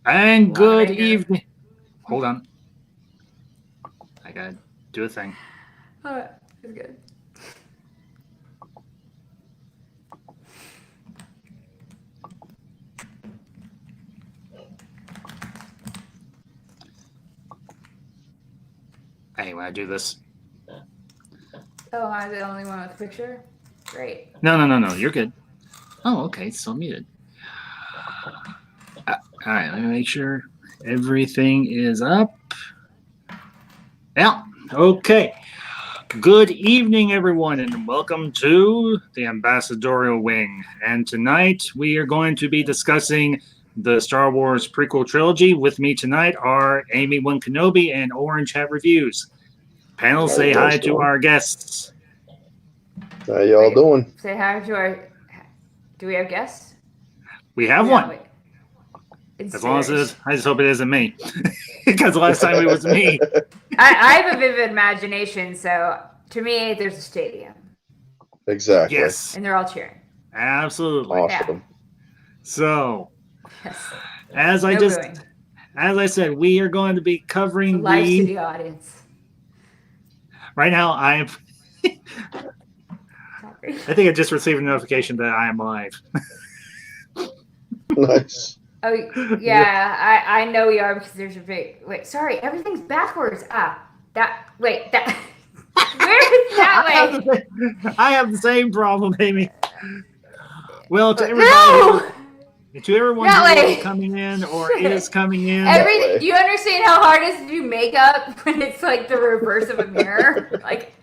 And good evening. Hold on. I gotta do a thing. Oh, it's good. Hey, when I do this. Oh, am I the only one with a picture? Great. No. You're good. Oh, okay. It's still muted. All right. Let me make sure everything is up. Yeah. Okay. Good evening, everyone, and welcome to the Ambassadorial Wing. And tonight we are going to be discussing the Star Wars prequel trilogy. With me tonight are Amy One Kenobi and Orange Hat Reviews. Panel, say hi to our guests. How y'all doing? Say hi to our. Do we have guests? We have one. As long as it is, I just hope it isn't me, because last time it was me. I have a vivid imagination, so to me, there's a stadium. Exactly. Yes. And they're all cheering. Absolutely. Awesome. Yeah. So, yes. as I said, we are going to be covering live to the audience. Right now, I think I just received a notification that I am live. Nice. Oh, yeah, I know we are because there's a big... Wait, sorry, everything's backwards. Where is that way? I have the same problem, Amy. Well, to everybody... To everyone who is coming in or is coming in... Do you understand how hard it is to do makeup when it's like the reverse of a mirror? Like...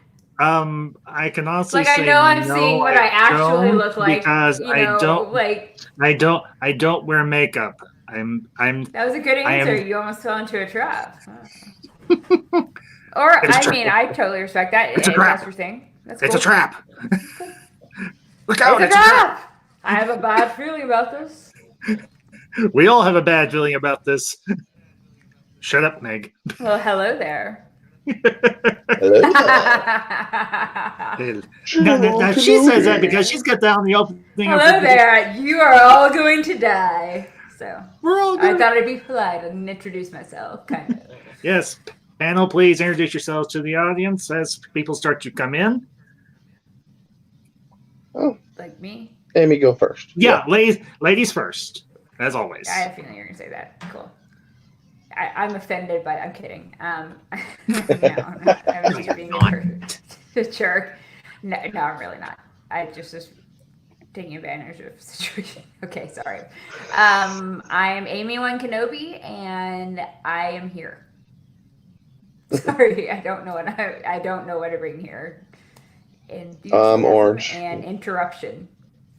I can also say I know I'm seeing what I actually look like because I don't wear makeup. I'm. That was a good answer. You almost fell into a trap. Or I totally respect that. It's a trap. That's your thing. That's it's cool. a trap. Look out! It's a trap. I have a bad feeling about this. We all have a bad feeling about this. Shut up, Meg. Well, hello there. Now she says that because she's got down the opening. Hello there. You are all going to die. So we're all. I thought I'd be polite and introduce myself, kind of. Yes, panel, please introduce yourselves to the audience as people start to come in. Oh, like me. Amy, go first. Yeah. Ladies first, as always. I have a feeling you're gonna say that. Cool. I'm offended, but I'm kidding. No, I was just being a jerk. No, I'm really not. I just taking advantage of the situation. Okay, sorry. I am Amy One Kenobi, and I am here. Sorry, I don't know what to bring here. Orange and interruption.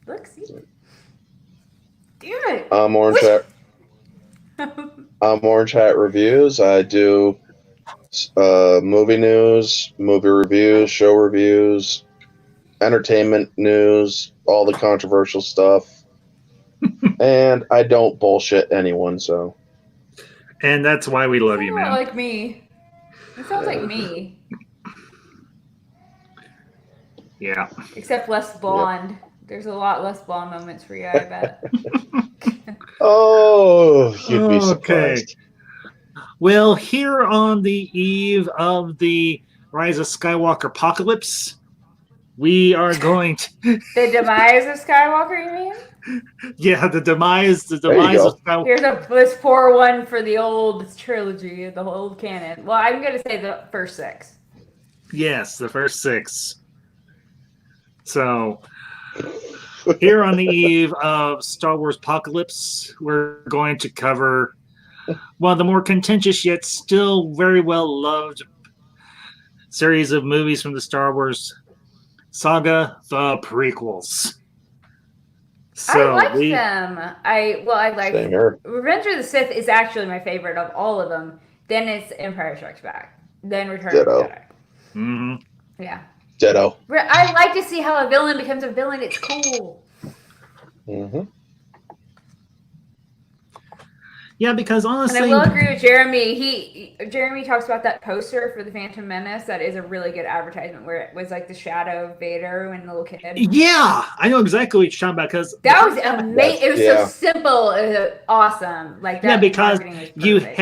Look, see. Damn it. Orange Hat. Orange Hat Reviews. I do movie news, movie reviews, show reviews, entertainment news, all the controversial stuff. And I don't bullshit anyone, so. And that's why we love you, man. Like me. It sounds like me. Yeah. Except less blonde. Yep. There's a lot less blonde moments for you, I bet. Oh, you'd be surprised. Well, here on the eve of the Rise of Skywalker apocalypse, we are going to... The demise of Skywalker, you mean? Yeah, the demise of Skywalker. Let's pour one for the old trilogy, the old canon. Well, I'm going to say the first 6. Yes, the first 6. So... Here on the eve of Star Wars Apocalypse, we're going to cover one of the more contentious yet still very well loved series of movies from the Star Wars saga, the prequels. So I like them. I like Revenge of the Sith is actually my favorite of all of them. Then it's Empire Strikes Back. Then Return of the Jedi. Mm-hmm. Yeah. Ditto. I like to see how a villain becomes a villain. It's cool. Mm-hmm. Yeah, because And I honestly, will agree with Jeremy. Jeremy talks about that poster for the Phantom Menace. That is a really good advertisement where it was like the shadow of Vader and the little kid. yeah, I know exactly what you're talking about because That was amazing. It was so simple. It was awesome. Like that because marketing was perfect.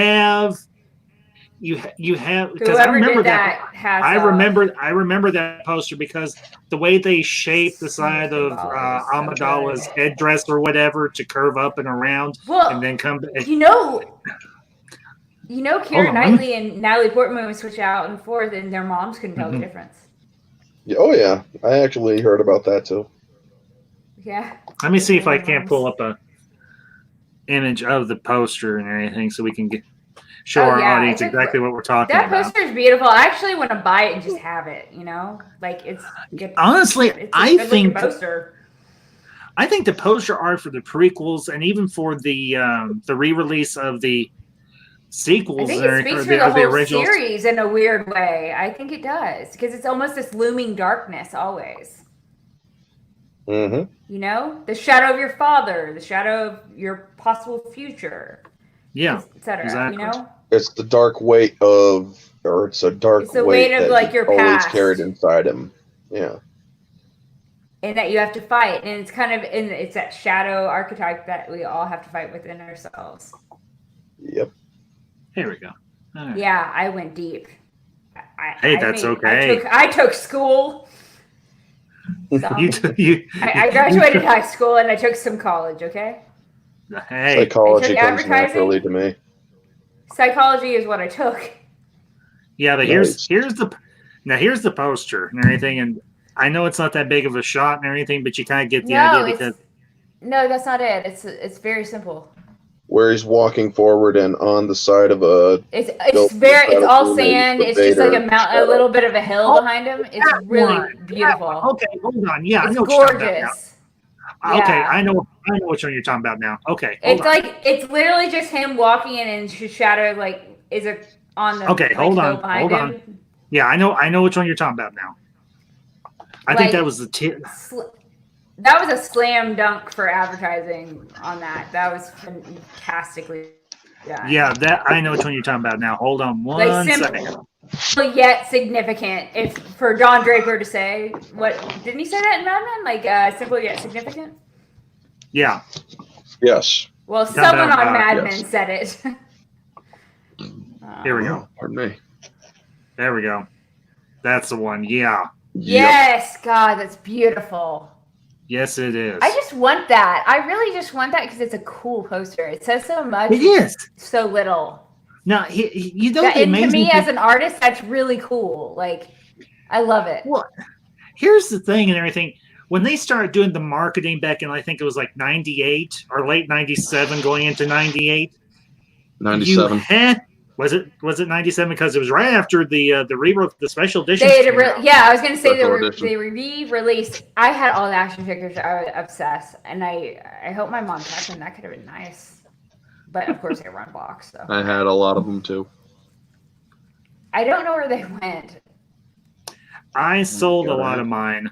you have because I Whoever remember did that. hats I off. remember that poster because the way they shaped the side of Amidala's headdress or whatever to curve up and around, Well, and then come. Keira Knightley and Natalie Portman would switch out and forth, and their moms couldn't tell the difference. Oh yeah, I actually heard about that too. Yeah. Let me see if I can't pull up a image of the poster and everything, so we can show our audience exactly what we're talking about. That poster is beautiful. I actually want to buy it and just have it. Like it's good. Honestly, it's I think poster. I think the poster art for the prequels and even for the re-release of the sequels, I think it speaks for the whole series in a weird way. I think it does because it's almost this looming darkness always. Mm-hmm. The shadow of your father, the shadow of your possible future. Yeah, etc. Exactly. It's the dark weight it's a dark weight of that like your always past. carried inside him. Yeah. And that you have to fight, and it's that shadow archetype that we all have to fight within ourselves. Yep. Here we go. Right. Yeah, I went deep. That's okay. I took school. So I graduated high school and I took some college. Okay. Hey, psychology comes naturally to me. Psychology is what I took. Yeah, but here's the poster and everything, and I know it's not that big of a shot and everything, but you kind of get the idea because. No, that's not it. It's very simple. Where he's walking forward and on the side of a. It's all sand. It's just like a little bit of a hill behind him. It's really beautiful. Okay, hold on. Yeah, it's I know gorgeous. What you're talking about now. Okay, I know which one you're talking about now. Okay, it's literally just him walking in and his shadow on the. Okay, hold on. Yeah, I know which one you're talking about now. I think that was the. That was a slam dunk for advertising on that. That was fantastically done. Yeah, I know which one you're talking about now. Hold on one second. Simple yet significant. If for Don Draper to say, what didn't he say that in Mad Men? Like simple yet significant. Yeah. Yes. Well, someone on Mad Men said it. Here we go. Pardon me. There we go. That's the one. Yeah. Yes, yep. God, that's beautiful. Yes, it is. I just want that. I really just want that because it's a cool poster. It says so much. It is. So little. Now, you know, and to me as an artist, that's really cool. Like, I love it. Well, here's the thing and everything. When they started doing the marketing back in, I think it was like 98 or late 97 going into 98. 97. Was it 97? Because it was right after the special edition. I was going to say they re-released. I had all the action figures. I was obsessed, and I hope my mom kept them. That could have been nice, but of course they were unboxed. So I had a lot of them too. I don't know where they went. I sold a lot of mine,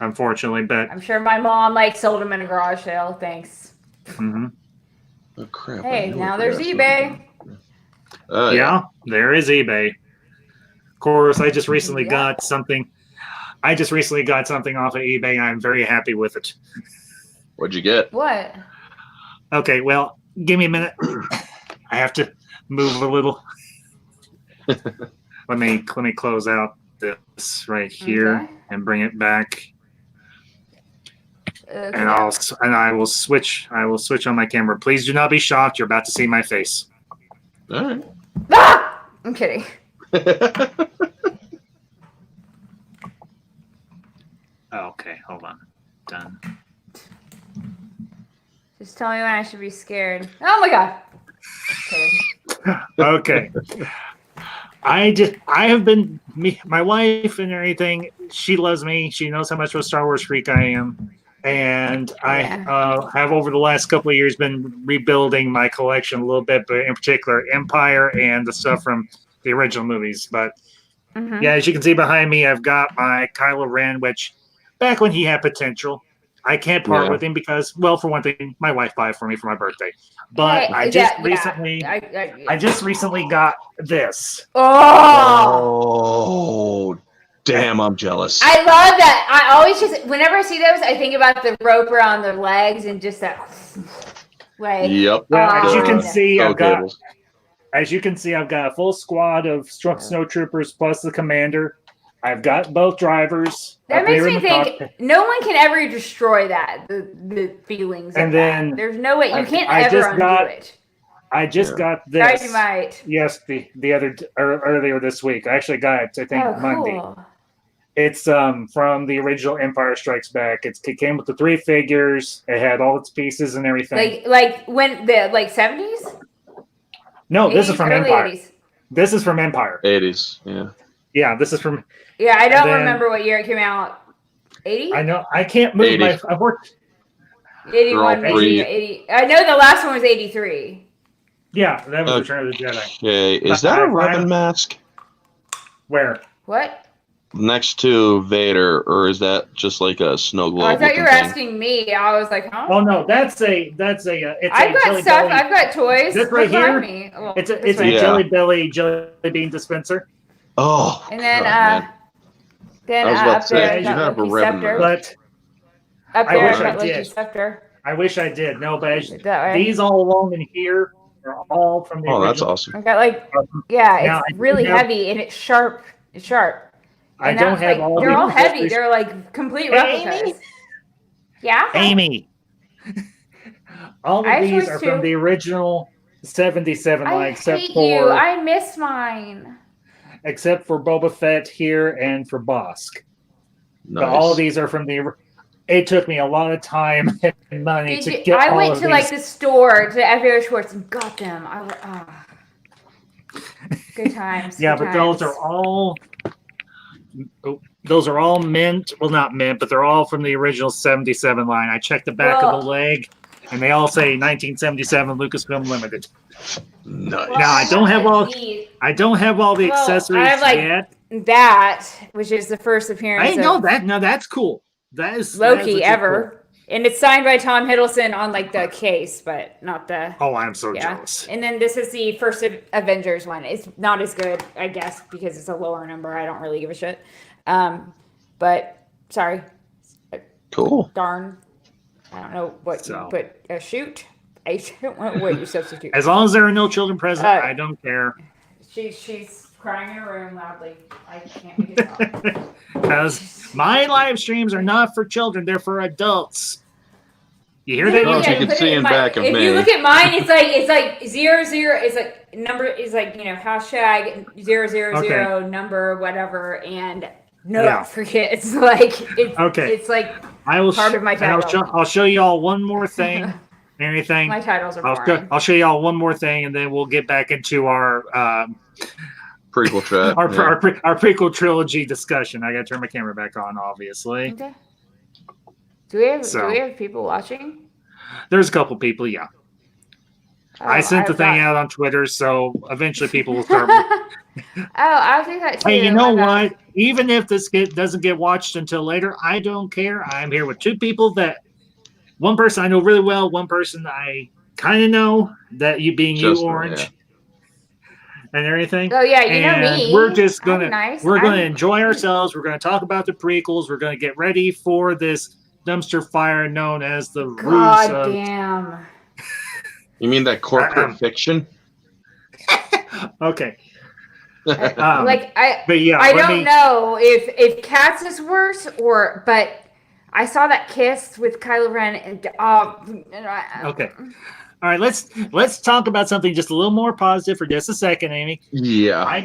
unfortunately, but I'm sure my mom sold them in a garage sale. Thanks. Mm-hmm. Oh crap! Hey, now there's eBay. Yeah, there is eBay. Of course, I just recently got something. I just recently got something off of eBay, and I'm very happy with it. What'd you get? What? Okay, well, give me a minute. I have to move a little. Let me close out this right here and bring it back. Okay. And I will switch on my camera. Please do not be shocked. You're about to see my face. All right. Ah! I'm kidding. Okay, hold on. Done. Just tell me when I should be scared. Oh my god. Okay. I have been my wife and everything. She loves me. She knows how much of a Star Wars freak I am. And I have over the last couple of years been rebuilding my collection a little bit, but in particular Empire and the stuff from the original movies. But yeah, as you can see behind me, I've got my Kylo Ren, which back when he had potential, I can't part with him because, well, for one thing, my wife bought it for me for my birthday. But I just recently got this. Oh, damn! I'm jealous. I love that. I always just, whenever I see those, I think about the rope around their legs and just that. Like, yep. Yeah, as you can see, I've got a full squad of snow troopers plus the commander. I've got both drivers. That makes me think no one can ever destroy that. The feelings and of then that. There's no way you can't ever undo it. I just got this. You might. Yes, the other earlier this week. I actually got it. I think Monday. Cool. It's from the original Empire Strikes Back. It came with the 3 figures. It had all its pieces and everything. Like when the 70s. No, 80s, this is from Empire. 80s. This is from Empire. 80s. Yeah. Yeah, this is from. Yeah, I don't remember what year it came out. 80? I know. I can't move 80. I worked. 81, maybe 80. I know the last one was 83. Yeah, that was Return of the Jedi. Okay, is that a Revan mask? Where? What? Next to Vader, or is that just like a snow globe? I thought you were asking me. I was like, huh? Oh no, that's a. It's I've got stuff. Belly. I've got toys. This right here. Well, it's a Jelly Belly jelly bean dispenser. Oh. And then God, then I was about up to say, there, you have a Revan but up there, I've got Loki scepter. I wish I did. No, but these all along in here are all from the. Oh, original. that's awesome. I got it's really heavy and it's sharp. It's sharp. And I don't have all. They're all heavy. They're like complete replicas. Yeah. Amy. All of these are from the original 77 line, except for. I miss mine. Except for Boba Fett here and for Bosk. Nice. But all of these are from the. It took me a lot of time and money to get. I went to like the store to FAO Schwartz and got them. Good times. Yeah, good but times. those are all mint. Well, not mint, but they're all from the original 77 line. I checked the back of the leg, and they all say 1977 Lucasfilm Limited. Nice. Now I don't have all the accessories I have yet. That, which is the first appearance. I know that. No, that's cool. That is Loki ever. Cool. And it's signed by Tom Hiddleston on like the case, but not the. Oh, I'm so jealous. And then this is the first Avengers one. It's not as good, I guess, because it's a lower number. I don't really give a shit. But sorry. Cool. Darn. I don't know what you put. Shoot. I don't know what you substitute. As long as there are no children present, I don't care. She's crying in her room loudly. I can't make it stop. Because my live streams are not for children; they're for adults. You hear that? You can see in back of me. If you look at mine, it's like 00. It's like number is like hashtag 000 number whatever and forget. It's like It's like part of my title. I'll show you all one more thing. Anything? My titles are boring. I'll show you all one more thing, and then we'll get back into our prequel chat. our prequel trilogy discussion. I got to turn my camera back on, obviously. Okay. Do we have people watching? There's a couple people, yeah. I sent the thing out on Twitter, so eventually people will start. I'll do that too. Hey, you know what? Even if this doesn't get watched until later, I don't care. I'm here with 2 people that. One person I know really well, one person I kind of know, that you being you, Orange, and everything. Oh, yeah, you know me. We're just going to enjoy ourselves. We're going to talk about the prequels. We're going to get ready for this dumpster fire known as the Ruse. God damn. You mean that corporate fiction? Okay. But yeah, I don't know if Cats is worse but I saw that kiss with Kylo Ren and okay. All right, let's talk about something just a little more positive for just a second, Amy. Yeah. I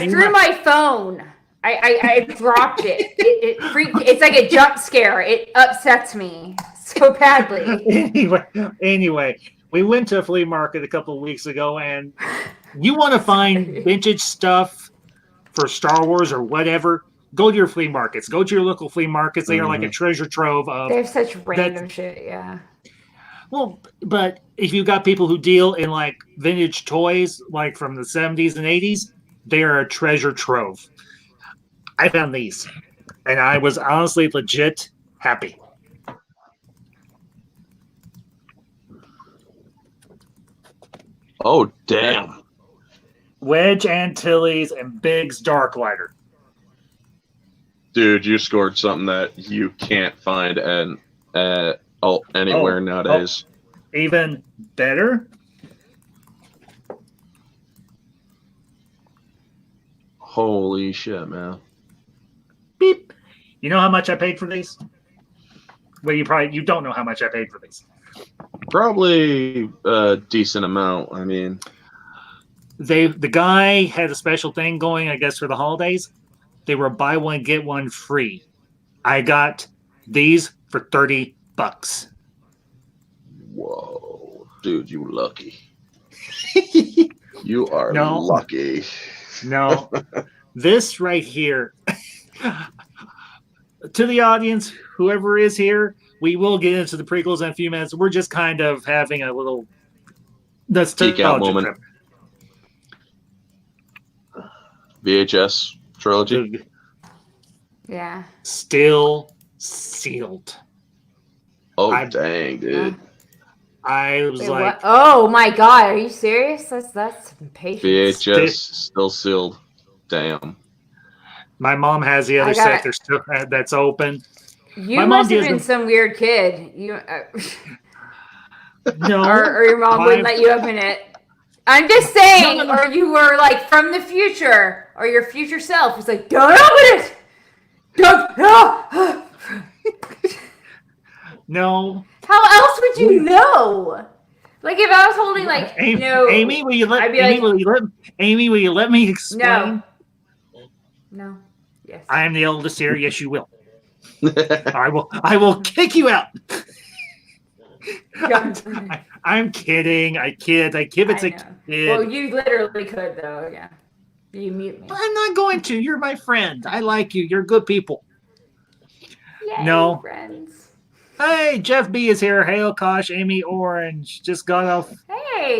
threw my phone. I dropped it. It's like a jump scare. It upsets me so badly. Anyway, we went to a flea market a couple of weeks ago, and you want to find vintage stuff for Star Wars or whatever. Go to your flea markets. Go to your local flea markets. They are like a treasure trove of. They have such random shit, yeah. Well, but if you've got people who deal in like vintage toys, like from the 70s and 80s, they are a treasure trove. I found these, and I was honestly legit happy. Oh, damn. Wedge Antilles and Biggs Darklighter. Dude, you scored something that you can't find anywhere nowadays. Even better. Holy shit, man. Beep. You know how much I paid for these? Well, you don't know how much I paid for these. Probably a decent amount. I mean, The guy had a special thing going, I guess, for the holidays. They were buy one get one free. I got these for $30. whoa, dude, you lucky. You are lucky. No, this right here. To the audience, whoever is here, we will get into the prequels in a few minutes. We're just kind of having a little geek out moment. Trip. VHS trilogy. Yeah. Still sealed. Oh, dang, dude. I was Wait, like, what? Oh my god, are you serious? That's some patience. VHS still sealed. Damn. My mom has the other set that's open. You must have been some weird kid. No. Or your mom wouldn't let you open it. I'm just saying, no. Or you were like from the future, or your future self was like, don't open it! Don't! No. How else would you know? Like if I was holding like, Amy, will you let me explain? No. Yes. I am the oldest here. Yes, you will. I will kick you out. I'm kidding. I kid. It's a kid. Well, you literally could though. Yeah. You mute me. I'm not going to. You're my friend. I like you. You're good people. Yay, no. Friends. Hey, Jeff B is here. Hail, Kosh, Amy Orange. Just got off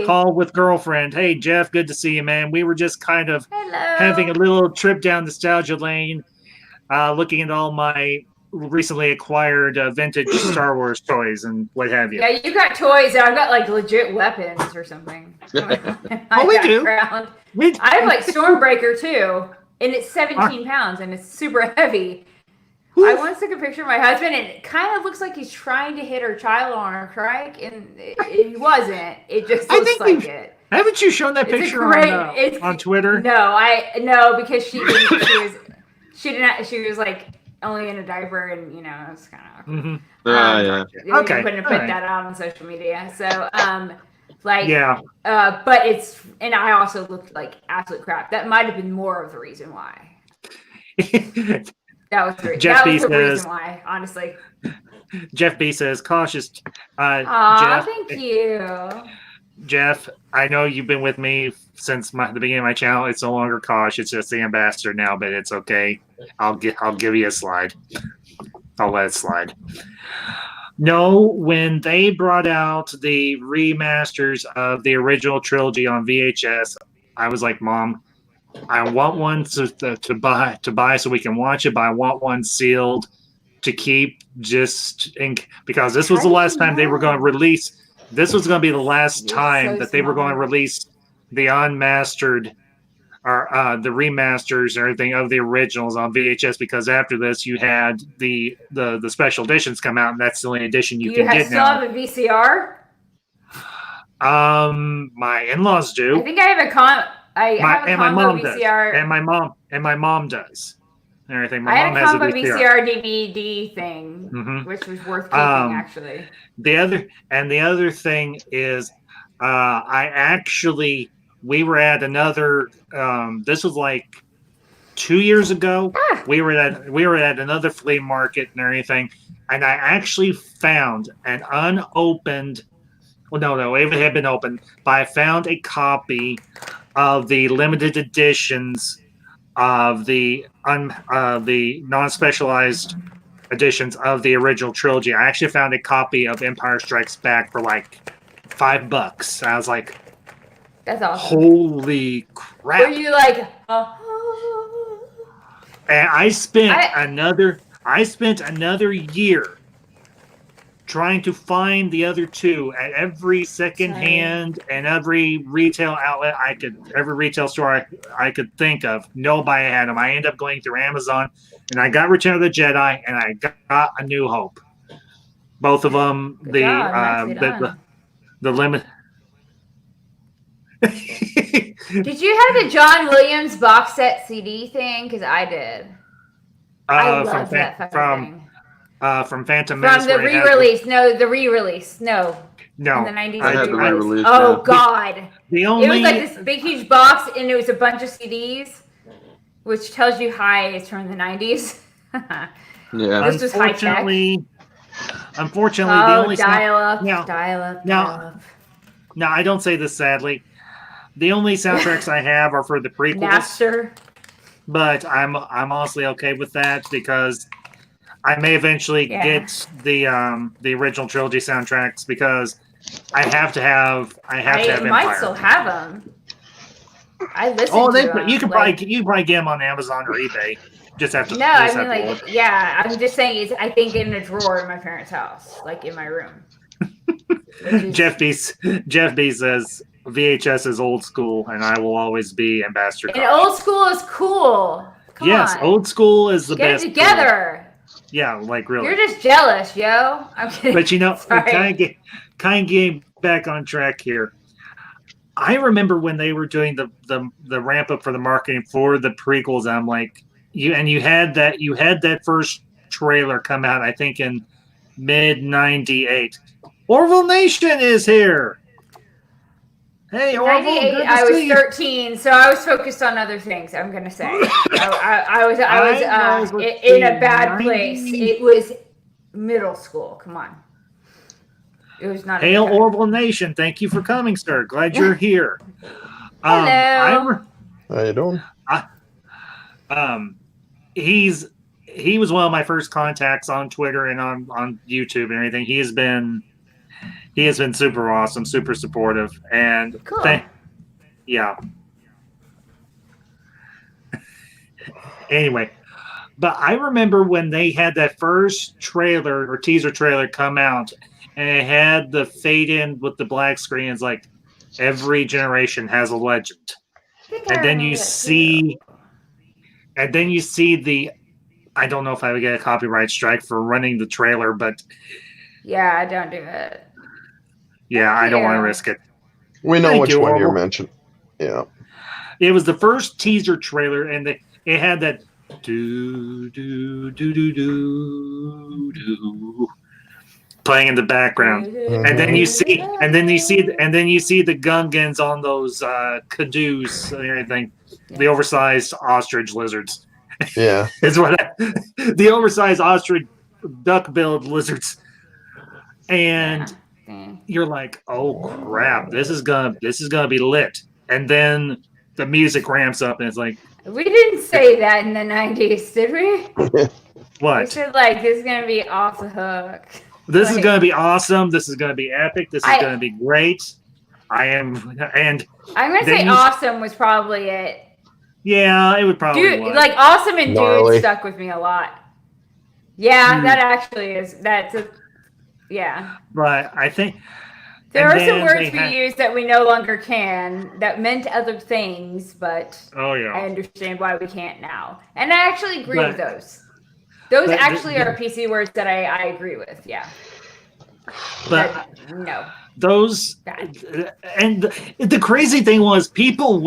call with girlfriend. Hey, Jeff, good to see you, man. We were just kind of having a little trip down nostalgia lane, looking at all my recently acquired vintage Star Wars toys and what have you. Yeah, you got toys, and I've got like legit weapons or something. Oh, we do. I have like Stormbreaker too, and it's 17 pounds, and it's super heavy. Oof. I once took a picture of my husband, and it kind of looks like he's trying to hit her child on her trike, and it wasn't. It just looks like it. Haven't you shown that picture on Twitter? No, because she was like only in a diaper, and it's kind of awkward. Mm-hmm. Okay. Couldn't put that out on social media, so but and I also looked like absolute crap. That might have been more of the reason why. That was the reason why, honestly. Jeff B says, cautious. Jeff, thank you. Jeff, I know you've been with me since the beginning of my channel. It's no longer Kosh. It's just the ambassador now, but it's okay. I'll give you a slide. I'll let it slide. No, when they brought out the remasters of the original trilogy on VHS, I was like, Mom, I want one to buy so we can watch it, but I want one sealed to keep because this was the last time they were going to release. This was going to be the last time that they were going to release the unmastered or the remasters and everything of the originals on VHS, because after this you had the special editions come out, and that's the only edition you can get now. Do you still have a VCR? My in-laws do. I think I have a my mom VCR. Does. And my mom does. And everything. I had a combo VCR DVD thing, which was worth keeping, actually. The other thing is, we were at another. This was like 2 years ago. We were at another flea market and everything, and I actually found an unopened. Well, no, it had been opened, but I found a copy of the limited editions of the non-specialized editions of the original trilogy. I actually found a copy of Empire Strikes Back for like $5. I was like, "That's awesome! Holy crap!" Were you like? And I spent another year trying to find the other two at every secondhand and every retail outlet every retail store I could think of. Nobody had them. I ended up going through Amazon, and I got Return of the Jedi, and I got A New Hope. Both of them, Good job. Nicely done. the limit. Did you have the John Williams box set CD thing? Because I did. I love that fucking thing. From Phantom Menace. From the re-release. No, the re-release. No. No. In the 90s. I had the re-release. Oh, God. It was like this big, huge box, and it was a bunch of CDs, which tells you hi, it's from the 90s. Yeah. This was high-tech. Unfortunately, the only dial-up. No, I don't say this sadly. The only soundtracks I have are for the prequels. Napster. But I'm honestly okay with that because I may eventually get the original trilogy soundtracks because I have to have Empire. Might still have them. I listen to them. You can probably get them on Amazon or eBay. Just have to. No, I mean I'm just saying I think in a drawer in my parents' house, like in my room. Jeff B says VHS is old school, and I will always be Ambassador. And old school is cool. Come on. Old school is the best. Get it together. Cool. Yeah, like really. You're just jealous, yo. I'm kidding. But kind of getting back on track here. I remember when they were doing the ramp up for the marketing for the prequels. I'm like, you had that first trailer come out, I think in mid '98. Orville Nation is here. Hey, Orville, I was 13, so I was focused on other things. I'm gonna say I was in a bad place. It was middle school. Come on, it was not. Hail Orville Nation! Thank you for coming, sir. Glad you're here. Hello. How you doing? He was one of my first contacts on Twitter and on YouTube and everything. He has been super awesome, super supportive, and cool. Yeah. Anyway, but I remember when they had that first trailer or teaser trailer come out, and it had the fade in with the black screen. It's like every generation has a legend, and then you see the. I don't know if I would get a copyright strike for running the trailer, but yeah, I don't do it. Yeah, I don't want to risk it. We know which one you're mentioning. Yeah. It was the first teaser trailer, and it had that do do do do do do playing in the background, and then you see the Gungans on those Cadoos and everything, the oversized ostrich lizards. Yeah, is what the oversized ostrich duck-billed lizards, and. You're like, oh crap, this is gonna be lit, and then the music ramps up, and it's like, we didn't say that in the 90s, did we? What? We said like this is gonna be off the hook. This is gonna be awesome. This is gonna be epic. This is gonna be great. I'm gonna say awesome was probably it. Yeah, it would probably. Like awesome and dude stuck with me a lot. Yeah, that actually is. Yeah. But I think there are some words we use that we no longer can that meant other things, but I understand why we can't now. And I actually agree with those. Those actually are PC words that I agree with, yeah. But no. Those and the crazy thing was people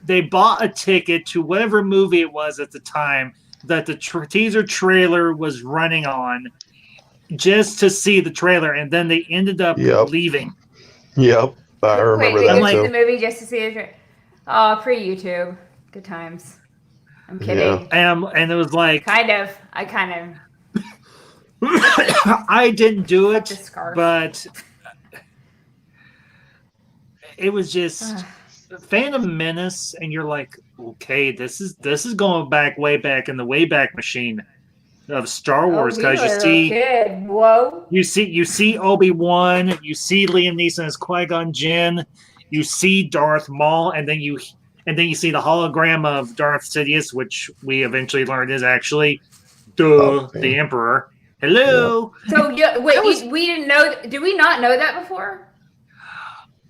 they bought a ticket to whatever movie it was at the time that the teaser trailer was running on just to see the trailer, and then they ended up leaving. Yep, I remember that too. too. The movie just to see the trailer. Oh, pre-YouTube, good times. I'm kidding. Yeah. And it was like I kind of. I didn't do it, but it was just Phantom Menace, and you're like, okay, this is going way back in the Wayback Machine of Star Wars, because you see Obi-Wan, you see Liam Neeson as Qui-Gon Jinn, you see Darth Maul, and then you see the hologram of Darth Sidious, which we eventually learned is actually the Emperor. Hello. So wait, was- we didn't know. Did we not know that before?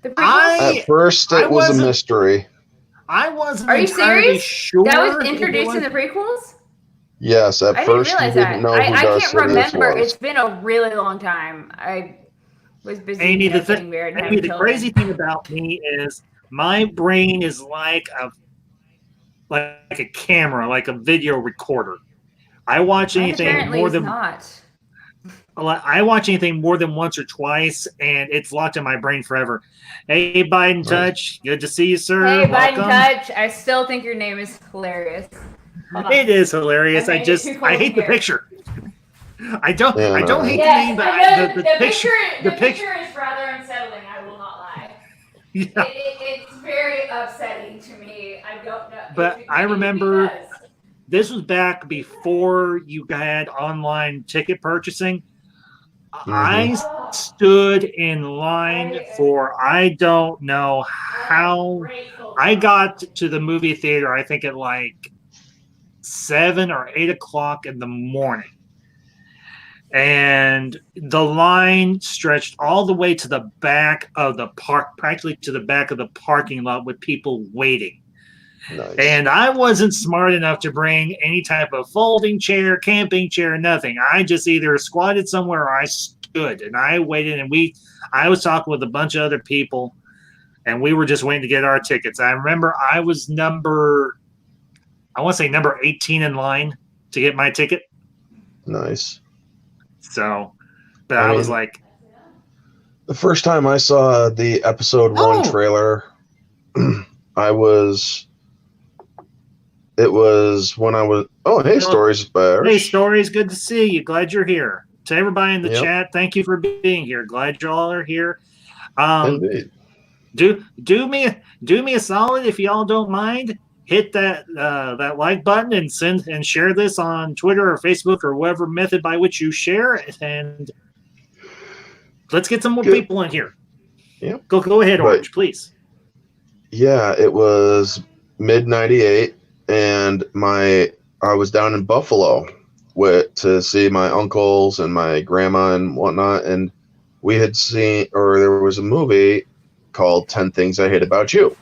The I- prequels? At first, I it was a wasn't- mystery. I wasn't Are you entirely serious? sure. That was if it introduced in was- the prequels? Yes, at I didn't first you realize didn't that. know who I Darth can't Sidious remember. was. It's been a really long time. I was busy Amy, getting married and Amy, having the children. crazy thing about me is my brain is like a camera, like a video recorder. I watch Mine anything apparently more is than not. I watch anything more than once or twice, and it's locked in my brain forever. Hey, Biden Nice. Touch, good to see you, sir. Hey, Biden Welcome. Touch. I still think your name is hilarious. Hold on. It is hilarious. I I made just it too I cold hate the here. picture. I don't Yeah, I don't no. hate Yes, the name, but I know the the picture. the picture is rather unsettling. I will not lie. Yeah. It's very upsetting to me. I don't know. But It's I maybe remember- because- This was back before you had online ticket purchasing. I stood in line for I don't know how. I got to the movie theater, I think at like 7 or 8 o'clock in the morning. And the line stretched all the way to the back of the park, practically to the back of the parking lot with people waiting. Nice. And I wasn't smart enough to bring any type of folding chair, camping chair, nothing. I just either squatted somewhere or I stood and I waited. And I was talking with a bunch of other people, and we were just waiting to get our tickets. I remember I was number 18 in line to get my ticket. Nice. So, but I was mean, like, the first time I saw the episode 1 trailer, it was when I was. Oh, hey, Stories Bears. hey, Stories, good to see you. Glad you're here. To everybody in the Yep. chat, thank you for being here. Glad y'all are here. Indeed. Do me a solid if y'all don't mind. Hit that like button and share this on Twitter or Facebook or whatever method by which you share, and let's get some more Good. people in here. Yep. Go ahead, Orange, please. Yeah, it was mid '98, and I was down in Buffalo to see my uncles and my grandma and whatnot, and we had there was a movie called 10 Things I Hate About You.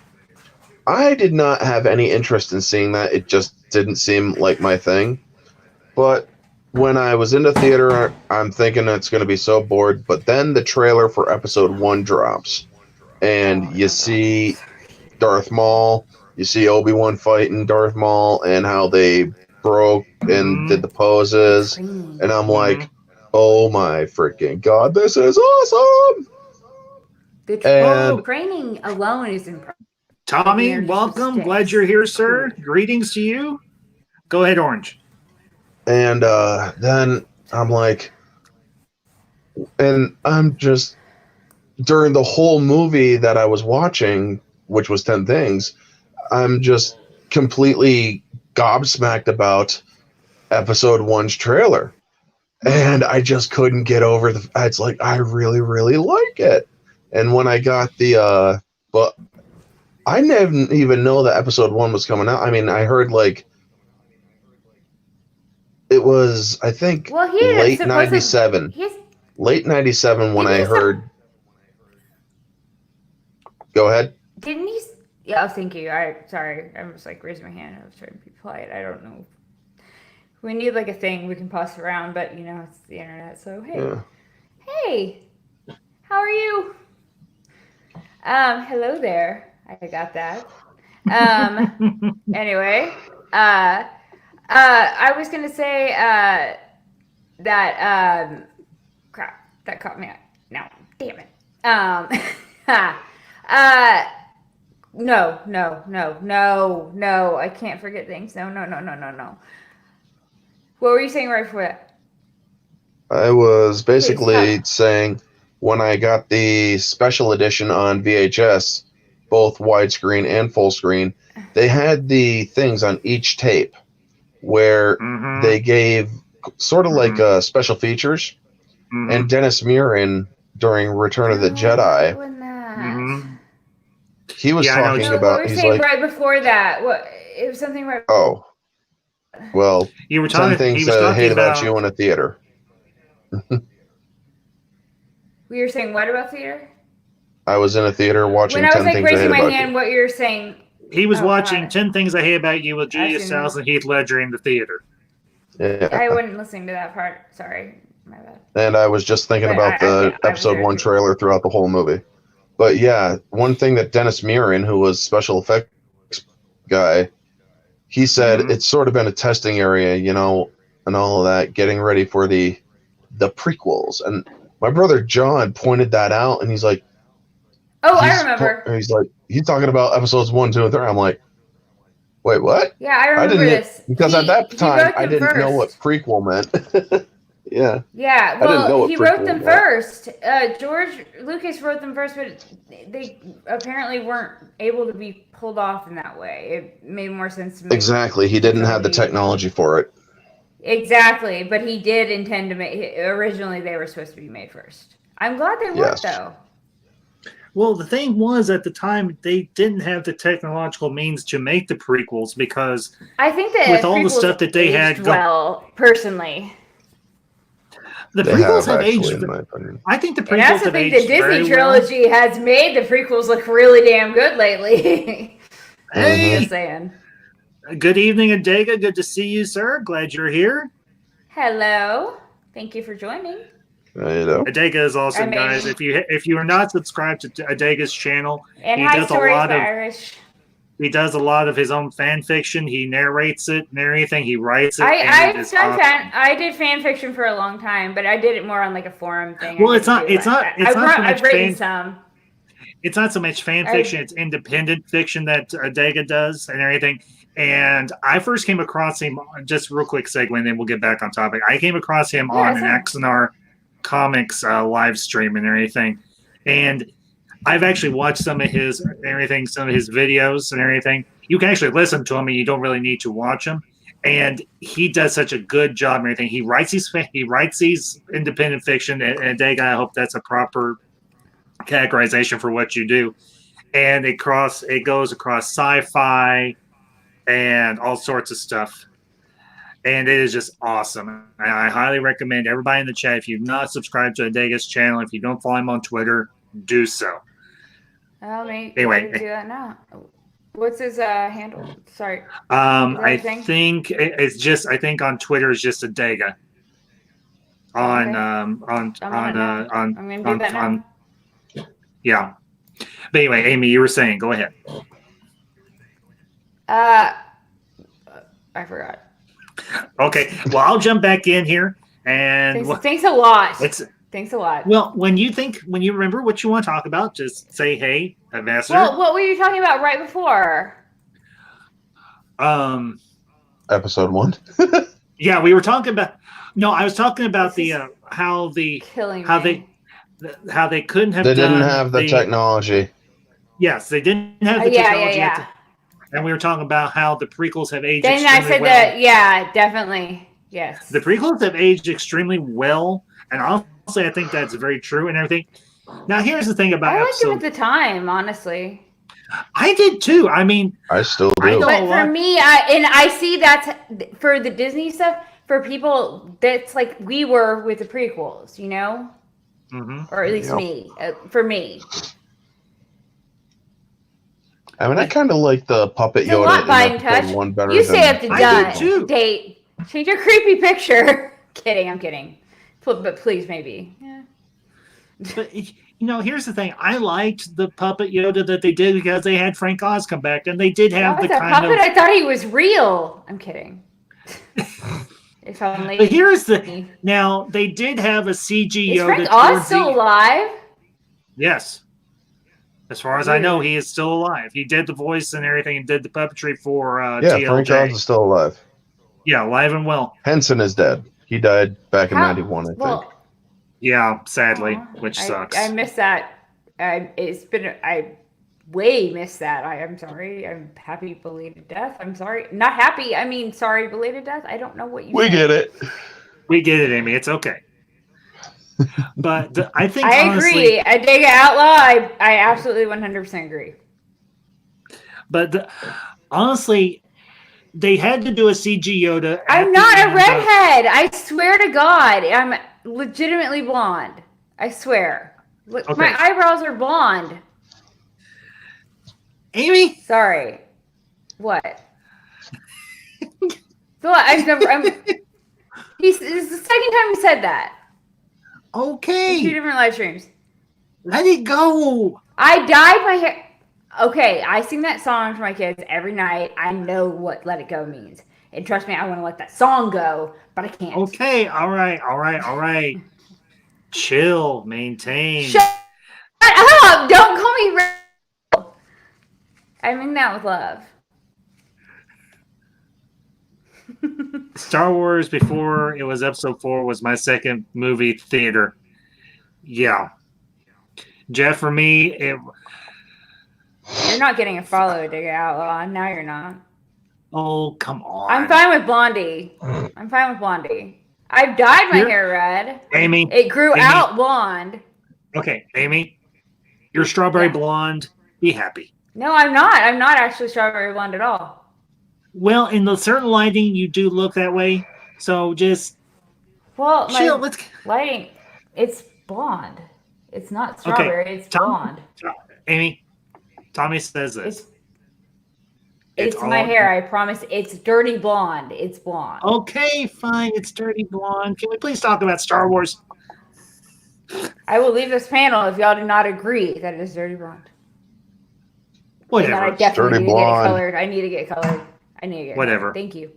I did not have any interest in seeing that. It just didn't seem like my thing. But when I was in the theater, I'm thinking it's going to be so bored. But then the trailer for episode 1 drops, and you see Darth Maul, you see Obi-Wan fighting Darth Maul, and how they broke and did the poses. And I'm like, oh my freaking God, this is awesome! The training alone is impressive. Tommy, They're just welcome. sticks. Glad you're here, sir. Greetings to you. Go ahead, Orange. And then I'm like, and I'm just, during the whole movie that I was watching, which was 10 Things, I'm just completely gobsmacked about episode 1's trailer. And I just couldn't get over it's like, I really, really like it. And when I got but I didn't even know that episode 1 was coming out. I mean, I heard it was, I think, late 97. Late 97 when I heard. Go ahead. Didn't he? Yeah, oh, thank you. Sorry, I was like raising my hand. I was trying to be polite. I don't know. We need like a thing we can pass around, but it's the internet. So hey, hey, how are you? Hello there. I got that. Anyway, I was gonna say that crap that caught me out. No, damn it. No. I can't forget things. No. What were you saying right before that? I was basically saying when I got the special edition on VHS, both widescreen and full screen, they had the things on each tape where they gave sort of like special features. And Dennis Muren during Return of the Jedi, he was talking about. What were you he's saying like, right before that? What it was something right. Oh, well, You were talking. 10 Things He was I talking Hate about you in a theater. We were saying what about theater? I was in a theater watching When I was 10 like Things I Hate raising my About hand, You. what you're saying. He was Oh, watching God. 10 Things I Hate About You with Julia I've seen Stiles that. and Heath Ledger in the theater. Yeah. I wasn't listening to that part. Sorry, my bad. And I was just thinking But about the I was episode there 1 too. trailer throughout the whole movie. But yeah, one thing that Dennis Murin, who was special effects guy, he said Mhm. it's sort of been a testing area, you know, and all of that, getting ready for the prequels. And my brother John pointed that out, and he's like, Oh, I remember. he's talking about episodes 1, 2, and 3. I'm like, wait, what? Yeah, I remember this. Because at that He time wrote I them didn't know what first. prequel meant. Yeah. Yeah, I didn't know well, what he wrote prequel them meant. first. George Lucas wrote them first, but they apparently weren't able to be pulled off in that way. It made more sense to make Exactly. He didn't have the trilogy. technology for it. Exactly, but he did intend to make. Originally, they were supposed to be made first. I'm glad they weren't, Yes. though. Well, the thing was, at the time, they didn't have the technological means to make the prequels because I think that with all the prequels stuff that they had aged well, personally. the They prequels have actually, aged. in my opinion. I think the And I prequels also have think the aged very Disney well. trilogy has made the prequels look really damn good lately. Hey, Just saying. good evening, Adega. Good to see you, sir. Glad you're here. Hello. Thank you for joining. You know. Adega is awesome, I mean- guys. If you are not subscribed to Adega's channel, And he hi, does a Stories lot by of Irish. he does a lot of his own fan fiction. He narrates it and everything. He writes it. and it I've is done awesome. I did fan fiction for a long time, but I did it more on like a forum thing. Well, I it's not- didn't do it's not- it. it's not so much I've written fan- some. It's not so much fan fiction; it's independent fiction that Adega does and everything. And I first came across him, just real quick segue, and then we'll get back on topic. I came across him Yeah, on an XNR Comics live stream and everything, and I've actually watched some of his everything, some of his videos and everything. You can actually listen to him, and you don't really need to watch him. And he does such a good job and everything. He writes these independent fiction, and Adega, I hope that's a proper categorization for what you do, and it goes across sci-fi and all sorts of stuff, and it is just awesome. I highly recommend everybody in the chat, if you've not subscribed to Adega's channel, if you don't follow him on Twitter, do so. I'll make Anyway. do that now. What's his handle? Sorry. I a thing? think it's just, I think on Twitter is just Adega. On Okay. on I'm on it now. I'm gonna do that now. Yeah. But anyway, Amy, you were saying, go ahead. I forgot. Okay, well, I'll jump back in here, and Thanks a lot. Thanks a lot. Well, when you remember what you want to talk about, just say, "Hey, Ambassador." Well, what were you talking about right before? Episode 1. Yeah, we were talking about. No, I was talking about how they couldn't have. They didn't have the technology. Yes, they didn't have the technology. And we were talking about how the prequels have aged. Then I said well. that. Yeah, definitely. Yes. The prequels have aged extremely well, and honestly, I think that's very true and everything. Now, here's the thing about I liked them at the time, honestly. I did too. I mean, I still do. I know But a lot. for me, I see that's for the Disney stuff. For people, that's like we were with the prequels, you know, or at least me. For me, I mean, I kind of like the puppet it's a lot Yoda by in in touch. episode 1 better You than stay up to I did too. date. Change your creepy picture. Kidding, I'm kidding. But please, maybe. Yeah. But here's the thing. I liked the puppet Yoda that they did because they had Frank Oz come back, and they did have the kind puppet. of. I thought he was real. I'm kidding. If only. But here's the now they did have a CG Is Yoda. Frank Oz still alive? Yes. As far as I know, he is still alive. He did the voice and everything, and did the puppetry for TLJ. Frank Oz is still alive. Yeah, alive and well. Henson is dead. He died back in 91, I think. Yeah, sadly, which sucks. I missed that. I way missed that. I'm sorry. I'm happy belated death. I'm sorry. Not happy. I mean, sorry belated death. I don't know what you said. Get it. We get it, Amy. It's okay. But I think I honestly, agree. I dig Outlaw. I absolutely 100% agree. But honestly, they had to do a CG Yoda. I'm not a redhead. I swear to God. I'm legitimately blonde. I swear. Look, Okay. my eyebrows are blonde. Amy? Sorry. What? So I've never. This is the second time he said that. In 2 Okay. different live streams. Let it go. I dyed my hair. Okay, I sing that song to my kids every night. I know what "Let It Go" means, and trust me, I want to let that song go, but I can't. Okay. All right. Chill. Maintain. Shut up! Don't call me. I mean that with love. Star Wars before it was Episode 4 was my second movie theater. Yeah. Jeff, for me, You're not getting a follow, Digga Outlaw. Now you're not. oh, come on. I'm fine with Blondie. I've dyed my hair red. Amy. It grew Amy. out blonde. Okay, Amy, you're strawberry Yeah. blonde. Be happy. No, I'm not. I'm not actually strawberry blonde at all. Well, in the certain lighting, you do look that way. So just Well, chill. my lighting, it's blonde. It's not strawberry. It's blonde. Amy, Tommy says this. It's my hair. I promise. It's dirty blonde. It's blonde. Okay, fine. It's dirty blonde. Can we please talk about Star Wars? I will leave this panel if y'all do not agree that it is dirty blonde. And that I Whatever. definitely Dirty need to get it blonde. colored. I need to get colored. Whatever. Thank you.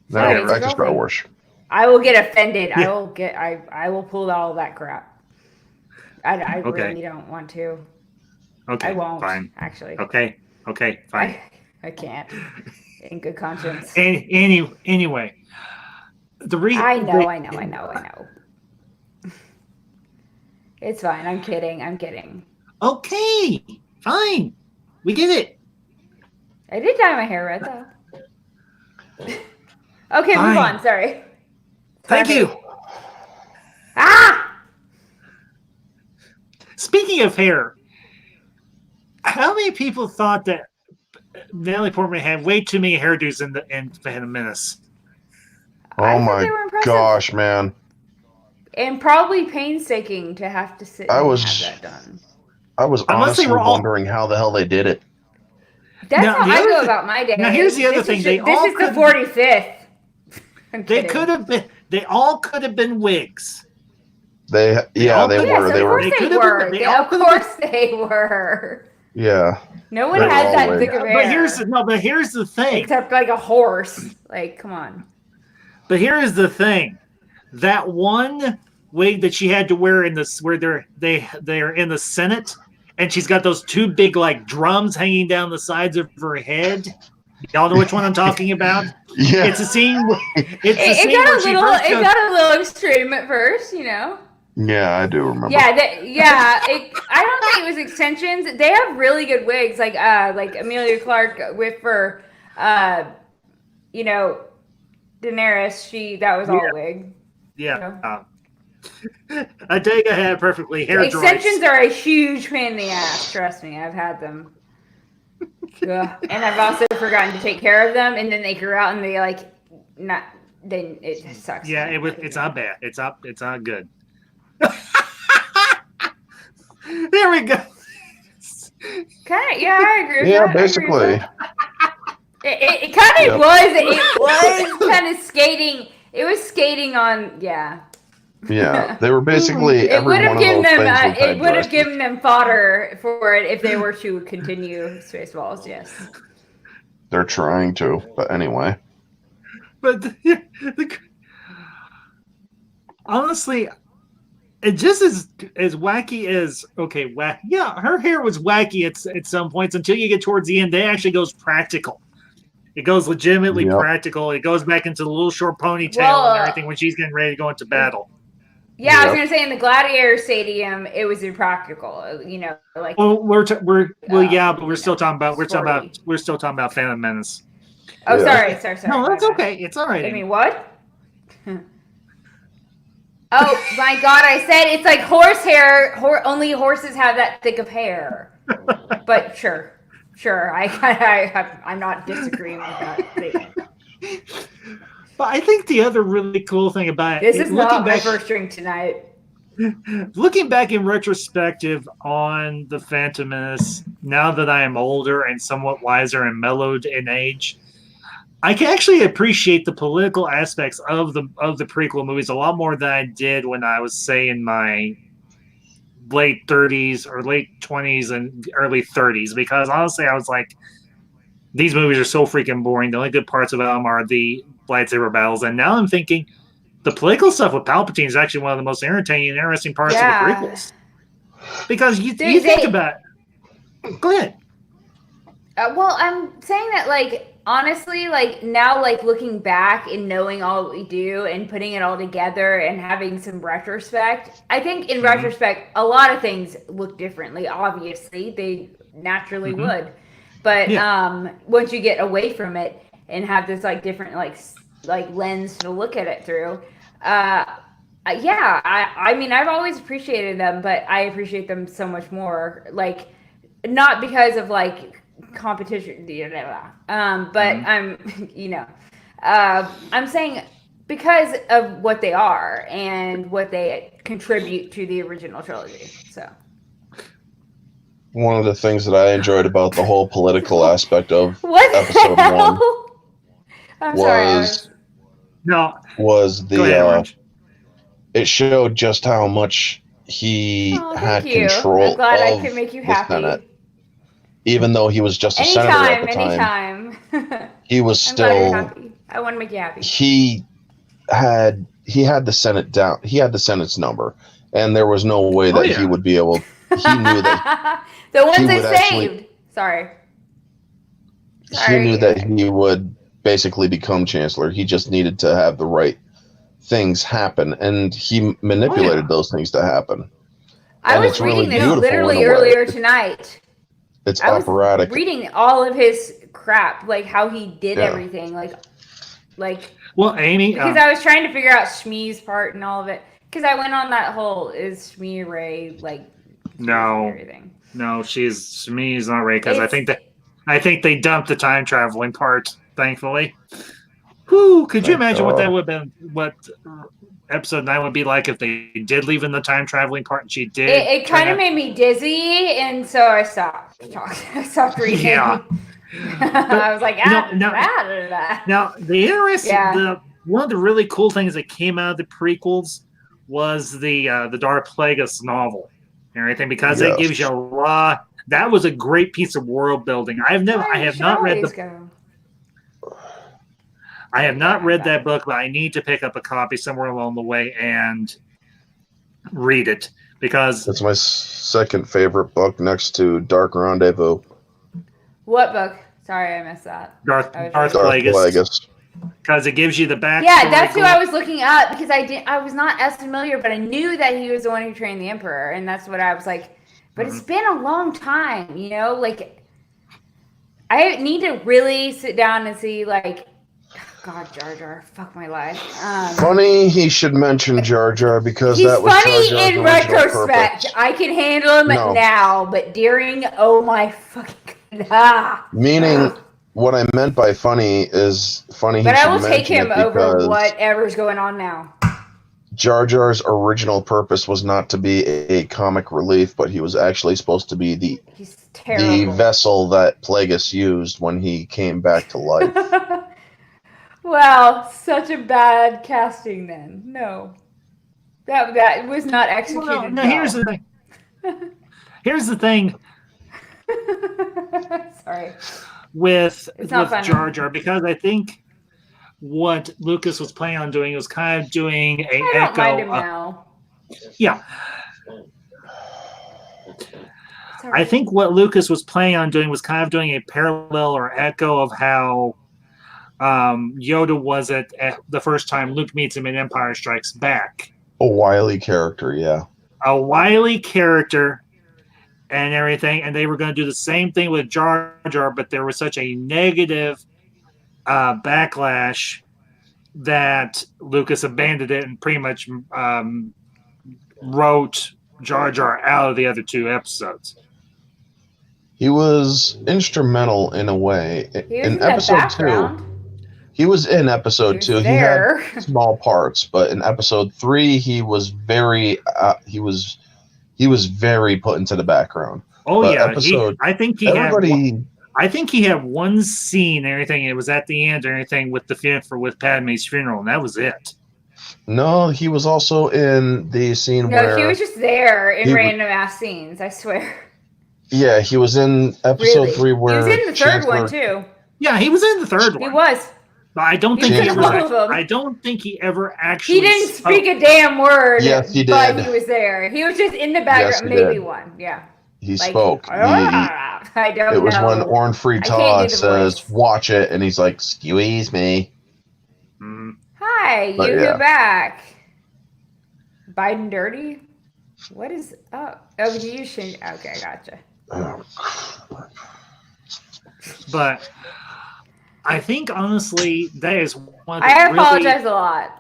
No, Sorry, back it's to Star girlfriend. Wars. I will get offended. Yeah. I will pull all that crap. I Okay. really don't want to. Okay, I won't. fine. Actually. Okay, fine. I can't. In good conscience. Anyway, I know. It's fine. I'm kidding. Okay, fine. We get it. I did dye my hair red though. Okay, Fine. move on. Sorry. Thank you. Ah! Speaking of hair, how many people thought that Natalie Portman had way too many hairdos in Phantom Menace? I Oh thought they were my impressive. gosh, man. And probably painstaking to have to sit and have that done. I was Unless they honestly were all- wondering how the hell they did it. That's Now, how the I other go thi- about my day. now, here's the other thing. This is the 45th. I'm They kidding. could have been. They all could have been wigs. They all they could- Yes, were. of They were. course They they could've were. been- they They- all Of could've course they were. Yeah. No one They were has all that wigs. thick of hair. But here's the thing. Except like a horse. Like, come on. But here is the thing. That one wig that she had to wear in this, where they're in the Senate, and she's got those two big like drums hanging down the sides of her head. Y'all know which one I'm talking about? Yeah. It's a scene. It got a little extreme at first, you know. Yeah, I do remember. Yeah, I don't think it was extensions. They have really good wigs, like Amelia Clark with for, you know, Daenerys. That was all wig. Yeah. I take a head perfectly. Hair Extensions droids. are a huge pain in the ass. Trust me, I've had them. Ugh. And I've also forgotten to take care of them, and then they grew out, and they it just sucks. Yeah, it's not bad. It's not good. There we go. Kind of, yeah, I agree with Yeah, that. basically. It kind of Yep. was. It was kind of skating. It was skating on. Yeah. Yeah, they were basically It every would have one of given those them. things with It would have headdresses. given them fodder for it if they were to continue Spaceballs. Yes. They're trying to, but anyway. But honestly, it just as wacky as yeah, her hair was wacky at some points until you get towards the end. It actually goes practical. It goes legitimately Yep. practical. It goes back into the little short ponytail Well, and everything when she's getting ready to go into battle. Yeah, I was Yep. gonna say in the Gladiator Stadium, it was impractical. You know, like Well, yeah, but we're you still know, talking about sporty. we're still talking about Phantom Menace. oh, Yeah. sorry. No, that's my bad. okay. It's all right. I mean, what? Oh my God! I said it's like horse hair. Only horses have that thick of hair. But sure. I'm not disagreeing with that statement. But I think the other really cool thing about This it, is not my first drink tonight. looking back in retrospective on the Phantom Menace, now that I am older and somewhat wiser and mellowed in age, I can actually appreciate the political aspects of the prequel movies a lot more than I did when I was, say, in my late 30s or late 20s and early 30s. Because honestly, I was like, these movies are so freaking boring. The only good parts of them are the lightsaber battles. And now I'm thinking the political stuff with Palpatine is actually one of the most entertaining and interesting parts of the prequels. Because you think about it. Go ahead. Well, I'm saying that, like, honestly, like, now, like, looking back and knowing all that we do and putting it all together and having some retrospect, I think in retrospect, a lot of things look differently. Obviously, they naturally would. But once you get away from it and have this, like, different, like lens to look at it through, I mean, I've always appreciated them, but I appreciate them so much more. Like, not because of, like, competition, but I'm saying because of what they are and what they contribute to the original trilogy. So one of the things that I enjoyed about the whole political aspect of what episode one was the it showed just how much he had control I'm glad of I could make you the happy. Senate. Even though he was just a senator at the time, he was still. I want to make you happy. He had the Senate down. He had the Senate's number, and there was no way that he would be able. He knew that the ones they saved. Sorry. He knew that he would basically become chancellor. He just needed to have the right things happen, and he manipulated those things to happen. I was reading this literally earlier tonight. It's operatic. I was reading all of his crap, like how he did everything, like. Well, Amy, because I was trying to figure out Shmi's part and all of it. Because I went on that whole is Shmi Rey everything. No, Shmi's not Rey. Because I think they dumped the time traveling part. Thankfully. Whew, could you imagine what that would have been? What episode 9 would be like if they did leave in the time traveling part and she did? It kind of made me dizzy, and so I stopped reading. Yeah. I was like, now the interesting, one of the really cool things that came out of the prequels was the Darth Plagueis novel and everything, because it gives you a lot. That was a great piece of world building. I have not read that book, but I need to pick up a copy somewhere along the way and read it, because it's my second favorite book next to Dark Rendezvous. What book? Sorry, I missed that. Darth Plagueis. Because it gives you the backstory. Yeah, that's who I was looking up, because I was not as familiar, but I knew that he was the one who trained the Emperor, and that's what I was like. But it's been a long time, like I need to really sit down and see, like, God, Jar Jar, fuck my life. Funny he should mention Jar Jar, because that was funny Jar Jar's in retrospect. purpose. I can handle him now, but during, oh my fucking Meaning, what I meant by funny is funny. But I will take him over whatever's going on now. Jar Jar's original purpose was not to be a comic relief, but he was actually supposed to be the vessel that Plagueis used when he came back to life. Wow, such a bad casting then. No. That was not executed. No, here's the thing. Here's the thing. Sorry. With Jar Jar, because I think what Lucas was planning on doing was kind of doing a I don't mind him now. Yeah. Sorry. I think what Lucas was planning on doing was kind of doing a parallel or echo of how Yoda was at the first time Luke meets him in Empire Strikes Back. A wily character, yeah. A wily character and everything, and they were going to do the same thing with Jar Jar, but there was such a negative backlash that Lucas abandoned it and pretty much wrote Jar Jar out of the other two episodes. He was instrumental in a way. He was in episode 2. He was in episode He was 2. there. He had small parts, but in episode 3, he was very very put into the background. Oh But yeah, episode I think he had one scene and everything. It was at the end and everything with with Padme's funeral, and that was it. No, he was also in the scene No, where he was just there in he- random ass scenes. I swear. Yeah, he was in episode Really. 3 where he was in the third one Chancellor- too. Yeah, he was in the third He one. was. But I don't He think was he in ever. all of them. I don't think he ever actually. He didn't speak a damn word. Yes, he But did. he was there. He was just in the background. he Maybe did. one. Yeah. He Like, spoke. I don't It was know. when Orn Free I can't Todd do the says, voice. "Watch it," and he's like, "Excuse me." Mm. Hi, But you yeah. back. Biden dirty? What is up? Oh, did you change? Okay, gotcha. But I think honestly that is one of the I apologize a lot.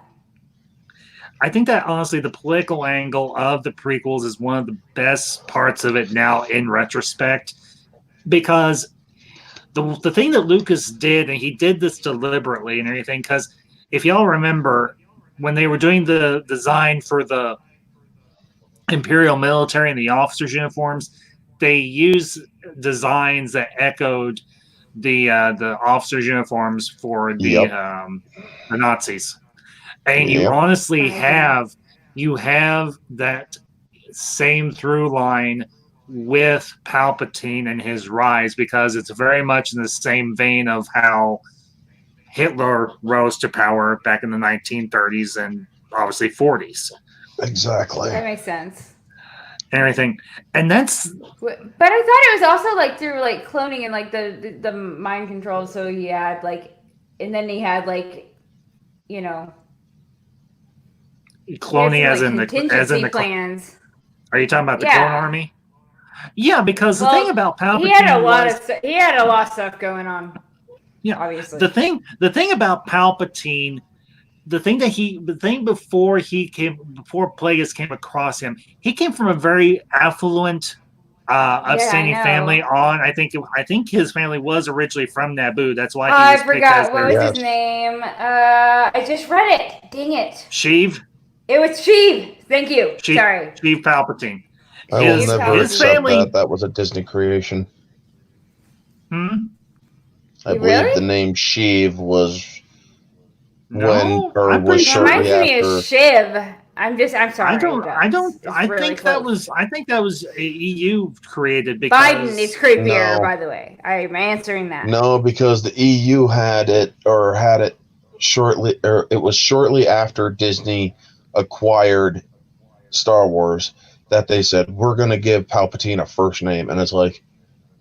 I think that honestly the political angle of the prequels is one of the best parts of it now in retrospect, because the thing that Lucas did, and he did this deliberately and everything, because if y'all remember when they were doing the design for the Imperial military and the officers' uniforms, they used designs that echoed the officers' uniforms for the Nazis, and you Yep. honestly have that same through line with Palpatine and his rise, because it's very much in the same vein of how Hitler rose to power back in the 1930s and obviously 40s Exactly. That makes sense. and everything. And that's But I thought it was also like through like cloning and like the mind control. So he had like, and then he had like, you know, cloning he had as some, in like, the contingency plans. Are you talking about the Yeah. clone army? Yeah, because the thing about Palpatine he had a lot was, of he had a lot of stuff going on. Yeah, obviously. the thing about Palpatine, the thing before Plagueis came across him, he came from a very affluent, upstanding I know. family. I think his family was originally from Naboo. That's why he I was picked forgot as what their was Yes. his name. I just read it. Dang it! Sheev. It was Sheev. Thank you. Sheev Sorry. Sheev Palpatine. I will His- never his accept family- that. That was a Disney creation. Hmm? I You believe really? the name Sheev was No, or I'm was pretty It sure. reminds shortly me of after. Shiv. I'm sorry. I don't. It's I really think that close. was. I think that was EU created because Biden is creepier, No. by the way. I'm answering that. No, because the EU had it shortly, or it was shortly after Disney acquired Star Wars that they said, we're going to give Palpatine a first name. And it's like,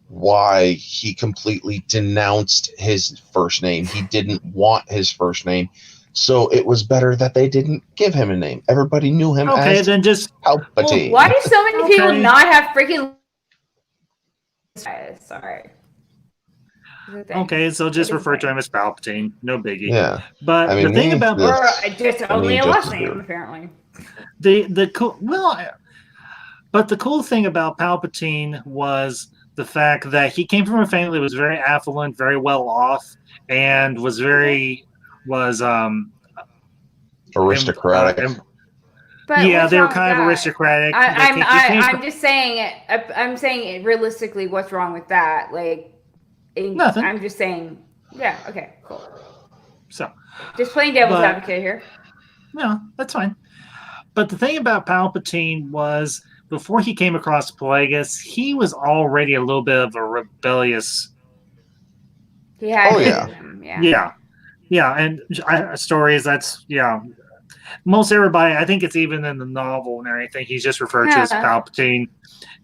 why? He completely denounced his first name. He didn't want his first name. So it was better that they didn't give him a name. Everybody knew him Okay, as then just Palpatine. Why do so many people Okay. not have freaking? Sorry. okay. So just It is refer to fine. him as Palpatine. No biggie. Yeah. But I mean, the thing me, about the- Or just only a just last as name, good. apparently. the cool but the cool thing about Palpatine was the fact that he came from a family that was very affluent, very well off, and was Aristocratic. But yeah, what's they were wrong with kind of that? aristocratic. I'm just saying it. I'm saying it realistically. What's wrong with that? Like, Nothing. I'm just saying. Yeah. Okay. Cool. So Just playing devil's But- advocate here. no, that's fine. But the thing about Palpatine was, before he came across Plagueis, he was already a little bit of a rebellious. He had. Oh, yeah. Yeah, and stories. That's most everybody. I think it's even in the novel and everything. He's just referred to as Yeah. Palpatine.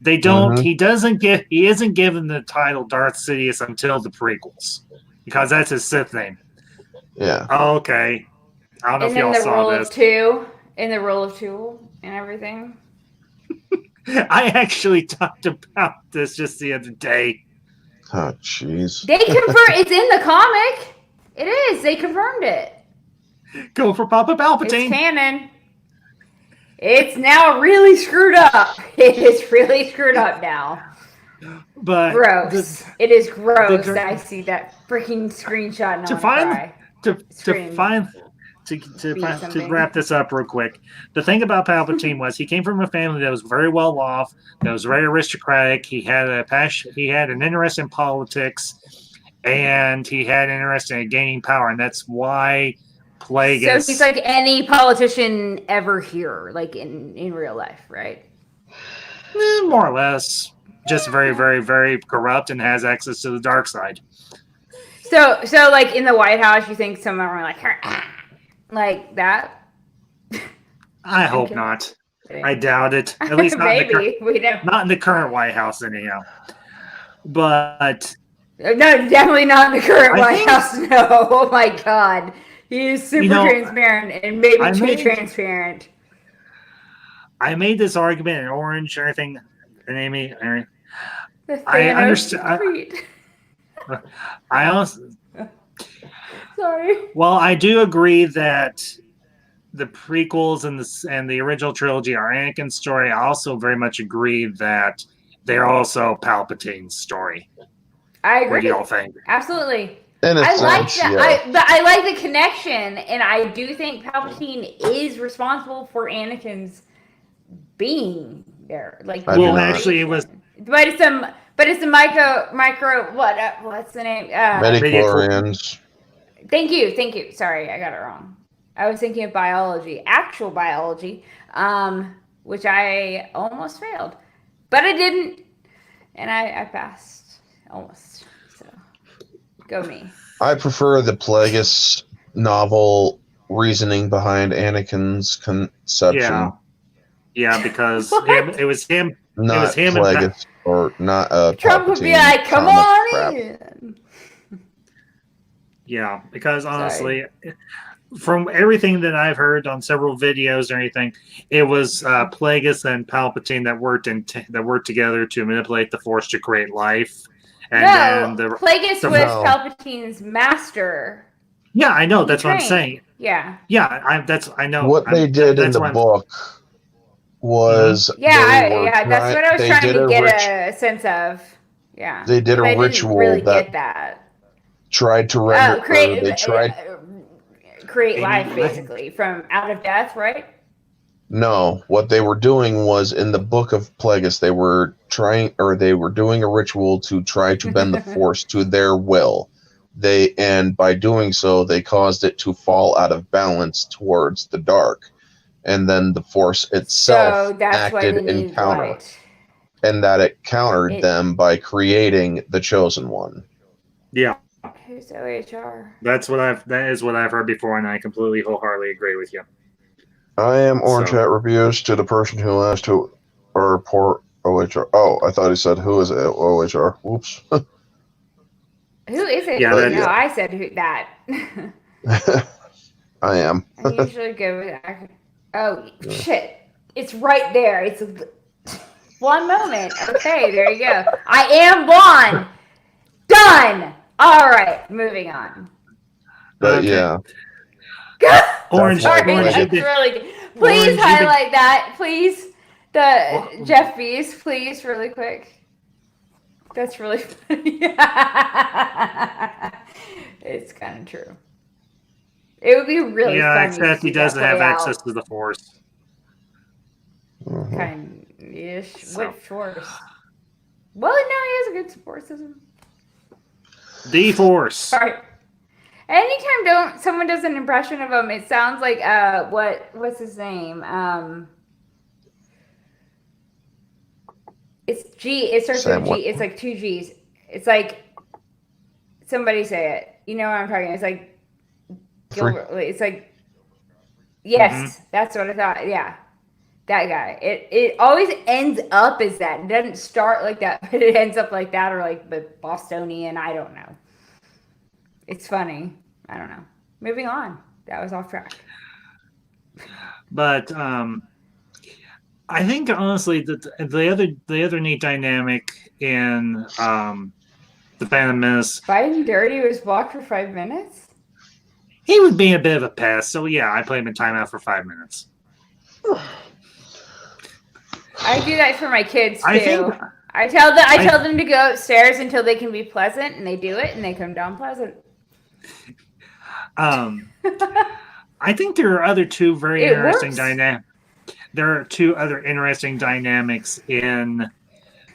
They don't. Mhm. He isn't given the title Darth Sidious until the prequels, because that's his Sith name. Yeah. Oh, okay. I don't know And if then y'all the saw role this. of two, in the role of two, and everything. I actually talked about this just the other day. Oh, jeez. They confirm it's in the comic. It is. They confirmed it. Go for Papa It's Palpatine. canon. It's now really screwed up. It is really screwed up now. But Gross. It is gross the- that I see that freaking screenshot and I To want to find- cry. Scream. To wrap this up real quick, the thing about Palpatine was he came from a family that was very well off, that was very aristocratic. He had a passion. He had an interest in politics, and he had an interest in gaining power, and that's why Plagueis. So he's like any politician ever here, like in real life, right? More or less, just very, very, very corrupt and has access to the dark side. So like in the White House, you think someone were like that? I hope not. I doubt it. At least not, maybe not in the current White House, anyhow. But no, definitely not in the current White House. No, oh my God, he is super transparent and maybe too transparent. I made this argument in Orange and everything, and Amy. I understand. I also. Sorry. Well, I do agree that the prequels and the original trilogy are Anakin's story. I also very much agree that they're also Palpatine's story. I agree. What do y'all think? Absolutely. I like that. Yeah. I like the connection, and I do think Palpatine is responsible for Anakin's being there. Like, well, actually, it was. But it's a micro. What's the name? Midichlorians. Thank you. Sorry, I got it wrong. I was thinking of biology, actual biology, which I almost failed, but I didn't, and I passed almost. So, go me. I prefer the Plagueis novel reasoning behind Anakin's conception. Yeah, because it was him. Not it was him Plagueis, or not Trump would be like, "Come on in." Yeah, because honestly, from everything that I've heard on several videos or anything, it was Plagueis and Palpatine that worked together to manipulate the Force to create life. And Plagueis was Palpatine's master. Yeah, I know. That's what I'm saying. Yeah. Yeah, I know. What they did in the book was that's what I was trying to get a sense of. Yeah, they did a ritual really get that. Tried to render create life basically from out of death, right? No, what they were doing was in the book of Plagueis, they were doing a ritual to try to bend the Force to their will. And by doing so, they caused it to fall out of balance towards the dark, and then the Force itself acted in counter, and that it countered them by creating the Chosen One. Yeah. Who's OHR? That is what I've heard before, and I completely wholeheartedly agree with you. I am Orange Hat Reviews to the person who asked who or poor OHR. Oh, I thought he said who is OHR. Whoops. Who is it? Yeah, no, I said that. I am. I usually go with that. Oh shit! It's right there. It's one moment. Okay, there you go. I am blonde. Done. All right, moving on. But yeah. Orange. Sorry, that's really good. Please highlight that. Please. The Jeff Bees, please, really quick. That's really funny. It's kind of true. It would be really funny. Yeah, except he doesn't have access to the Force. Kind-ish. What Force? Well, no, he has a good support system. The Force. Sorry. Anytime someone does an impression of him, it sounds like what's his name? It's G. It starts with G. It's like 2 G's. It's like somebody say it. You know what I'm talking about? It's like Gilbert. It's like yes, that's what I thought. Yeah, that guy. It always ends up as that. It doesn't start like that, but it ends up like that, or like the Bostonian. I don't know. It's funny. I don't know. Moving on. That was off track. But I think honestly that the other neat dynamic in the Phantom Menace. Fighting Dirty was blocked for 5 minutes. He was being a bit of a pest, so yeah, I played him in timeout for 5 minutes. I do that for my kids too. I tell them to go upstairs until they can be pleasant, and they do it, and they come down pleasant. I think there are other two very It interesting works. dynamics. There are two other interesting dynamics in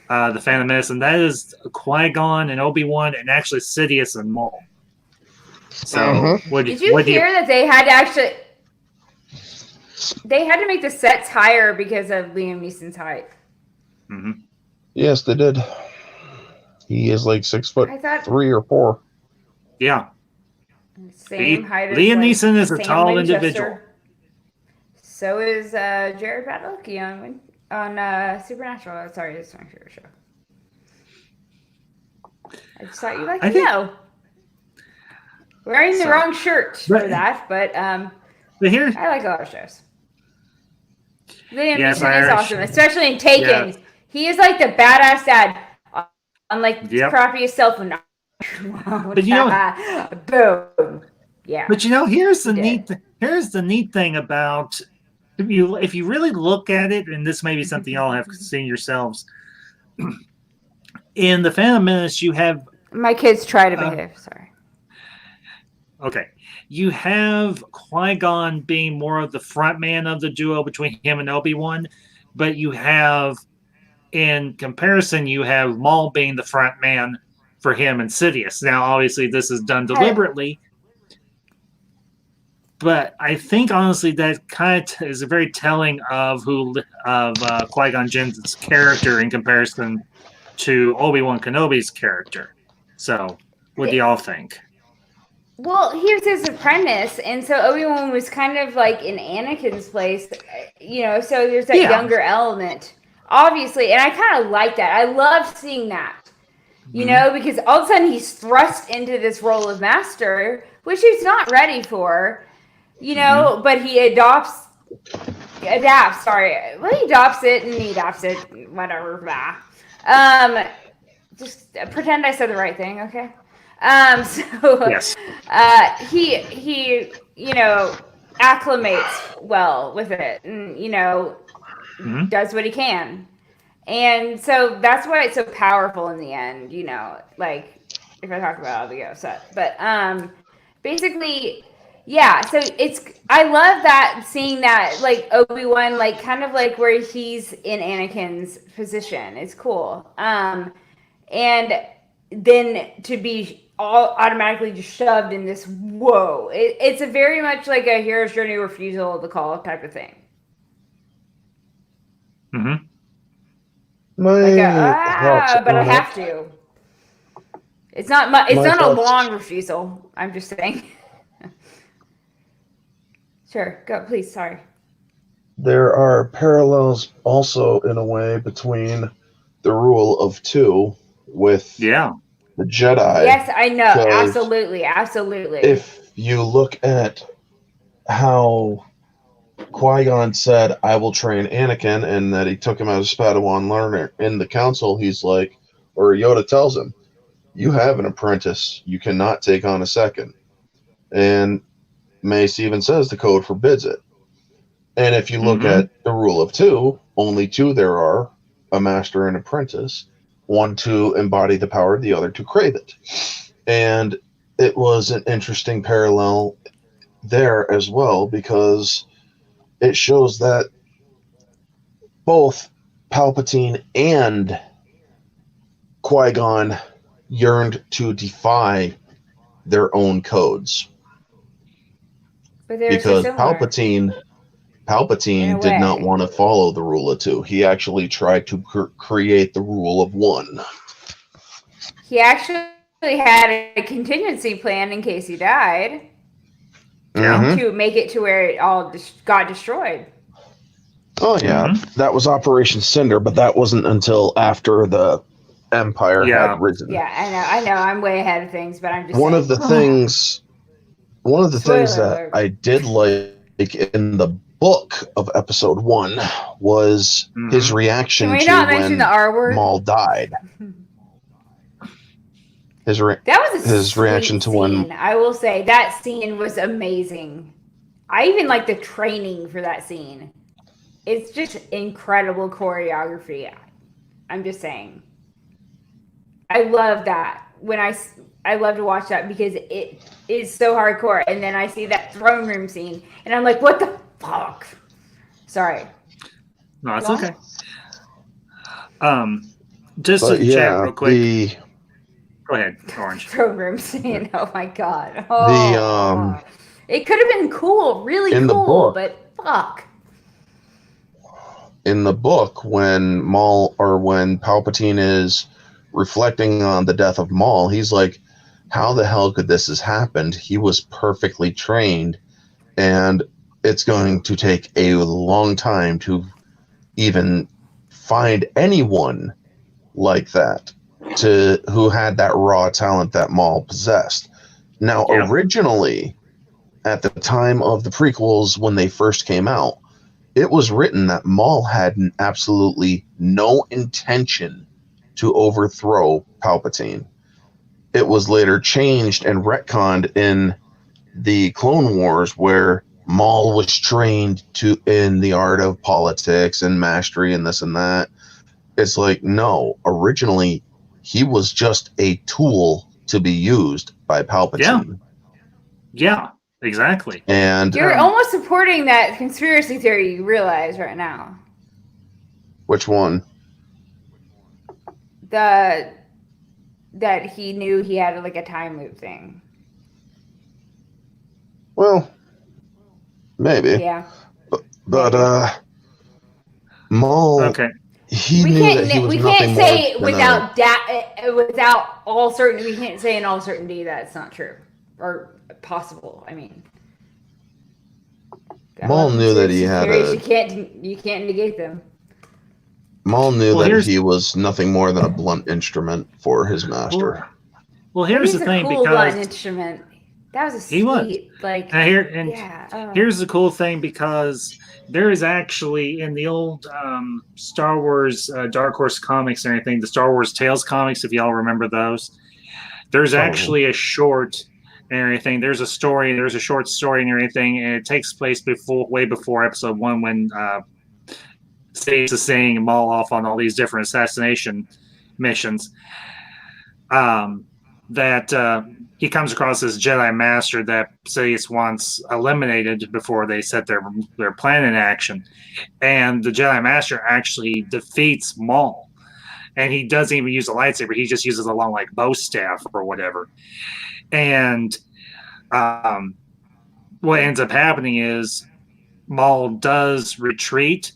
the Phantom Menace, and that is Qui-Gon and Obi-Wan, and actually Sidious and Maul. So, Did you hear that they had to actually? They had to make the sets higher because of Liam Neeson's height. Mm-hmm. Yes, they did. He is like 6'3" or 4. Yeah. Same height as Liam Neeson is a Sam tall Winchester. individual. So is Jared Padalecki on Supernatural. Sorry, this is my favorite show. I just thought you'd like to know. Wearing the wrong shirt for that, but here, I like a lot of shows. Liam Yes, Neeson is Irish. awesome, especially in Taken. Yes. He is like the badass dad on like the Yep. crappiest cell phone. But you know, boom. Yeah. but you know, here's the did. neat thing about if you really look at it, and this may be something y'all have seen yourselves. In the Phantom Menace, you have My kids try to behave. Sorry. okay. You have Qui-Gon being more of the front man of the duo between him and Obi-Wan, but you have, in comparison, you have Maul being the front man for him and Sidious. Now, obviously, this is done deliberately, but I think honestly that kind of is very telling of Qui-Gon Jinn's character in comparison to Obi-Wan Kenobi's character. So, what do y'all think? Well, he was his apprentice, and so Obi-Wan was kind of like in Anakin's place, so there's that younger element, obviously, and I kind of like that. I love seeing that, because all of a sudden he's thrust into this role of master, which he's not ready for, but he adapts, sorry. Well, he adopts it, whatever, blah. Just pretend I said the right thing, okay? Yes. He acclimates well with it and, does what he can. And so that's why it's so powerful in the end, like if I talk about it, I'll be upset. But basically, yeah, so I love that, seeing that, like Obi-Wan, like kind of like where he's in Anakin's position. It's cool. And then to be all automatically just shoved in this, whoa. It's a very much like a hero's journey, refusal of the call type of thing. My but I have to. It's not it's not a long refusal. I'm just saying. Sure, go please. Sorry. There are parallels also in a way between the rule of two with the Jedi. Yes, I know. Absolutely. If you look at how Qui-Gon said, I will train Anakin, and that he took him as a Padawan learner in the council, he's like, or Yoda tells him, you have an apprentice. You cannot take on a second. And Mace even says the code forbids it. And if you look at the rule of two, only two there are, a master and apprentice, one to embody the power, the other to crave it. And it was an interesting parallel there as well, because it shows that both Palpatine and Qui-Gon yearned to defy their own codes. But because Palpatine did not want to follow the rule of two. He actually tried to create the rule of one. He actually had a contingency plan in case he died to make it to where it all got destroyed. Oh yeah, that was Operation Cinder, but that wasn't until after the Empire had risen. Yeah, I know. I'm way ahead of things, but I'm just one saying. of the things that I did like in the book of Episode 1 was his reaction Can we to not mention the R word? Maul died. His reaction to when I will say that scene was amazing. I even like the training for that scene. It's just incredible choreography. I'm just saying. I love that. When I love to watch that because it is so hardcore. And then I see that throne room scene, and I'm like, what the fuck? Sorry. No, it's Go okay. Just But to chat real quick. Go ahead, Orange. Throne room scene. Oh my god. It could have been cool, really in the cool, book- but fuck. in the book, when Palpatine is reflecting on the death of Maul, he's like, how the hell could this have happened? He was perfectly trained, and it's going to take a long time to even find anyone like that who had that raw talent that Maul possessed. Now, Yeah. originally, at the time of the prequels, when they first came out, it was written that Maul had absolutely no intention to overthrow Palpatine. It was later changed and retconned in the Clone Wars, where Maul was trained in the art of politics and mastery and this and that. It's like, no, originally he was just a tool to be used by Palpatine. Yeah, exactly. And You're almost supporting that conspiracy theory, you realize right now. which one? That he knew he had like a time loop thing. Well, maybe. Yeah. But Maul, Okay. he knew that he was we nothing can't say more than without all certainty. We can't say in all certainty that it's not true or possible. I mean, Maul knew that he had you can't negate them. Maul knew Well, that here's- he was nothing more than a blunt instrument for his master. Well, here's the He's a thing, cool because blunt instrument. That was a He was. sweet, like, yeah. here's the cool thing, because there is actually in the old Star Wars Dark Horse comics and everything, the Star Wars Tales comics, if y'all remember those, there's actually a short and everything. There's a short story and everything, and it takes place way before episode 1, when Sidious is sending Maul off on all these different assassination missions. He comes across this Jedi Master that Sidious wants eliminated before they set their plan in action. And the Jedi Master actually defeats Maul. And he doesn't even use a lightsaber. He just uses a long, like, bow staff or whatever. And what ends up happening is Maul does retreat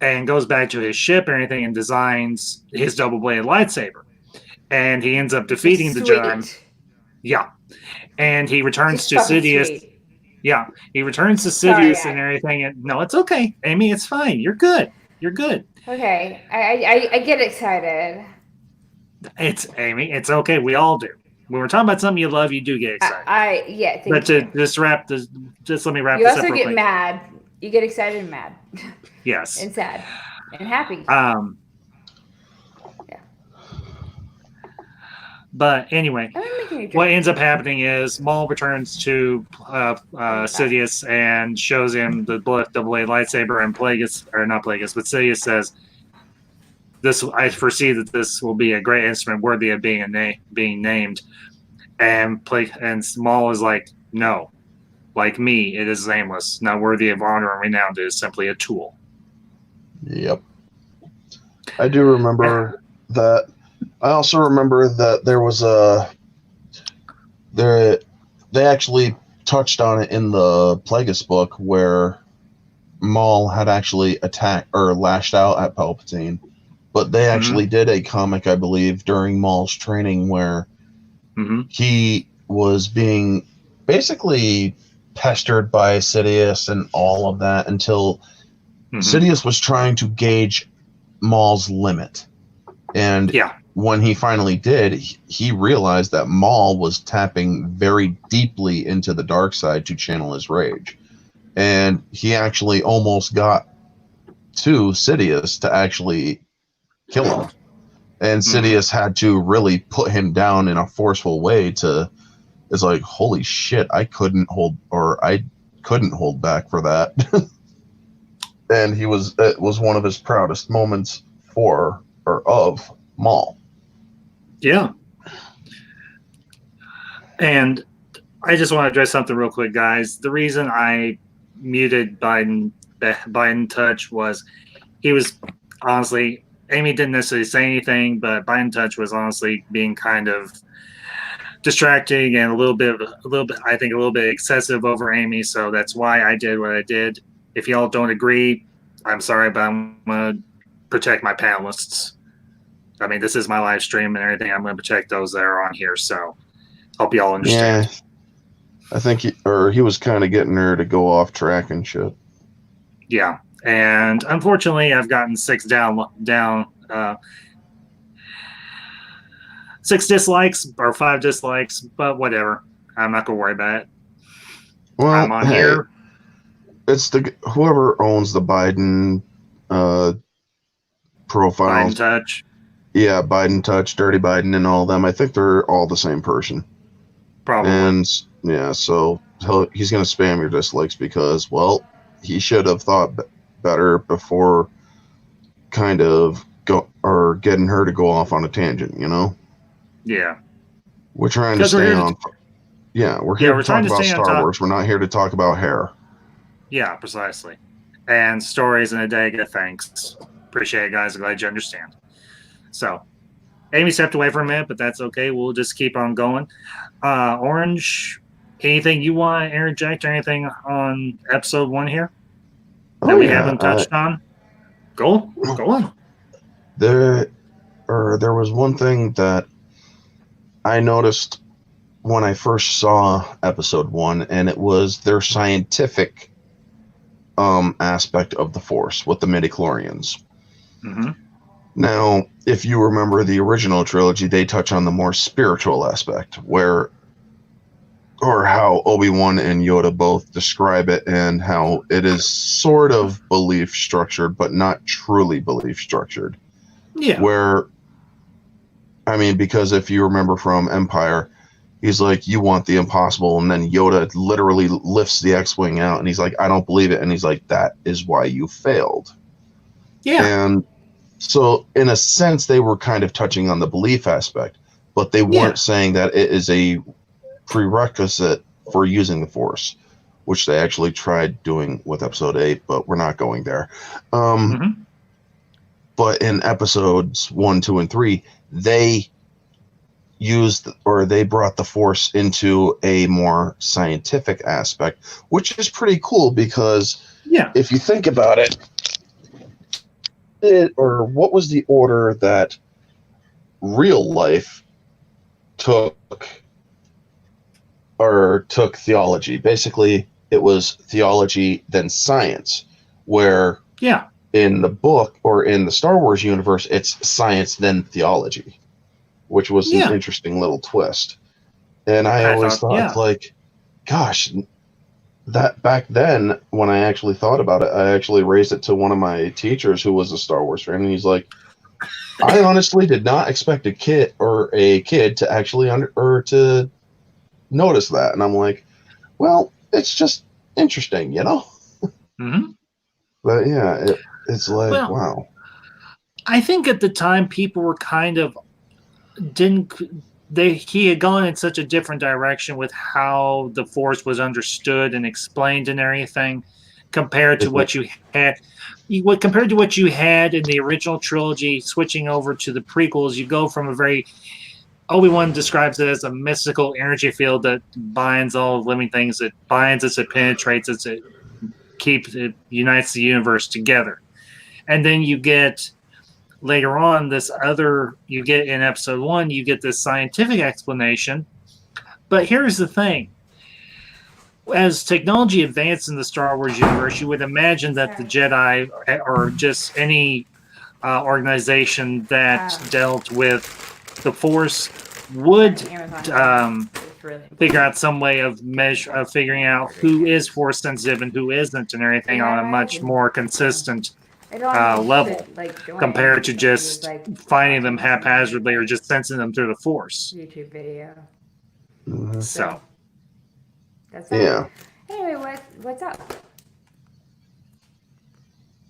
and goes back to his ship and everything and designs his double-bladed lightsaber. And he ends up defeating the Jedi. Yeah. And he returns to Sidious. Sweet. Yeah. He returns to Sorry, Sidious and everything. And no, it's okay. Amy, it's fine. You're good. You're good. Okay, I get excited. It's Amy. It's okay. We all do. When we're talking about something you love, you do get excited. Yeah. But to just let me wrap You this up also real get quick. mad. You get excited and mad. Yes. And sad. And happy. Yeah. But anyway, what ends up happening is Maul returns to Sidious and shows him the double-bladed lightsaber, and but Sidious says, I foresee that this will be a great instrument worthy of being named. And Maul is like, no, like me, it is nameless, not worthy of honor and renown. It is simply a tool. Yep. I do remember that. I also remember that there was they actually touched on it in the Plagueis book, where Maul had actually attacked or lashed out at Palpatine. But they actually did a comic, I believe, during Maul's training, where he was being basically pestered by Sidious and all of that, until Sidious was trying to gauge Maul's limit. And when he finally did, he realized that Maul was tapping very deeply into the dark side to channel his rage. And he actually almost got to Sidious to actually kill him. And Sidious had to really put him down in a forceful way it's like, holy shit, I couldn't hold back for that. And it was one of his proudest moments of Maul. Yeah. And I just want to address something real quick, guys. The reason I muted Biden Touch was he was honestly, Amy didn't necessarily say anything, but Biden Touch was honestly being kind of distracting and a little bit, I think a little bit excessive over Amy. So that's why I did what I did. If y'all don't agree, I'm sorry, but I'm going to protect my panelists. I mean, this is my live stream and everything. I'm going to protect those that are on here. So hope y'all understand. Yeah, I think he was kind of getting her to go off track and shit. Yeah, and unfortunately, I've gotten 6 dislikes or 5 dislikes, but whatever. I'm not gonna worry about it. Well, I'm on here. It's whoever owns the Biden profiles. Biden Touch. Yeah, Biden Touch, Dirty Biden, and all them. I think they're all the same person. Probably. And yeah, so he's going to spam your dislikes because, well, he should have thought better before kind of getting her to go off on a tangent, you know? Yeah. We're trying to stay on. Yeah, we're here to talk about Star Wars. We're not here to talk about hair. Yeah, precisely. And stories and Adega, thanks. Appreciate it, guys. I'm glad you understand. So, Amy stepped away for a minute, but that's okay. We'll just keep on going. Orange, anything you want to interject or anything on episode 1 here that we haven't touched on? Go on. There was one thing that I noticed when I first saw episode 1, and it was their scientific aspect of the Force with the midichlorians. Mm-hmm. Now, if you remember the original trilogy, they touch on the more spiritual aspect, or how Obi-Wan and Yoda both describe it, and how it is sort of belief structured, but not truly belief structured. Yeah. Where, I mean, because if you remember from Empire, he's like, you want the impossible, and then Yoda literally lifts the X-Wing out, and he's like, I don't believe it, and he's like, that is why you failed. Yeah. And so, in a sense, they were kind of touching on the belief aspect, but they weren't saying that it is a prerequisite for using the Force, which they actually tried doing with Episode 8, but we're not going there. But in Episodes 1, 2, and 3, they brought the Force into a more scientific aspect, which is pretty cool because if you think about it, what was the order that real life took theology? Basically, it was theology then science, where in the book or in the Star Wars universe, it's science then theology, which was an interesting little twist. And I always thought, like, gosh, that back then, when I actually thought about it, I actually raised it to one of my teachers who was a Star Wars fan, and he's like, I honestly did not expect a kid to actually to notice that. And I'm like, well, it's just interesting, you know? Mm-hmm. But yeah, it's like, wow. I think at the time people were kind of he had gone in such a different direction with how the Force was understood and explained and everything compared to what you had. Compared to what you had in the original trilogy, switching over to the prequels, you go from a very Obi-Wan describes it as a mystical energy field that binds all living things. It binds us, it penetrates us, it unites the universe together. And then you get later on you get in episode 1, you get this scientific explanation. But here's the thing. As technology advanced in the Star Wars universe, you would imagine that the Jedi or just any organization that dealt with the Force would figure out some way of figuring out who is Force sensitive and who isn't and everything on a much more consistent level compared to just finding them haphazardly or just sensing them through the Force. YouTube video. So. That's all. Anyway, what's up?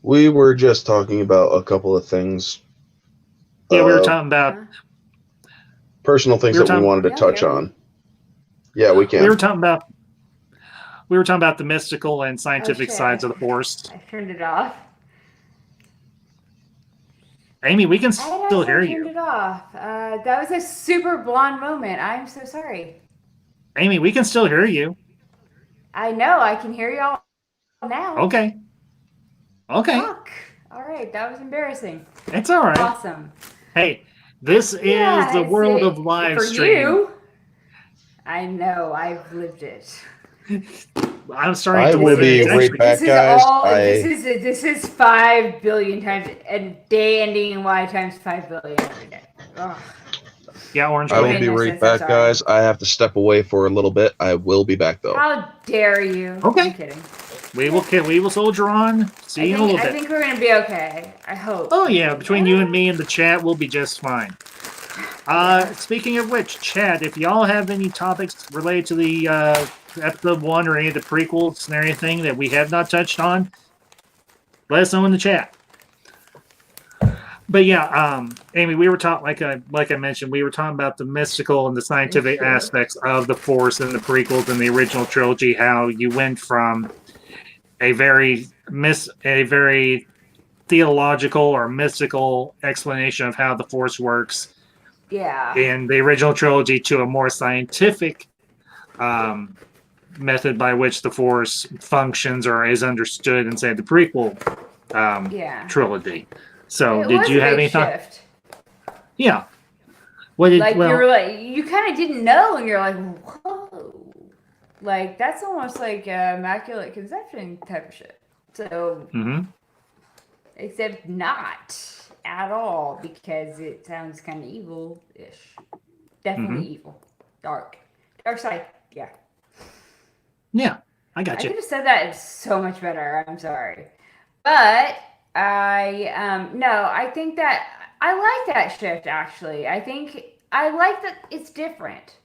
We were just talking about a couple of things. Yeah, we were talking about personal things that we wanted to touch on. Yeah, we We can. were talking about the mystical and scientific shit. sides of the Force. I turned it off. Amy, we can I still hear turned you. it off. That was a super blonde moment. I'm so sorry. Amy, we can still hear you. I know. I can hear y'all now. Okay. Fuck. All right. That was embarrassing. It's all right. Awesome. Hey, this is the world of live for stream. you. I know. I've lived it. I'm starting I to will live be it. It's right actually- back, This is guys. all. This is 5 billion times a day ending in Y times 5 billion every day. Ugh. Yeah, Orange. I Go will ahead. be Goodness, right I'm back, sorry. guys. I have to step away for a little bit. I will be back though. How dare you? Okay. I'm kidding. We will soldier on. See you in a little I bit. think we're gonna be okay. I hope. Oh yeah, between you and me and the chat, we'll be just fine. Speaking of which, chat, if y'all have any topics related to the episode 1 or any of the prequels and everything that we have not touched on, let us know in the chat. But yeah, Amy, we were talking like I mentioned, we were talking about the mystical and the scientific Sure. aspects of the Force and the prequels and the original trilogy. How you went from a very theological or mystical explanation of how the Force works Yeah. in the original trilogy to a more scientific method by which the Force functions or is understood in, say, the prequel trilogy. So, did you have any thoughts? Yeah. What did you kind of didn't know, and you're like, whoa, like that's almost like immaculate conception type of shit. So, except not at all, because it sounds kind of evil-ish. Definitely evil, dark side. Yeah. Yeah, I got I you. could have said that so much better. I'm sorry, but I think that I like that shift. Actually, I think I like that it's different.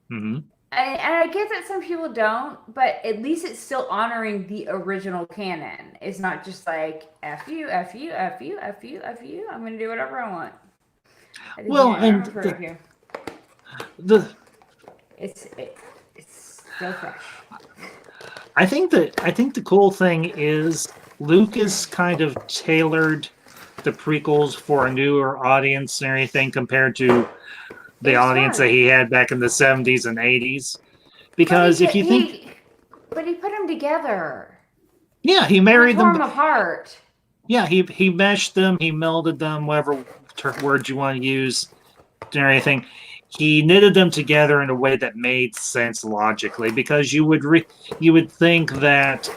And I get that some people don't, but at least it's still honoring the original canon. It's not just like F you, F you, F you, F you, F you. I'm gonna do whatever I want. I think it's still fresh. I think the cool thing is Lucas kind of tailored the prequels for a newer audience and everything compared to the audience that he had back in the 70s and 80s. Because if you think... But he put them together. Yeah, he married them. Tore them apart. Yeah, he meshed them, he melded them, whatever word you want to use, and everything. He knitted them together in a way that made sense logically, because you would think that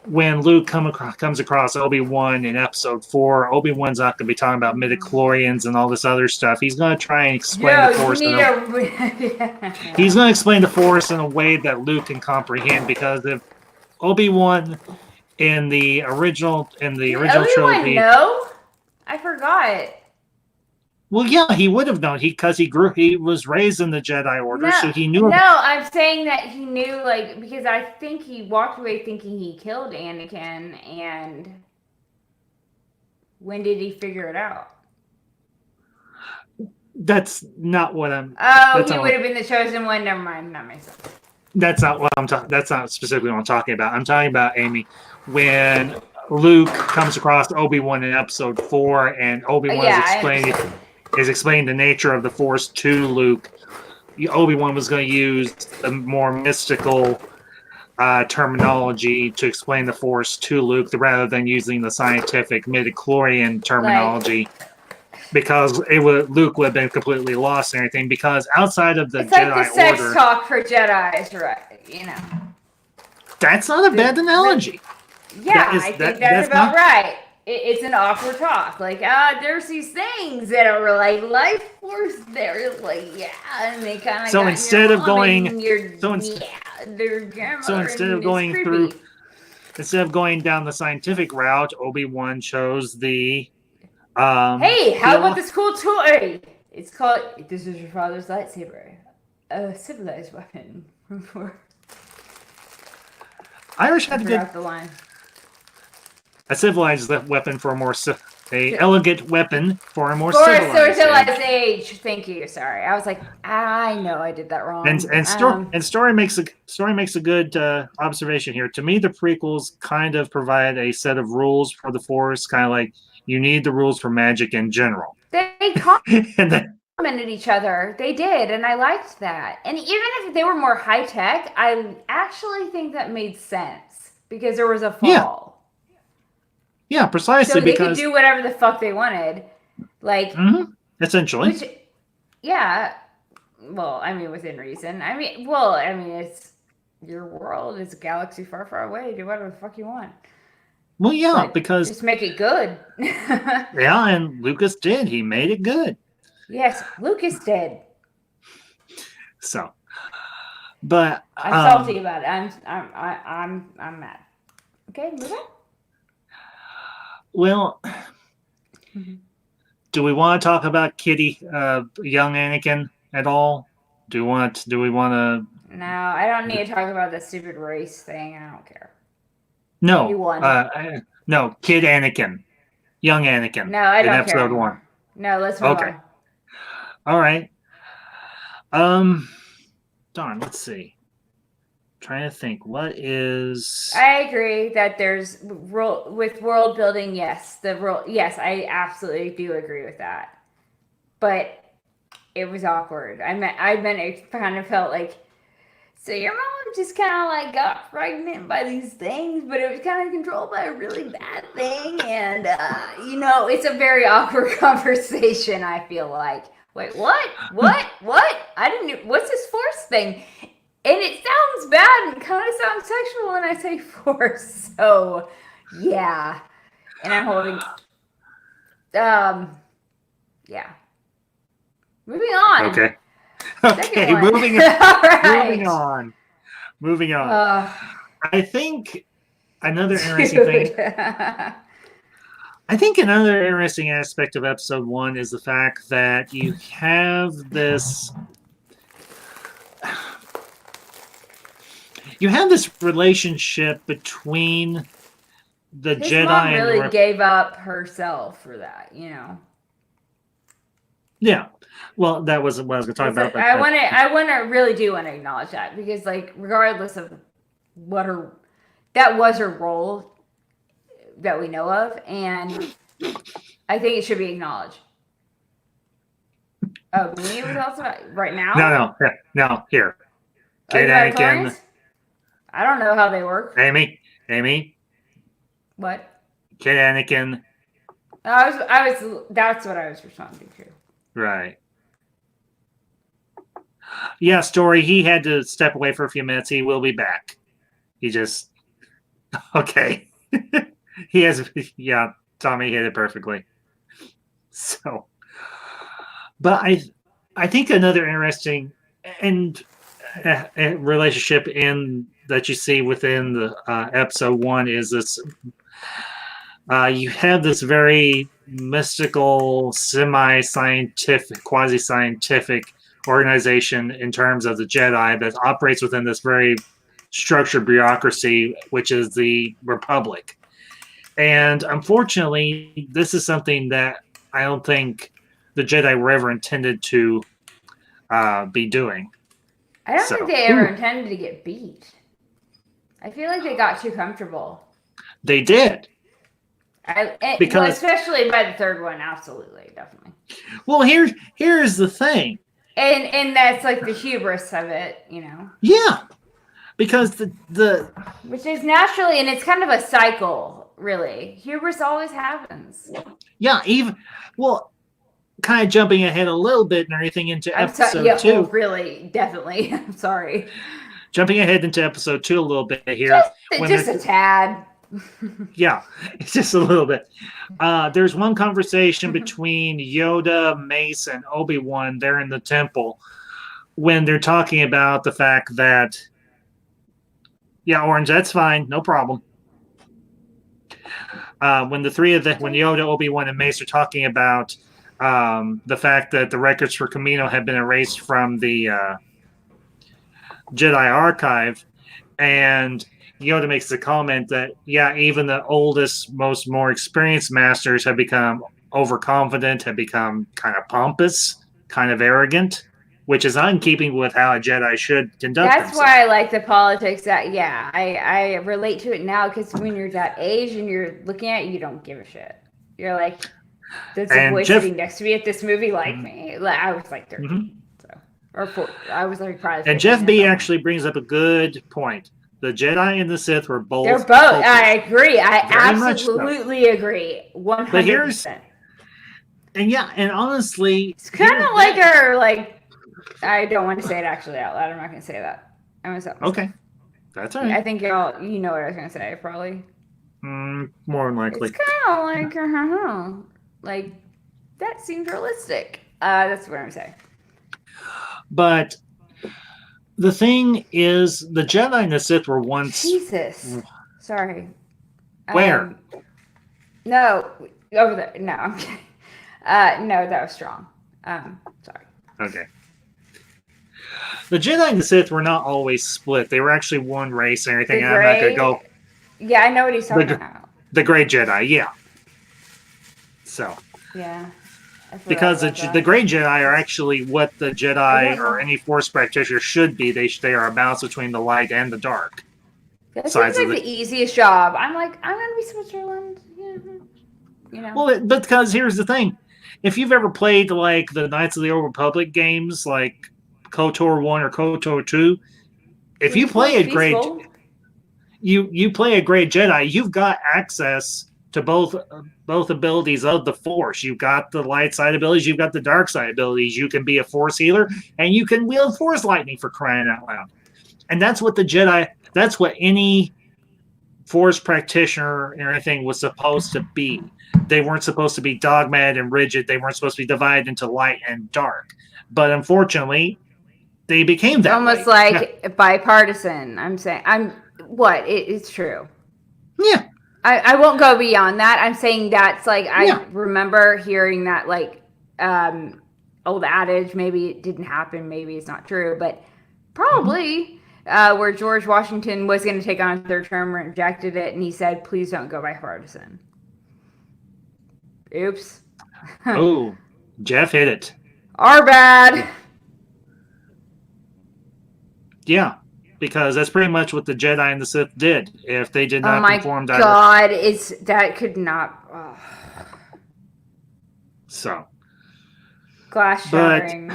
when Luke comes across Obi-Wan in Episode 4, Obi-Wan's not going to be talking about midichlorians and all this other stuff. He's going to try and explain the Force. He's going to explain the Force in a way that Luke can comprehend, because if Obi-Wan in the original trilogy, no, I forgot. Well, yeah, he would have known. He was raised in the Jedi Order, so he knew. No, I'm saying that he knew, like, because I think he walked away thinking he killed Anakin, and when did he figure it out? That's not what I'm. Oh, he would have been the chosen one. Never mind, that makes sense. That's not what I'm talking. That's not specifically what I'm talking about. I'm talking about, Amy, when Luke comes across Obi-Wan in Episode 4, and Obi-Wan is explaining the nature of the Force to Luke. Obi-Wan was going to use a more mystical terminology to explain the Force to Luke, rather than using the scientific midichlorian terminology, because Luke would have been completely lost and everything. Because outside of the Jedi Order, it's like the sex talk for Jedi's, right? You know, that's not a bad analogy. Yeah, I think that's about right. It's an awkward talk. Like, there's these things that are like life force. They're like, yeah, and they kind of. So instead of going down the scientific route, Obi-Wan chose the. Hey, how about this cool toy? It's called. This is your father's lightsaber, a civilized weapon. Irish had to get the line. A civilized weapon for a more elegant weapon for a more For a civilized socialized age. age. Thank you. Sorry, I was like, I know I did that wrong. And story makes a good observation here. To me, the prequels kind of provide a set of rules for the Force, kind of like you need the rules for magic in general. They And then, complemented each other. They did, and I liked that. And even if they were more high tech, I actually think that made sense because there was a fall. yeah, precisely So they because could do whatever the fuck they wanted, like essentially. which, yeah. Well, I mean, within reason. I mean, it's your world. It's a galaxy far, far away. Do whatever the fuck you want. Well, yeah, But because just make it good. yeah, and Lucas did. He made it good. Yes, Lucas did. So, but I'm salty about it. I'm mad. Okay, move on. Well, do we want to talk about Kitty, young Anakin at all? Do we want to? No, I don't need to talk about the stupid race thing. I don't care. No, He won. no, Kid Anakin, young Anakin. No, I in don't care episode anymore. 1. No, let's move on. All right. Darn. Let's see. Trying to think. What is? I agree that there's with world building. Yes, Yes, I absolutely do agree with that. But it was awkward. I meant it kind of felt like. So your mom just kind of like got pregnant by these things, but it was kind of controlled by a really bad thing, and it's a very awkward conversation. I feel like, wait, what? I didn't know. What's this Force thing? And it sounds bad and kind of sounds sexual when I say Force. So, yeah, and I'm holding. Yeah. Moving on. Okay. Okay, moving on. Moving on. I think another interesting thing. I think another interesting aspect of episode 1 is the fact that you have this. You have this relationship between the His Jedi mom and really gave up herself for that, Yeah. Well, that wasn't what I was going to talk about. But I really do want to acknowledge that because, like, regardless of that was her role that we know of, and I think it should be acknowledged. Oh, me was also right now. No. Here, Kid Anakin. I don't know how they work. Amy. What? Kid Anakin. I was. That's what I was responding to. Right. Yeah, Story. He had to step away for a few minutes. He will be back. He just okay. He has. Yeah, Tommy hit it perfectly. So, but I think another interesting and relationship that you see within the episode 1 is this. You have this very mystical, semi-scientific, quasi-scientific organization in terms of the Jedi that operates within this very structured bureaucracy, which is the Republic. And unfortunately, this is something that I don't think the Jedi were ever intended to be doing. I don't think they ever intended to get beat. I feel like they got too comfortable. They did. Because especially by the third one, absolutely, definitely. Well, here's the thing. And that's like the hubris of it, Yeah. Because the which is naturally, and it's kind of a cycle, really. Hubris always happens. Yeah, kind of jumping ahead a little bit and everything into episode 2. Oh, really, definitely. I'm sorry. Jumping ahead into episode 2 a little bit here. Just a tad. Yeah, it's just a little bit. There's one conversation between Yoda, Mace, and Obi-Wan there in the temple when they're talking about the fact that, yeah, Orange, that's fine, no problem. When Yoda, Obi-Wan, and Mace are talking about the fact that the records for Kamino have been erased from the Jedi archive, and Yoda makes the comment that, yeah, even the oldest, more experienced masters have become overconfident, have become kind of pompous, kind of arrogant, which is not in keeping with how a Jedi should conduct That's themselves. why I like the politics. That I relate to it now because when you're that age and you're looking at it, you don't give a shit. You're like, does the boy sitting next to me at this movie like me? Like, I was like 13, so or 4. I was like probably. And Jeff B actually brings up a good point. The Jedi and the Sith were both. They're both. I agree. I absolutely agree. 100%. But here's, and honestly, it's kind of like our I don't want to say it actually out loud. I'm not going to say that. I'm going to say okay. That's all right. I think you know what I was going to say, probably. More than likely. It's kind of like that seems realistic. That's what I'm saying. But the thing is, the Jedi and the Sith were once. Jesus. Sorry. Where? No, over there. No, I'm kidding. No, that was strong. Sorry. Okay. The Jedi and the Sith were not always split. They were actually one race and everything. I'm not going to go. Yeah, I know what he's talking about. The Great Jedi, yeah. So. Yeah. Because the Great Jedi are actually what the Jedi or any Force practitioner should be. They are a balance between the light and the dark. That seems like the easiest job. I'm like, I'm going to be Switzerland. Yeah. You know. Well, but because here's the thing. If you've ever played like the Knights of the Old Republic games, like KOTOR 1 or KOTOR 2, if you play you play a Great Jedi, you've got access to both abilities of the Force. You've got the light side abilities, you've got the dark side abilities. You can be a Force healer, and you can wield Force lightning, for crying out loud. And that's what that's what any Force practitioner or anything was supposed to be. They weren't supposed to be dogmatic and rigid. They weren't supposed to be divided into light and dark. But unfortunately, they became that almost way. Like bipartisan. I'm saying it's true. Yeah. I won't go beyond that. I'm saying that's like I remember hearing that old adage. Maybe it didn't happen. Maybe it's not true, but probably where George Washington was going to take on a third term, rejected it, and he said, "Please don't go bipartisan." Oops. Oh, Jeff hit it. Our bad. Yeah. Because that's pretty much what the Jedi and the Sith did. If they did not conform to God, that could not. Oh. So. Glass shattering.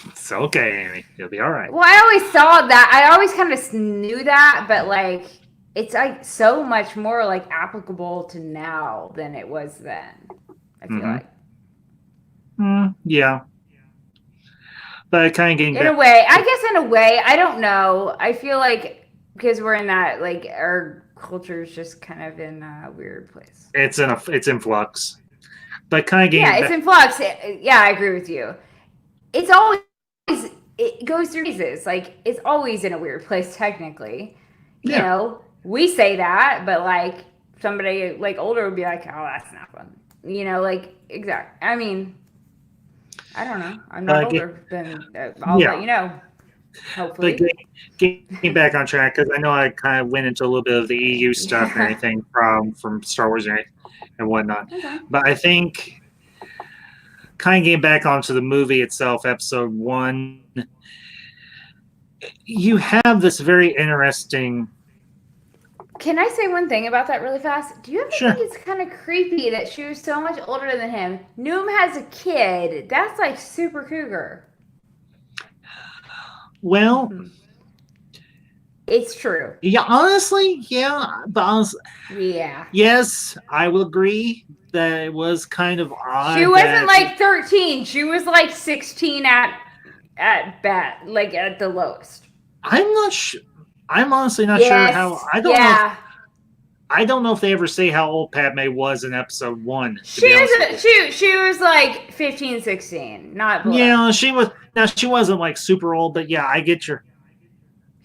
It's okay, Amy. You'll be all right. Well, I always saw that. I always kind of knew that, but it's like so much more like applicable to now than it was then. I feel like. Yeah. But kind of getting in a way, I don't know. I feel like because we're in that our culture is just kind of in a weird place. It's in flux, but kind of getting it's in flux. Yeah, I agree with you. It's always it goes through phases. Like it's always in a weird place technically. You know, we say that, but somebody older would be like, "Oh, that's not fun." You know, exactly. I mean. I don't know. I'm not older than I'll let you know. Hopefully. But getting back on track, because I know I kind of went into a little bit of the EU stuff and everything from Star Wars and whatnot. Okay. But I think kind of getting back onto the movie itself, Episode 1, you have this very interesting... Can I say one thing about that really fast? Do you ever think it's kind of creepy that she was so much older than him? Noom has a kid. That's super cougar. Well, it's true. Yeah, honestly, yeah. But honestly, yes, I will agree that it was kind of odd. She wasn't 13. She was 16 at bat, at the lowest. I'm not sure. I'm honestly not sure how. I don't know. I don't know if they ever say how old Padme was in Episode 1. She was 15, 16, not below. Yeah, she was. Now she wasn't super old, but yeah, I get your.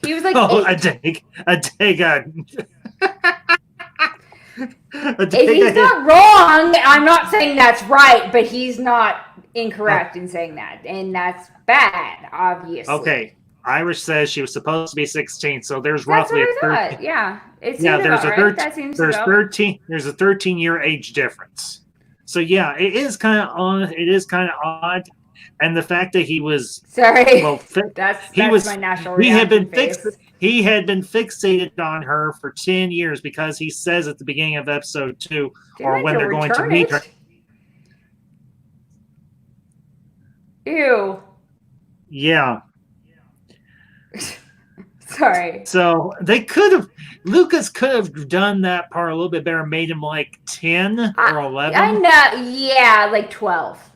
He was 8. A dig. He's not wrong. I'm not saying that's right, but he's not incorrect in saying that, and that's bad, obviously. Okay. Irish says she was supposed to be 16, so there's That's roughly what a I 13. thought. Yeah, it seems Yeah, there's about a right. That seems there's about 13 there's a 13-year age difference. So yeah, it is kind of odd, and the fact that he was sorry. well, That's he was my natural he had reaction been face. he had been fixated on her for 10 years because he says at the beginning of episode 2 Didn't or I when they're going to return meet her. it? Ew. Yeah. Sorry. So Lucas could have done that part a little bit better, made him like 10 or 11. I know. Yeah, like 12.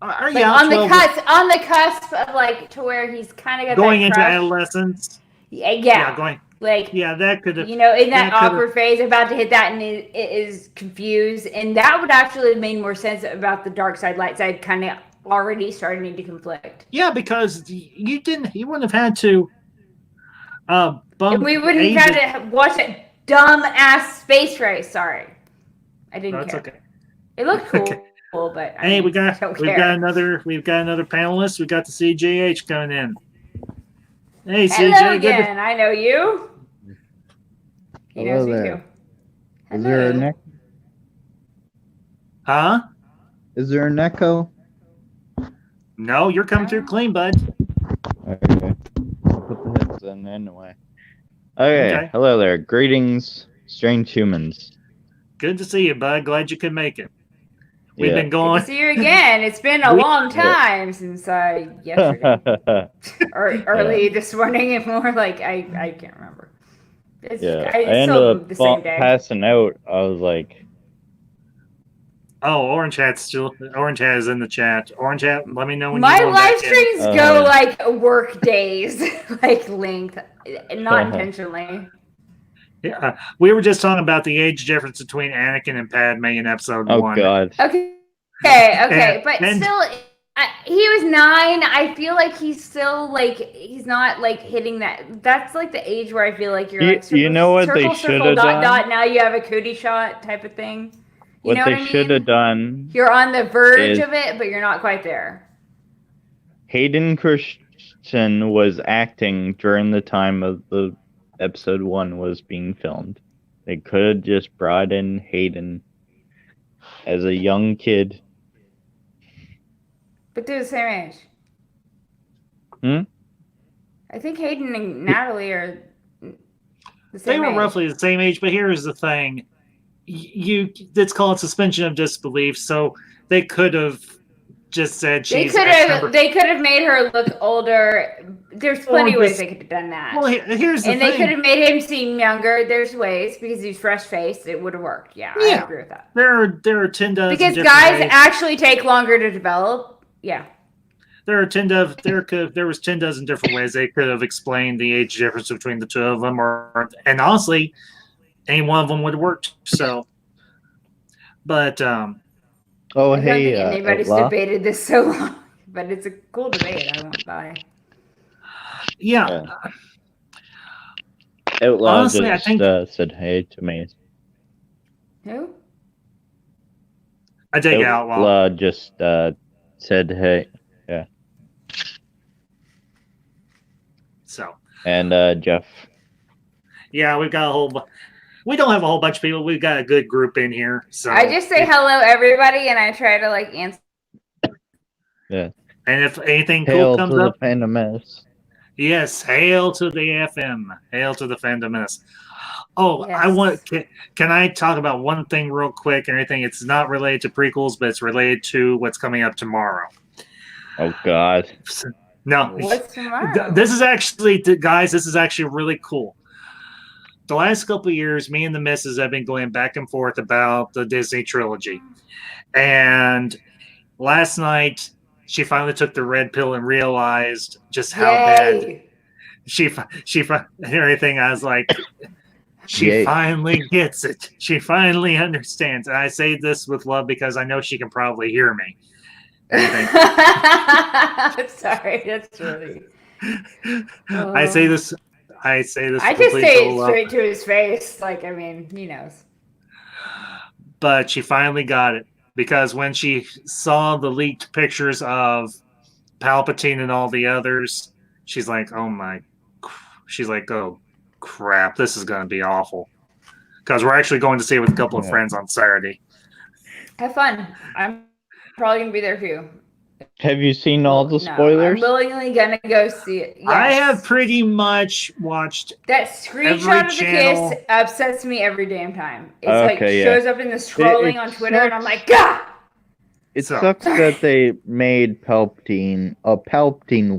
Like yeah, on 12 the cusp of like to where he's kind of got going that into crush. adolescence. Yeah. Going. Like Yeah, that could have. In that awkward phase, about to hit that, and it is confused, and that would actually have made more sense about the dark side, light side, kind of already starting to conflict. Yeah, because you wouldn't have had to. And we wouldn't have had to watch a dumb ass space race. Sorry, I didn't care. Okay. It looked cool, but we've got another panelist. We got the CJH coming in. Hey, hello CJ. again. I know you. He knows you too. Is there an echo? Huh? Is there an echo? No, you're coming through clean, bud. Okay. I'll put the headset in anyway. Okay. Hello there. Greetings, strange humans. Good to see you, bud. Glad you could make it. We've been Good going. to see you again. It's been a long time since yesterday or early this morning, and more like I can't remember. I ended up passing out. I was like, "Oh, Orange Hat is in the chat. Orange Hat, let me know when my you want live streams go like work days, like length, not intentionally." Yeah, we were just talking about the age difference between Anakin and Padme in episode 1. Oh God. Okay, but still. He was 9. I feel like he's still like he's not like hitting that. That's like the age where I feel like you're like you know what they should have done. Dot. Now you have a cootie shot type of thing. You know what they should have done. You're on the verge of it, but you're not quite there. Hayden Christensen was acting during the time of the episode 1 was being filmed. They could have just brought in Hayden as a young kid. But they're the same age. I think Hayden and Natalie are the same They were age. roughly the same age, but here's the thing. It's called suspension of disbelief, so they could have just said she's They could have made her look older. There's plenty of ways they could have done that. Well, here's the thing. They could have made him seem younger. There's ways because he's fresh faced. It would have worked. Yeah, I agree with that. There are 10 dozen because different guys ways. actually take longer to develop. Yeah. There was 10 dozen different ways they could have explained the age difference between the two of them, and honestly, any one of them would have worked. So, but oh I don't hey, think anybody's debated this so long, but it's a cool debate. I won't lie. Yeah. Outlaw honestly, just I think said hey to me. Who? I take Outlaw. Outlaw just said hey. Yeah. So. And Jeff. Yeah, we've got we don't have a whole bunch of people. We've got a good group in here. So I just say hello, everybody, and I try to like answer. Yeah. And if anything Hail cool comes to up, the Phantom Menace. Yes, hail to the FM. Hail to the Phantom Menace. Oh, yes. Can I talk about one thing real quick? And anything, it's not related to prequels, but it's related to what's coming up tomorrow. Oh God. No. What's tomorrow? This is actually, guys, this is actually really cool. The last couple of years, me and the missus have been going back and forth about the Disney trilogy. And last night, she finally took the red pill and realized just how bad she everything. I was like, she finally gets it. She finally understands. And I say this with love because I know she can probably hear me. Sorry, that's really. I say this. I just say it straight to his face. Like, I mean, he knows. But she finally got it. Because when she saw the leaked pictures of Palpatine and all the others, she's like, she's like, oh crap, this is gonna be awful. Because we're actually going to see it with a couple of friends on Saturday. Have fun. I'm probably gonna be there too. Have you seen all the No, spoilers? I'm willingly gonna go see it. Yes. I have pretty much watched that screenshot every of the channel. kiss upsets me every damn time. It's Okay, yeah. shows up in the scrolling It on Twitter, and I'm sucks. like, Gah! It So- sucks that they made Palpatine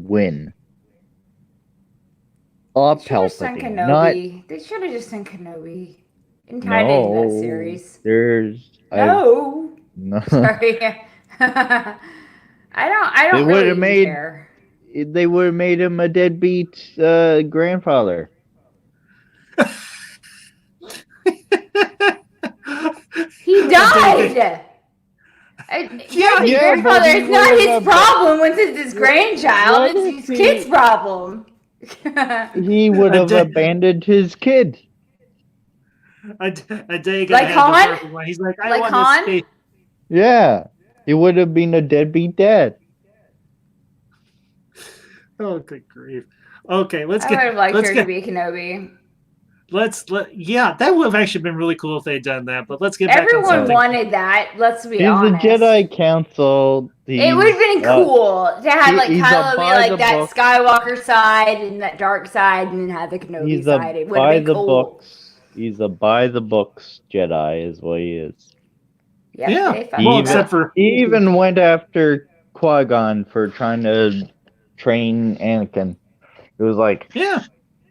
win. They should have sent Palpatine, not Kenobi. They should have just sent Kenobi and tied it into that no. series. There's No, no. sorry. I don't They really would've made- care. They would have made him a deadbeat grandfather. He died. Yeah, yeah, Grandfather, but he it's not his would've- problem when it's his grandchild. What It's if his he- kid's problem. He would have abandoned his kid. a day Like ahead Han? the perfect one. He's like, I Like want Han? to escape. Yeah, he would have been a deadbeat dad. Oh, good grief. Okay, let's I would get. have liked let's her get. to be Kenobi. Yeah, that would have actually been really cool if they'd done that. But let's get back on Everyone something. wanted that. Let's be He's honest. the Jedi Council. It would have been cool to have like he's a Kylo be by like the that book- Skywalker side and that dark side, and then have the Kenobi He's side. a It would have by been the cool. books. He's a by the books Jedi, is what he is. Yes, Yeah. they fucked Well, it up. except for He even went after Qui-Gon for trying to train Anakin. It was like, yeah.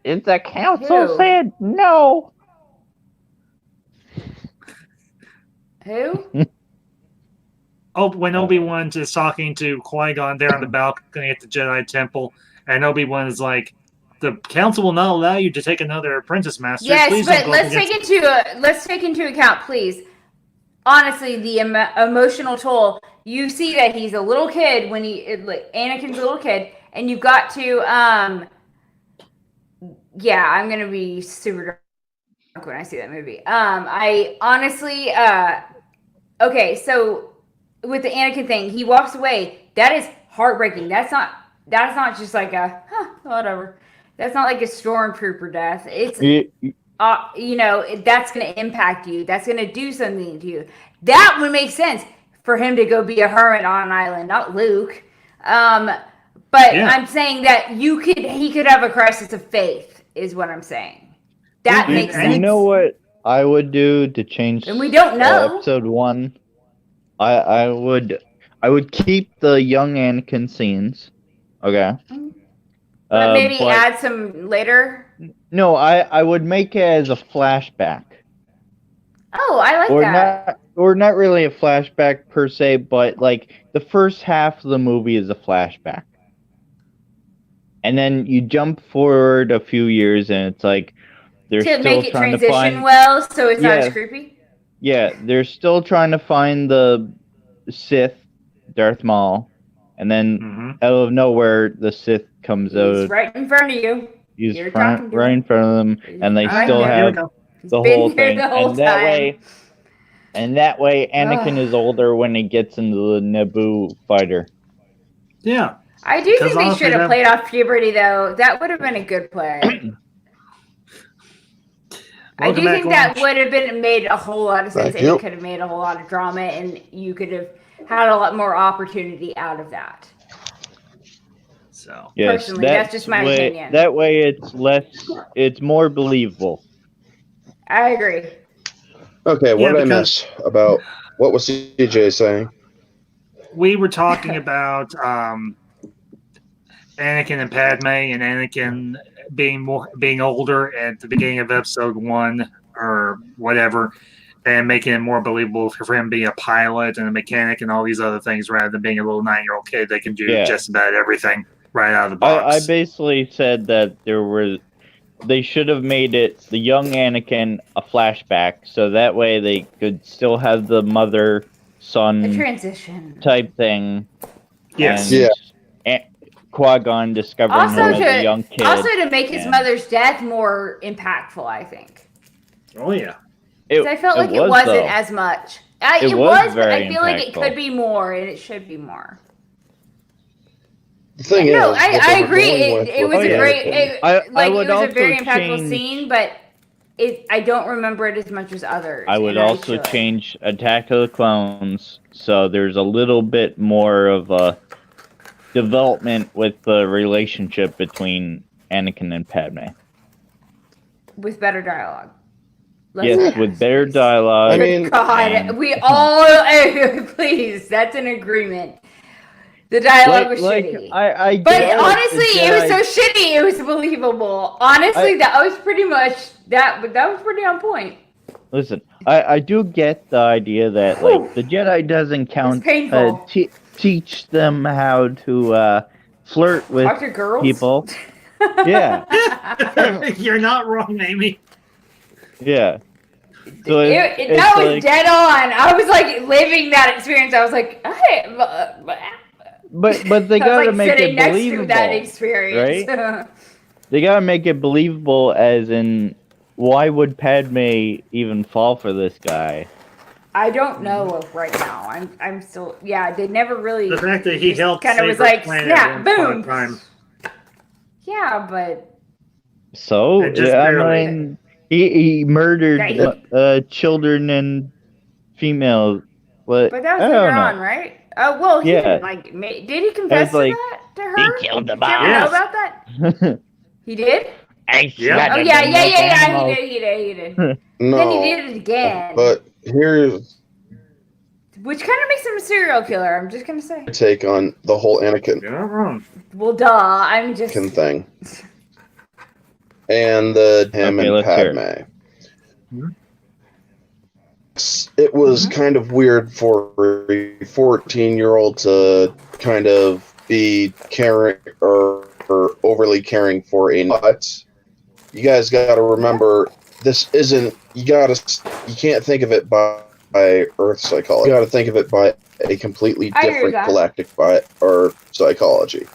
if the council Who? said no. Who? Oh, when Obi-Wan is talking to Qui-Gon there on the balcony at the Jedi Temple, and Obi-Wan is like, the council will not allow you to take another apprentice master. Yes, Please don't but go let's against-" take into account, please. Honestly, the emotional toll. You see that he's a little kid when Anakin's a little kid, and you've got to yeah, I'm gonna be super drunk when I see that movie. I honestly okay, so with the Anakin thing, he walks away. That is heartbreaking. That's not just like a whatever. That's not like a stormtrooper death. It's that's going to impact you. That's going to do something to you. That would make sense for him to go be a hermit on an island, not Luke. But Yeah. I'm saying that he could have a crisis of faith, is what I'm saying. That And- makes and sense. You know what I would do to change And we don't know. episode 1? I would keep the young Anakin scenes. Okay. But maybe but- add some later. No, I would make it as a flashback. Oh, I like that. Not really a flashback per se, but like the first half of the movie is a flashback. And then you jump forward a few years and it's like they're To still make it trying to transition find well, so it's not Yeah. as creepy. Yeah, they're still trying to find the Sith, Darth Maul, and then Mhm. out of nowhere the Sith comes He's out. right in front of you. He's You're talking to right him. in front of them, and they Right still there. Here we have go. He's the been whole here thing. the whole And that time. way, Anakin is older when he gets into the Naboo fighter. Yeah. I do Because think they honestly, should have that- played off puberty, though. That would have been a good play. I Welcome do back, think that Orange. would have been made a whole lot of sense, Thank and you. it could have made a whole lot of drama, and you could have had a lot more opportunity out of that. So Yes, Personally, that's just my way, opinion. That way, it's more believable. I agree. Okay, what Yeah, did I because- miss about what was CJ saying? we were talking about Anakin and Padme, and Anakin being older at the beginning of episode 1 or whatever, and making it more believable for him being a pilot and a mechanic and all these other things, rather than being a little 9-year-old kid that can do Yeah. just about everything right out of the I box. basically said that they should have made it the young Anakin a flashback, so that way they could still have the mother The son transition. type thing. Yes. Yeah. And Qui-Gon discovering Also him as a young kid. Also to make his and- mother's death more impactful, I think. Oh yeah. 'Cause I felt like it was, wasn't though. as much. It It was was, but very I feel like it impactful. could be more, and it should be more. The thing No, is, I what they were agree. going with It was with a the great, Anakin- I it would was a also very impactful change- scene, but I don't remember it as much as others. I would and also should. change Attack of the Clones so there's a little bit more of a development with the relationship between Anakin and Padme. With better dialogue. Yes, with better dialogue. I mean- God, and- we all please. That's an agreement. The dialogue was shitty. I But get honestly, the it was Jedi- so shitty. It was believable. Honestly, that was pretty much that. But that was pretty on point. Listen, I do get the idea that like the Jedi doesn't count painful. teach them how to flirt with Talk to girls. people. Yeah, You're not wrong, Amy. yeah. So That it's was like, dead on. I was like living that experience. I was like, hey, but they I was, gotta like, make sitting it next believable. to that experience. They gotta make it believable, as in, why would Padme even fall for this guy? I don't know of right now. I'm still they never really. The fact that he just helped kind of save was her like planet snap, once upon a boom. time. Yeah, but So And just I barely. mean, he murdered Yeah, children and females. But that was I later don't know. on, right? Oh well, he Yeah. didn't like. Did he confess to like, that to her? He killed the Did you ever boss. know about that? He did. I Yeah. Oh shredded yeah, them yeah, like yeah, yeah. animals. He did. No, Then he did it again, but here's which kind of makes him a serial killer. I'm just gonna say. my take on the whole Anakin You're not wrong. Well, duh. I'm just. thing. And the him Okay, and let's hear Padme. Mhm. It was Mhm. kind of weird for a 14-year-old to kind of be caring or overly caring for a nut. You guys got to remember, this isn't. You can't think of it by Earth psychology. You got to think of it by a completely I agree with different that. galactic or psychology.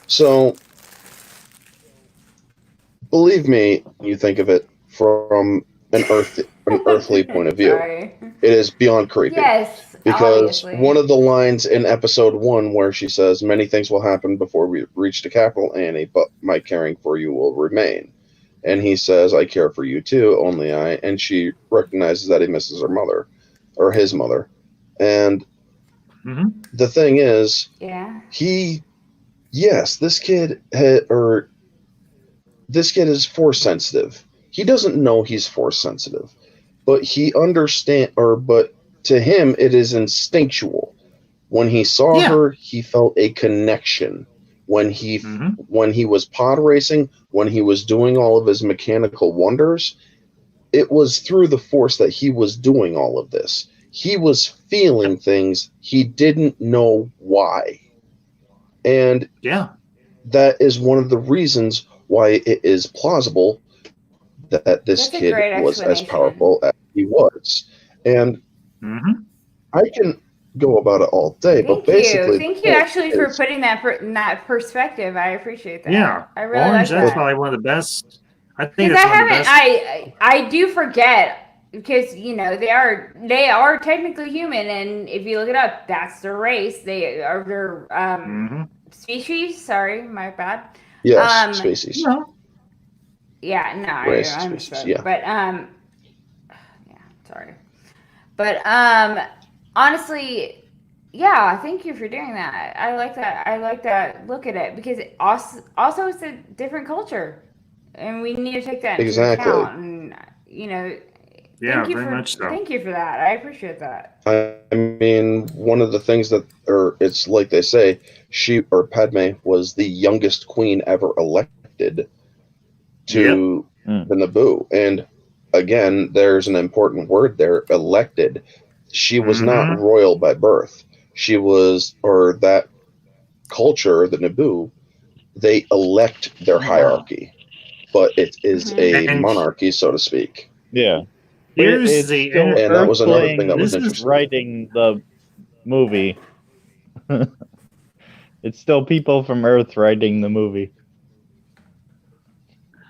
So, believe me, you think of it from an earthly point of view. Sorry. It is beyond creepy. Yes. Because obviously. one of the lines in episode 1 where she says, "Many things will happen before we reach the capital, Annie, but my caring for you will remain." And he says, "I care for you too, only I." And she recognizes that he misses her mother, or his mother. And Mhm. the thing is, Yeah. this kid is force sensitive. He doesn't know he's force sensitive, but but to him it is instinctual. When he saw her, he felt a connection. When he was pod racing, when he was doing all of his mechanical wonders, it was through the force that he was doing all of this. He was feeling things, he didn't know why. And that is one of the reasons why it is plausible that this That's a kid great was as explanation. powerful as he was. And I can go about it all day, but basically, Thank you actually for putting that in that perspective. I appreciate that. Yeah. I really Orange, like that's that. probably one of the best. I think Because that's I one of the haven't, best. I do forget because they are technically human, and if you look it up, that's their race. They are their species. Sorry, my bad. yes, species. No. Yeah, no, Race, I species, misspoke. yeah. But sorry. But honestly, yeah, thank you for doing that. I like that. I like that look at it because also it's a different culture, and we need to take that into account. And Yeah, thank you very for much so. thank you for that. I appreciate that. I mean, one of the things it's like they say, Padme was the youngest queen ever elected to the Naboo. And again, there's an important word there, elected. She was not royal by birth. She was, or that culture, the Naboo, they elect their hierarchy. But it is a monarchy, so to speak. Yeah. Here's It's the still and that was another thing that was this is interesting. writing the movie. It's still people from Earth writing the movie.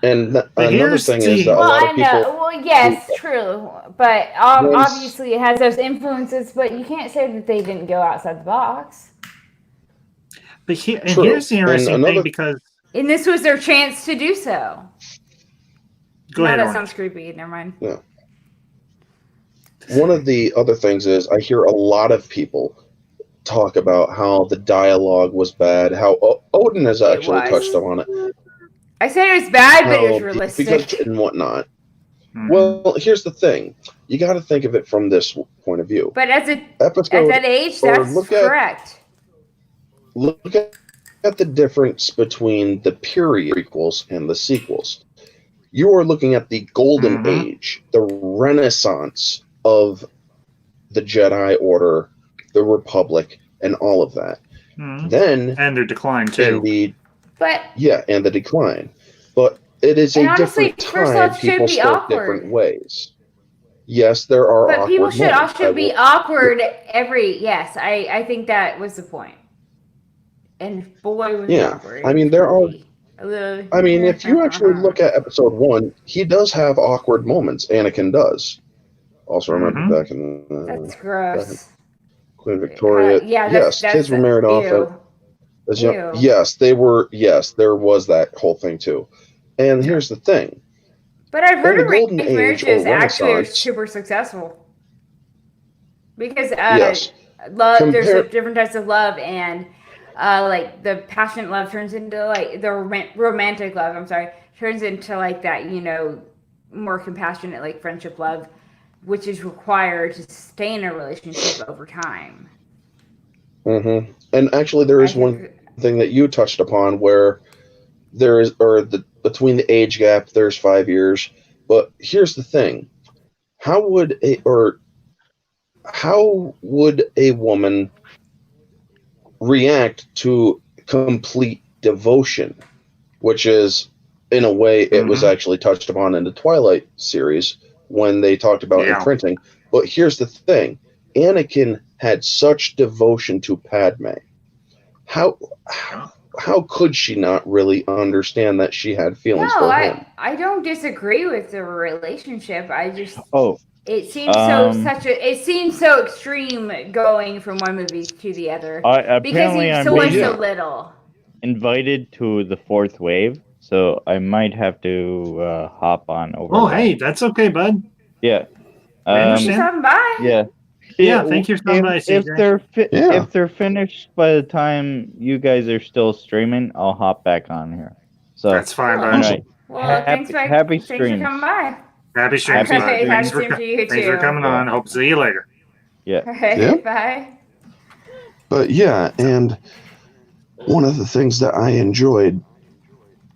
And another here's thing the- is that a Well, lot I of people. know. Well, yes, true. But obviously, it has those influences. But you can't say that they didn't go outside the box. But True. here's the interesting And thing another- because And this was their chance to do so. go ahead. That Orange. sounds creepy. Never mind. One of the other things is I hear a lot of people talk about how the dialogue was bad, how Odin has actually was. touched on it, I said it was bad, but it was how realistic. because and whatnot. Mhm. Well, here's the thing: you got to think of it from this point of view. But at Episode, that age, or that's look at- correct. Look at the difference between the period prequels and the sequels. You are looking at the golden Mhm. age, the renaissance of the Jedi Order, the Republic, and all of that. Mhm. Then And their decline in too. But and the decline. But it is And a honestly, different first time. love should People be spoke awkward. different ways. Yes, there are but awkward people should moments. also be awkward every. Yes, I think that was the point. And boy, was it Yeah, awkward. I mean, there are. A little- I mean, if you actually look at episode 1, he does have awkward moments. Anakin does. Also, remember Mhm. back in That's gross. Queen Victoria. Yeah, yes, that's kids were married off. ew. As young, Ew. yes, they were. Yes, there was that whole thing too. And here's the thing: But I've heard In the arranged Golden Age marriages or actually are Renaissance- super successful. Because Yes. love, there's Compare- different types of love, and like the passionate love turns into like the romantic love. I'm sorry, turns into like that, more compassionate like friendship love, which is required to stay in a relationship over time. Mm-hmm. And actually, there is I one think- thing that you touched upon where there is, between the age gap, there's 5 years. But here's the thing: how would a woman react to complete devotion, which is, in a way, it was Mhm. actually touched upon in the Twilight series when they talked about Yeah. imprinting. But here's the thing: Anakin had such devotion to Padme. How could she not really understand that she had feelings No, for him? I don't disagree with the relationship. I just Oh, it seems it seems so extreme going from one movie to the other because apparently he I'm saw being so little. invited to the fourth wave, so I might have to hop on over. Oh, there. hey, that's okay, bud. Yeah. I Thanks understand. for stopping by. Yeah. Yeah, thank you for stopping by, If CJ. they're Yeah. if they're finished by the time you guys are still streaming, I'll hop back on here. So That's fine, Cool. bud. Alright. Well, thanks Happy for streams. coming by. Happy streams, Happy bud. Happy Thanks stream to you thanks for too. coming on. Hope to see you later. Yeah. All right, Yeah. bye. But yeah, and one of the things that I enjoyed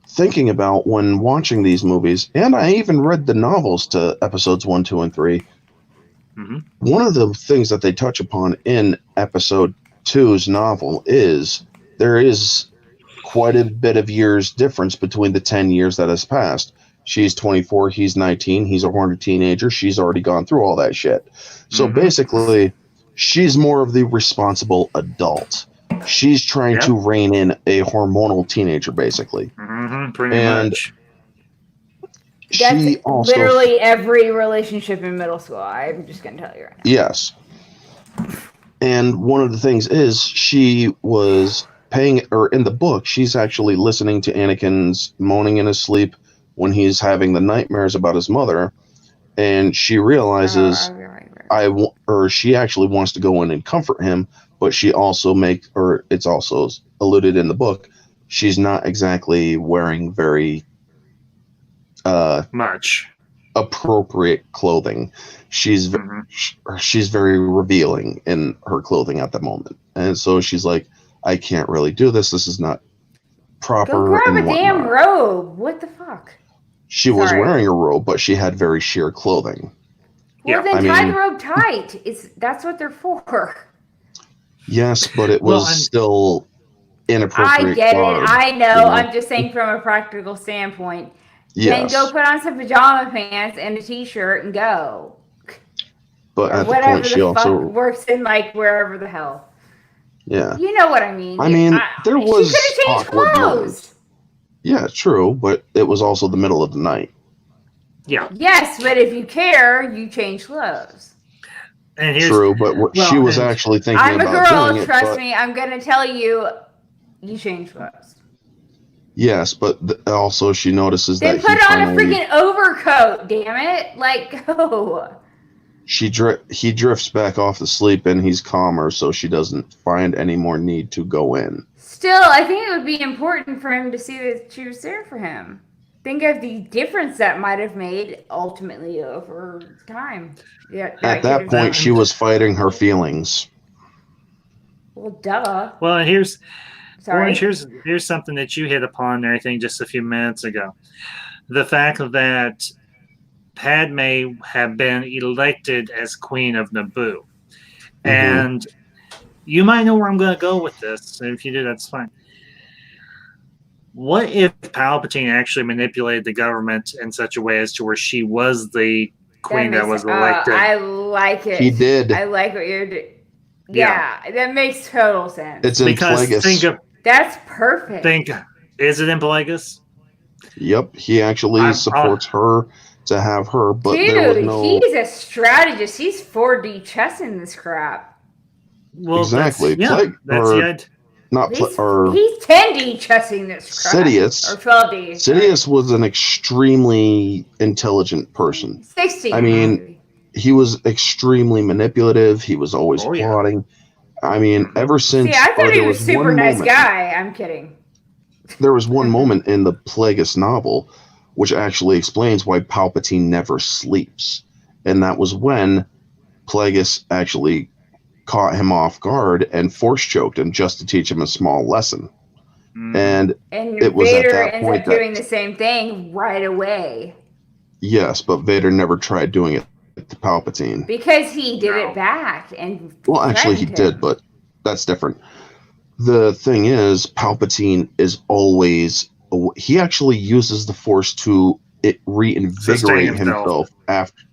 thinking about when watching these movies, and I even read the novels to episodes 1, 2, and 3. Mhm. One of the things that they touch upon in episode 2's novel is there is quite a bit of years difference between the 10 years that has passed. She's 24, he's 19, he's a horny teenager, she's already gone through all that shit. So Mhm. basically, she's more of the responsible adult. She's trying Yep. to rein in a hormonal teenager, basically. Pretty And much. That's She also, literally every relationship in middle school. I'm just gonna tell you right now. yes. And one of the things is she was paying, or in the book, she's actually listening to Anakin's moaning in his sleep when he's having the nightmares about his mother, and she realizes she actually wants to go in and comfort him, but she also it's also alluded in the book, she's not exactly wearing very Much. appropriate clothing. She's very revealing in her clothing at the moment, and so she's like, I can't really do this. This is not proper. Go grab and a damn whatnot. robe. What the fuck? She was Sorry. wearing a robe, but she had very sheer clothing. Yeah, Well, then I tie mean- the robe tight. That's what they're for. Yes, but it Well, was and- still inappropriate. I get garb, it. I know. you know? I'm just saying from a practical standpoint. Yes, Then go put on some pajama pants and a t-shirt and go. but Or at the whatever point, the she fuck also, works in like wherever the hell. yeah, You know what I mean. I mean, there was she could have changed awkward clothes. moments. Yeah, true, but it was also the middle of the night. Yeah. Yes, but if you care, you change clothes. And here's True, but well, she was and- actually thinking I'm a about girl, doing it. trust but- me. I'm gonna tell you, You change clothes. Yes, but also she notices Then that put he on a finally freaking overcoat, damn it! Like, go. he drifts back off to sleep and he's calmer, so she doesn't find any more need to go in. Still, I think it would be important for him to see that she was there for him. Think of the difference that might have made ultimately over time. Yeah, At that point, she was fighting her feelings. Well, duh. Well, here's Sorry. Orange, here's something that you hit upon there, I think, just a few minutes ago. The fact that Padme had been elected as Queen of Naboo. Mm-hmm. And you might know where I'm going to go with this. And if you do, that's fine. What if Palpatine actually manipulated the government in such a way as to where she was the queen that was elected? I like it. He did. I like what you're doing. Yeah, that makes total sense. It's in Because Plagueis. That's perfect. Is it in Plagueis? Yep, he actually supports her to have her, but there was no... he's a strategist. He's 4D chessing this crap. Well, exactly. He's 10D chessing this crap. Sidious. Or 12D. Sidious was an extremely intelligent person. 16. I mean, he was extremely manipulative. He was always plotting. Yeah. I mean, ever since... See, I thought he was a super nice guy. I'm kidding. There was one moment in the Plagueis novel which actually explains why Palpatine never sleeps. And that was when Plagueis actually caught him off guard and force-choked him just to teach him a small lesson. And it was Vader at that ends point up doing the same thing right away. Yes, but Vader never tried doing it to Palpatine. Because he did it back. Well, actually he did, but that's different. The thing is, Palpatine is always... He actually uses the Force to reinvigorate himself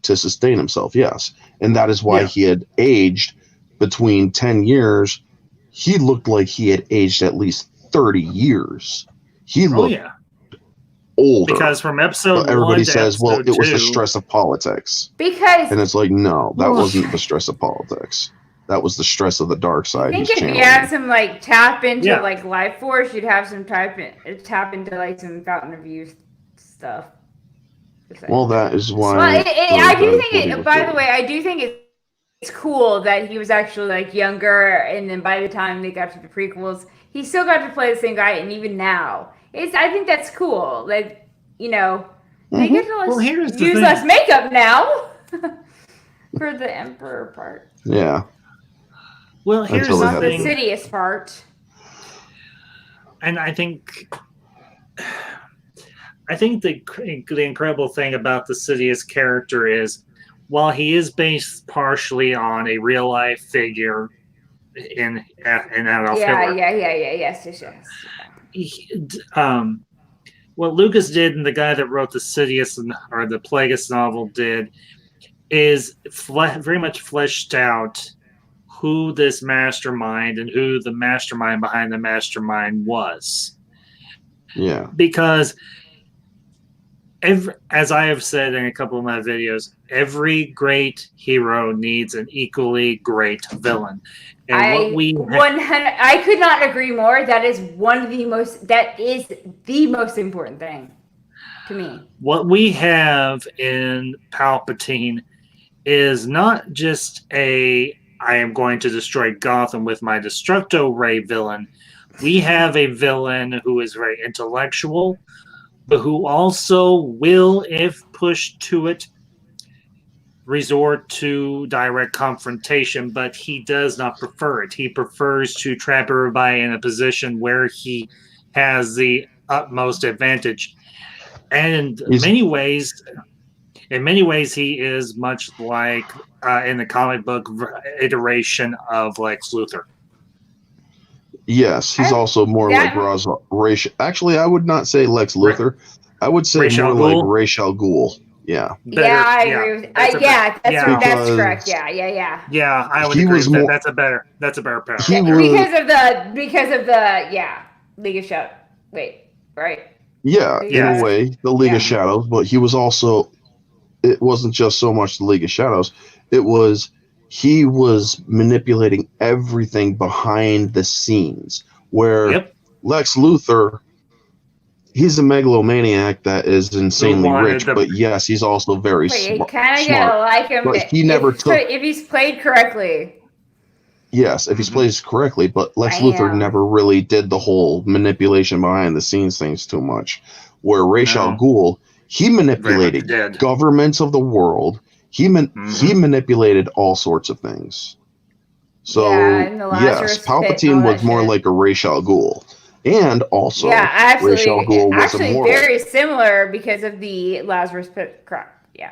to sustain himself, yes. And that is why he had aged between 10 years. He looked like he had aged at least 30 years. He looked older. Because from episode 1 everybody to says, well, episode it was 2, the stress of politics. Because... And it's like, no, that wasn't the stress of politics. That was the stress of the dark side. I think if you have some tap into life force, you'd have some tap into some Fountain of Youth stuff. Well, that is why. Well, I do think by the way, I do think it's cool that he was actually younger, and then by the time they got to the prequels, he still got to play the same guy, and even now, I think that's cool. They get to use less makeup now for the Emperor part. Yeah. Well, here's the Sidious part. And I think the incredible thing about the Sidious character is, while he is based partially on a real life figure in Adolf Hitler. Yes. What Lucas did, and the guy that wrote the Sidious or the Plagueis novel did, is very much fleshed out who this mastermind and who the mastermind behind the mastermind was. Yeah. Because as I have said in a couple of my videos, every great hero needs an equally great villain. And I could not agree more. That is the most important thing to me. What we have in Palpatine is not just I am going to destroy Gotham with my Destructo Ray villain. We have a villain who is very intellectual, but who also will, if pushed to it, resort to direct confrontation, but he does not prefer it. He prefers to trap everybody in a position where he has the utmost advantage. And in many ways, he is much like in the comic book iteration of Lex Luthor. Yes, he's also more like Ra's. Actually, I would not say Lex Luthor. I would say more like Ra's al Ghul. Yeah. I agree with. That's correct. Yeah. Yeah, I would agree with that. That's a better pair. Because of the League of Shadows. Wait, right? Yeah, in a way, the League of Shadows, but he was also. It wasn't just so much the League of Shadows. He was manipulating everything behind the scenes, where Lex Luthor, he's a megalomaniac that is insanely rich, but yes, he's also very But you smart. kind of gotta like him. But he never took. If he's played correctly. Yes, if he's played correctly, but Lex Bam. Luthor never really did the whole manipulation behind the scenes things too much. Where Ra's al Ghul, he manipulated governments of the world. He manipulated all sorts of things. So yes, Palpatine was more like a Ra's al Ghul, and also Ra's al Ghul was immortal. Very similar because of the Lazarus Pit crap. Yeah.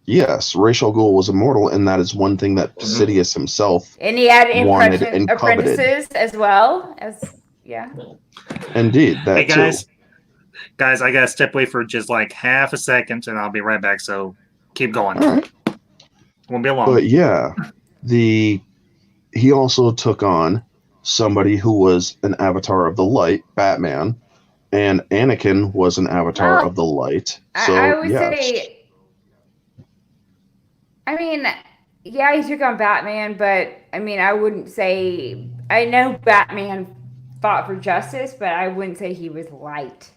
Yes, Ra's al Ghul was immortal, and that is one thing that Sidious himself and he had wanted and apprentices coveted. as well as Indeed, that hey guys, too. Guys, I gotta step away for just like half a second, and I'll be right back. So keep going. All right. Won't be long. But yeah, he also took on somebody who was an avatar of the light, Batman, and Anakin was an avatar of the light. So I would say. I mean, yeah, he took on Batman, but I mean, I wouldn't say. I know Batman fought for justice, but I wouldn't say he was light.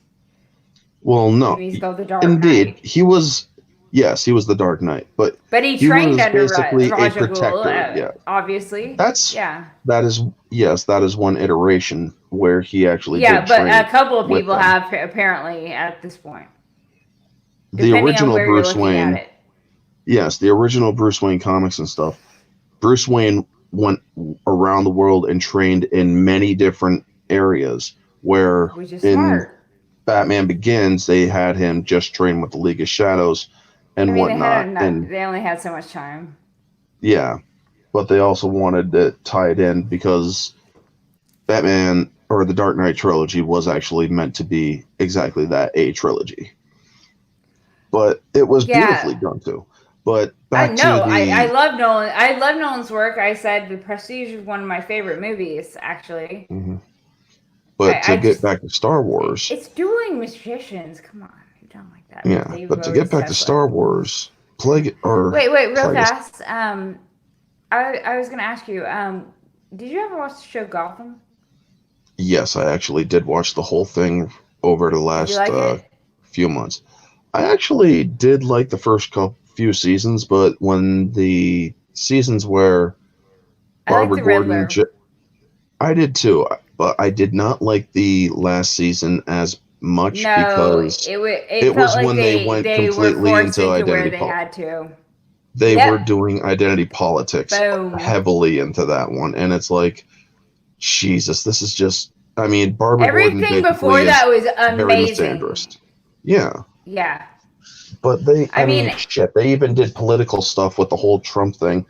Well, no. He's called the Dark Indeed, Knight. he was. Yes, he was the Dark Knight, but he trained was under basically a Ra's al protector. Ghul, yeah, obviously. That is one iteration where he actually did but train a couple of people have apparently at this point. The original Bruce Wayne. Yes, the original Bruce Wayne comics and stuff. Bruce Wayne went around the world and trained in many different areas. Where in Batman Begins, they had him just train with the League of Shadows and whatnot. They only had so much time. Yeah, but they also wanted to tie it in because Batman or the Dark Knight trilogy was actually meant to be exactly that, a trilogy. But it was beautifully done too. But I love Nolan. I love Nolan's work. I said The Prestige is one of my favorite movies, actually. Mm-hmm. But to get back to Star Wars, it's dueling magicians. Come on, you don't like that. Yeah, but to get back to Star Wars, wait, real fast. I was gonna ask you. Did you ever watch the show Gotham? Yes, I actually did watch the whole thing over the last few months. I actually did like the first few seasons, but when the seasons where Barbara Gordon, I did too, but I did not like the last season as much because it was when they went completely into identity politics. They were doing identity politics heavily into that one, and it's like, Jesus, this is just. I mean, Barbara Gordon before that was amazing. Yeah. Yeah. But I mean, shit. They even did political stuff with the whole Trump thing.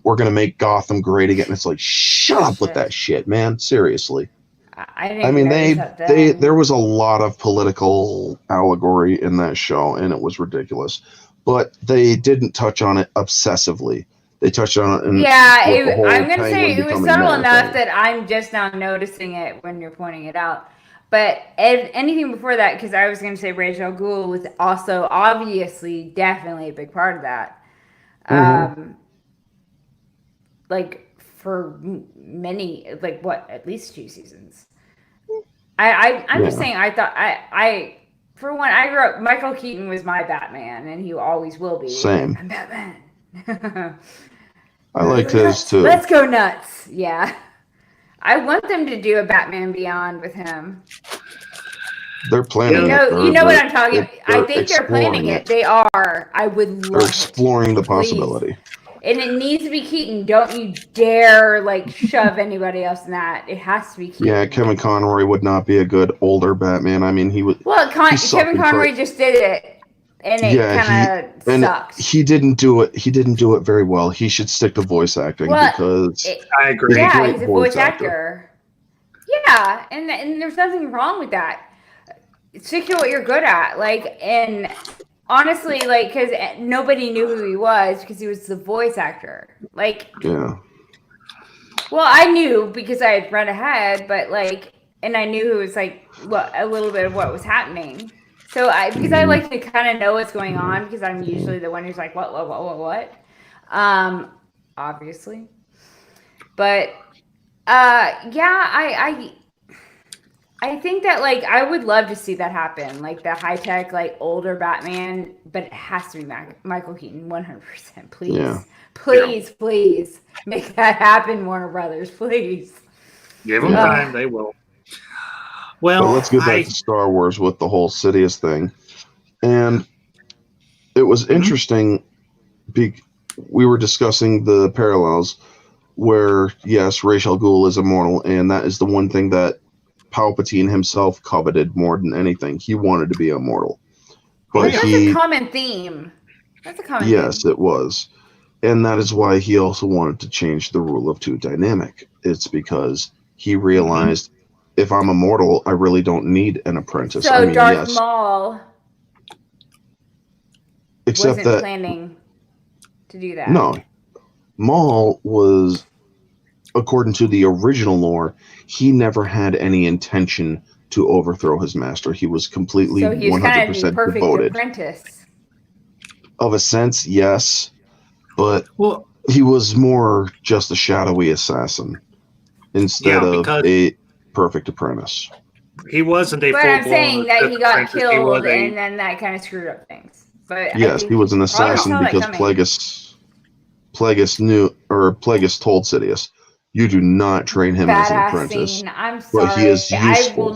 We're gonna make Gotham great again. It's like, shut up with that shit, man. Seriously. I mean, there was a lot of political allegory in that show, and it was ridiculous. But they didn't touch on it obsessively. They touched on it. I'm going to say it was subtle enough that I'm just now noticing it when you're pointing it out. But anything before that, because I was going to say Ra's al Ghul was also obviously definitely a big part of that. Like for many, at least 2 seasons. I'm just saying, I thought for one, I grew up, Michael Keaton was my Batman, and he always will be. Same. I'm Batman. I liked his too. Let's go nuts. Yeah. I want them to do a Batman Beyond with him. They're planning it. You know what I'm talking about. I think they're planning it. They are. I would love They're exploring the possibility. And it needs to be Keaton. Don't you dare shove anybody else in that. It has to be Keaton. Yeah, Kevin Conroy would not be a good older Batman. I mean, he would. Well, Kevin Conroy just did it. And it kind of sucked. He didn't do it. He didn't do it very well. He should stick to voice acting because I agree. Yeah, he's a voice actor. Yeah, and there's nothing wrong with that. Stick to what you're good at. And honestly, because nobody knew who he was because he was the voice actor. Yeah. Well, I knew because I had read ahead, but and I knew it was a little bit of what was happening. So because I like to kind of know what's going on because I'm usually the one who's like, what? Obviously. But, I think that like I would love to see that happen, like the high tech, like older Batman, but it has to be Michael Keaton, 100%. Please, Yeah. please make that happen, Warner Brothers, please. Give them Yeah. time; they will. Well, But let's get back to Star Wars with the whole Sidious thing. And it was interesting. We were discussing the parallels where, yes, Ra's al Ghul is immortal, and that is the one thing that Palpatine himself coveted more than anything. He wanted to be immortal. But That's a common theme. That's a common theme. Yes, it was. And that is why he also wanted to change the rule of two dynamic. It's because he realized if I'm immortal, I really don't need an apprentice. So I mean, Darth yes. Maul Except wasn't that planning to do that. no, Maul was, according to the original lore, he never had any intention to overthrow his master. He was completely So he was kind of the 100% perfect devoted. apprentice. Of a sense, yes, but well, he was more just a shadowy assassin instead of a perfect apprentice. he wasn't a But full-blown I'm saying that he got apprentice. He was killed, a- and then that kind of screwed up things. But Yes, he was an assassin because Plagueis told Sidious, "You do not train him as an Badass apprentice." scene. I'm sorry. But he is useful.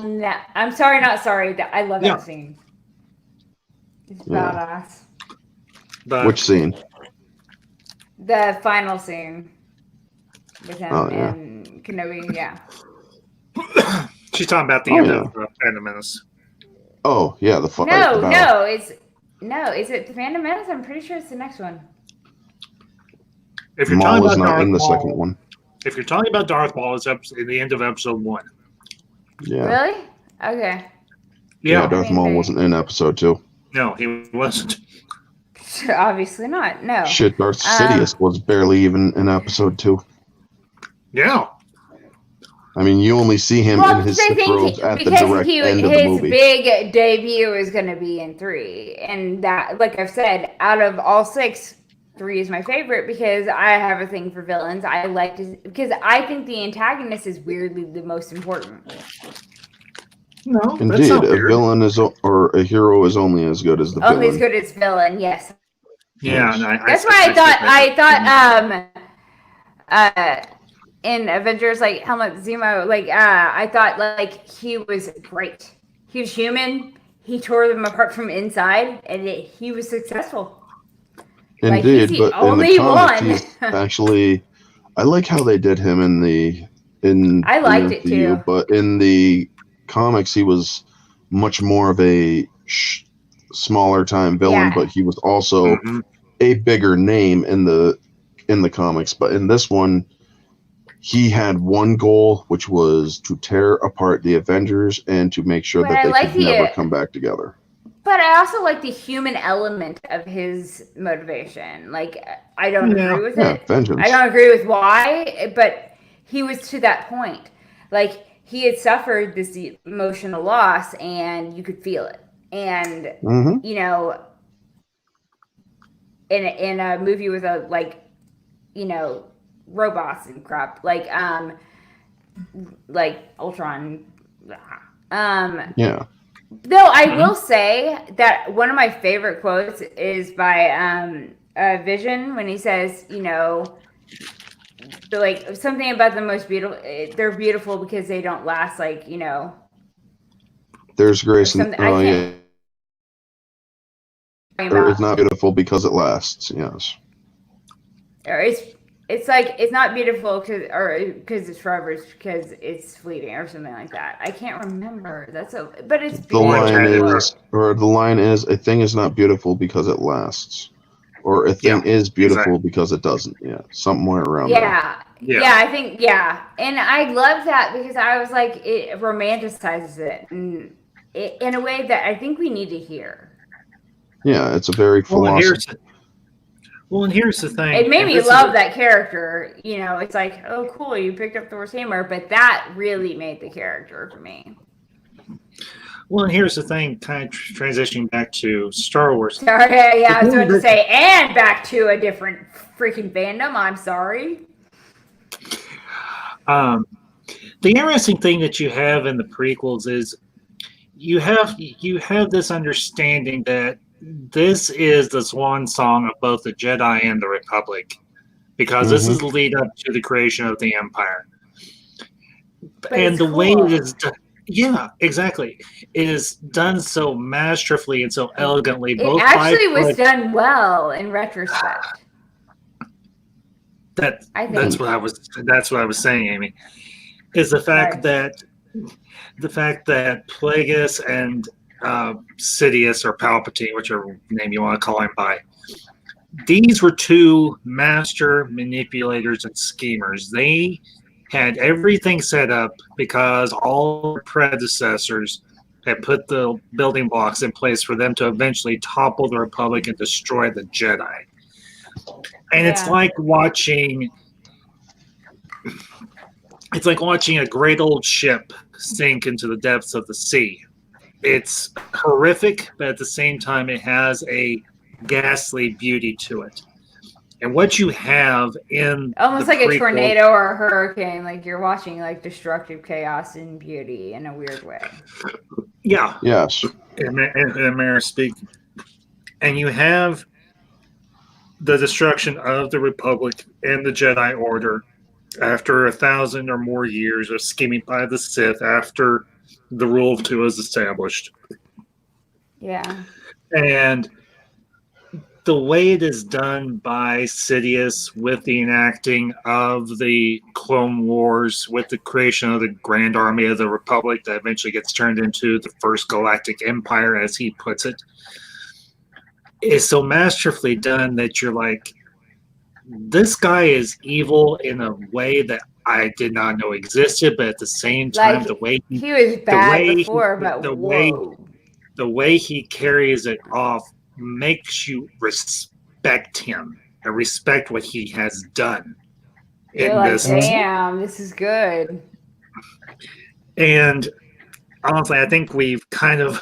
I'm sorry, not sorry. I love Yeah. that scene. It's Yeah. badass. But Which scene? The final scene with him Oh, yeah. and Kenobi. Yeah. she's talking about the end of Phantom Menace. Oh, yeah, the fight. Is it the Phantom Menace? I'm pretty sure it's the next one. If you're Maul talking was about not Darth in the Maul, second one. if you're talking about Darth Maul, it's in the end of episode 1. Yeah. Really? Okay. Yeah, Darth Maul wasn't in episode 2. No, he wasn't. Obviously not. No. Shit, Darth Sidious was barely even in episode 2. Yeah. I mean, you only see him in his Sith robes at the direct end of the movie. His big debut is going to be in 3. And that, like I've said, out of all 6, 3 is my favorite because I have a thing for villains. I like to, because I think the antagonist is weirdly the most important. No, that's Indeed, not a weird. villain or a hero is only as good as the villain. Only as good as villain, yes. Yeah, Yes. and That's why I thought in Avengers, like Helmut Zemo, like I thought like he was great. He was human. He tore them apart from inside, and he was successful. Indeed, like, but in the comics, he's actually. I like how they did him in the I liked the it too. But in the comics, he was much more of a smaller time villain, but he was also a bigger name in the comics. But in this one, he had one goal, which was to tear apart the Avengers and to make sure that they could never come back together. But I also like the human element of his motivation. Like, I don't agree with it. Vengeance. I don't agree with why, but he was to that point. Like, he had suffered this emotional loss, and you could feel it. And, you know, in a movie with a, like, you know, robots and crap, like Ultron. Yeah. Though I will say that one of my favorite quotes is by Vision when he says, you know, like something about the most beautiful. They're beautiful because they don't last. Like, you know, there's grace in. Oh yeah. Or it's not beautiful because it lasts. Yes. Or it's like it's not beautiful because it's forever. It's because it's fleeting or something like that. I can't remember. But it's beautiful. The line is a thing is not beautiful because it lasts, or a thing is beautiful because it doesn't. Yeah, somewhere around there. Yeah, I think and I love that because I was like it romanticizes it in a way that I think we need to hear. Yeah, it's a very philosophical. Well, and here's the thing. It made me love that character. You know, it's like, oh, cool, you picked up Thor's hammer, but that really made the character for me. Well, and here's the thing, kind of transitioning back to Star Wars. Sorry, yeah, I was about to say, and back to a different freaking fandom. I'm sorry. The interesting thing that you have in the prequels is you have this understanding that this is the swan song of both the Jedi and the Republic, because this is the lead up to the creation of the Empire. But And it's the way cool. it is done, yeah, exactly, it is done so masterfully and so elegantly. It Both actually by, was done well in retrospect. I think. That's what I was saying, Amy. Is the fact Sorry. that Plagueis and Sidious, or Palpatine, whichever name you want to call him by, these were two master manipulators and schemers. They had everything set up because all their predecessors had put the building blocks in place for them to eventually topple the Republic and destroy the Jedi. And it's Yeah. like watching a great old ship sink into the depths of the sea. It's horrific, but at the same time, it has a ghastly beauty to it. And what you have in Almost the like a prequel- tornado or a hurricane. Like you're watching like destructive chaos and beauty in a weird way. Yeah, Yes. in a manner of speaking. And you have the destruction of the Republic and the Jedi Order after 1,000 or more years of scheming by the Sith after the rule of two was established. Yeah. And the way it is done by Sidious with the enacting of the Clone Wars, with the creation of the Grand Army of the Republic that eventually gets turned into the First Galactic Empire, as he puts it, is so masterfully done that you're like, this guy is evil in a way that I did not know existed, but at the same time, Like the way he was bad way- before, but the whoa. way he carries it off makes you respect him and respect what he has done You're in like, this. damn, this is good. And honestly, I think we've kind of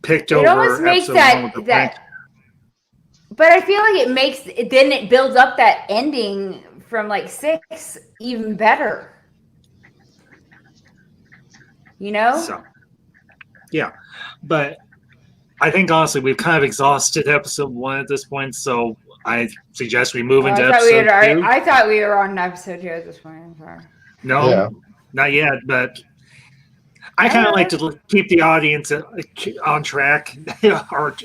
picked It over almost makes episode 1 with the but I feel like then it builds up that ending from like 6 even better. You know? So, yeah, but I think honestly we've kind of exhausted episode 1 at this point, so I suggest we move into episode 2. I thought we were on episode 2 at this point. I'm sorry. No, Yeah. not yet, but I kind of like to keep the audience on track or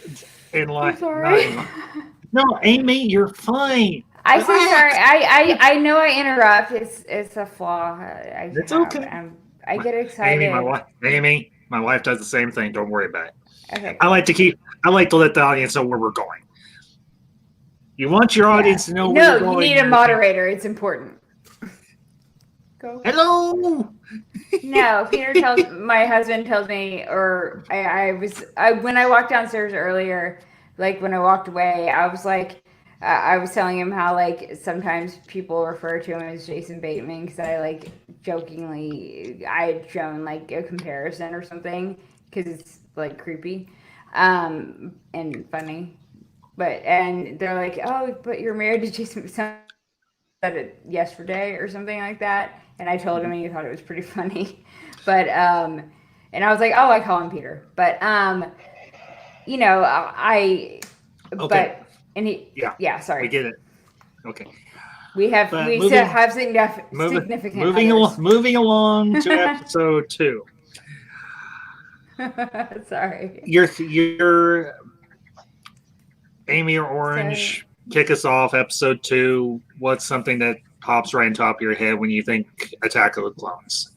in line. I'm sorry. No, Amy, you're fine. I say sorry. I know I interrupt. It's a flaw. It's okay. I get excited. Amy, my wife does the same thing. Don't worry about it. Okay. I like to let the audience know where we're going. You want your audience to know where you're going. No, you need a moderator. It's important. Go. Hello. No, my husband tells me, or when I walked downstairs earlier, like when I walked away, I was like, I was telling him how like sometimes people refer to him as Jason Bateman because I like jokingly I had shown like a comparison or something because it's like creepy, and funny, and they're like, oh, but you're married to Jason. Said it yesterday or something like that, and I told him and he thought it was pretty funny, but and I was like, oh, I call him Peter, but you know, Okay. but. And yeah, sorry. We get it. Okay. We have significant moving along to episode 2. Sorry. Your Amy or Orange, kick us off episode 2. What's something that pops right on top of your head when you think Attack of the Clones?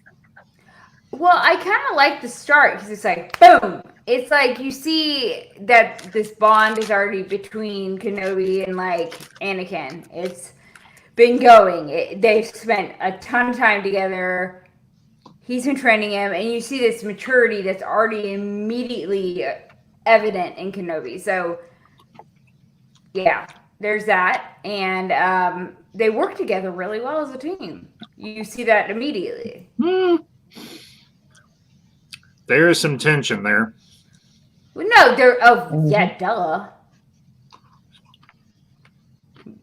Well, I kind of like the start because it's like, boom. It's like you see that this bond is already between Kenobi and like Anakin. It's been going. They've spent a ton of time together. He's been training him, and you see this maturity that's already immediately evident in Kenobi. So, yeah, there's that. And they work together really well as a team. You see that immediately. There is some tension there. Well, no, yeah, duh.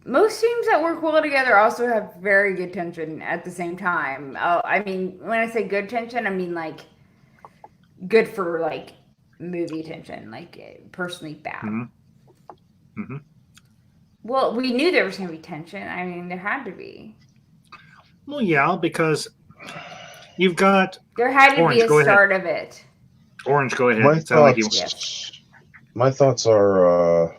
most teams that work well together also have very good tension at the same time. Oh, I mean, when I say good tension, I mean like good for like movie tension, like personally bad. Mm-hmm. Mm-hmm. Well, we knew there was going to be tension. I mean, there had to be. Well, yeah, because you've got There had to Orange, be a go ahead. start of it. Orange. Go ahead. My It sounded like you. thoughts, my thoughts are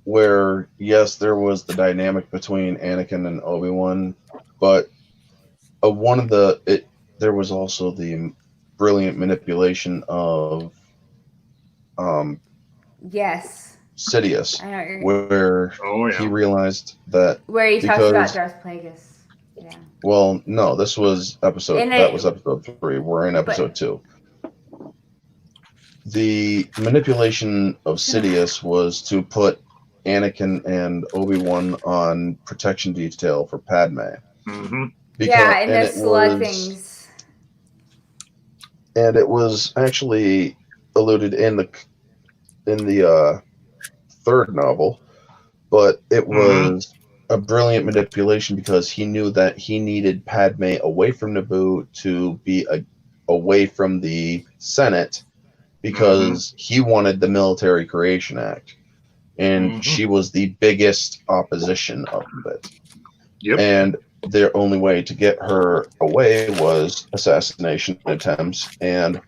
where yes, there was the dynamic between Anakin and Obi-Wan, but there was also the brilliant manipulation of Yes. Sidious, I know what you're where Oh yeah. he realized that where he talks about because Darth Plagueis. Yeah. well, no, this was episode And was episode 3. We're in episode 2. The manipulation of Sidious was to put Anakin and Obi-Wan on protection detail for Padme. Mm-hmm. Yeah, and the slug things. And it was actually alluded in the third novel, but it was a brilliant manipulation because he knew that he needed Padme away from Naboo to be away from the Senate because he wanted the Military Creation Act, and she was the biggest opposition of it. Yep. And their only way to get her away was assassination attempts, and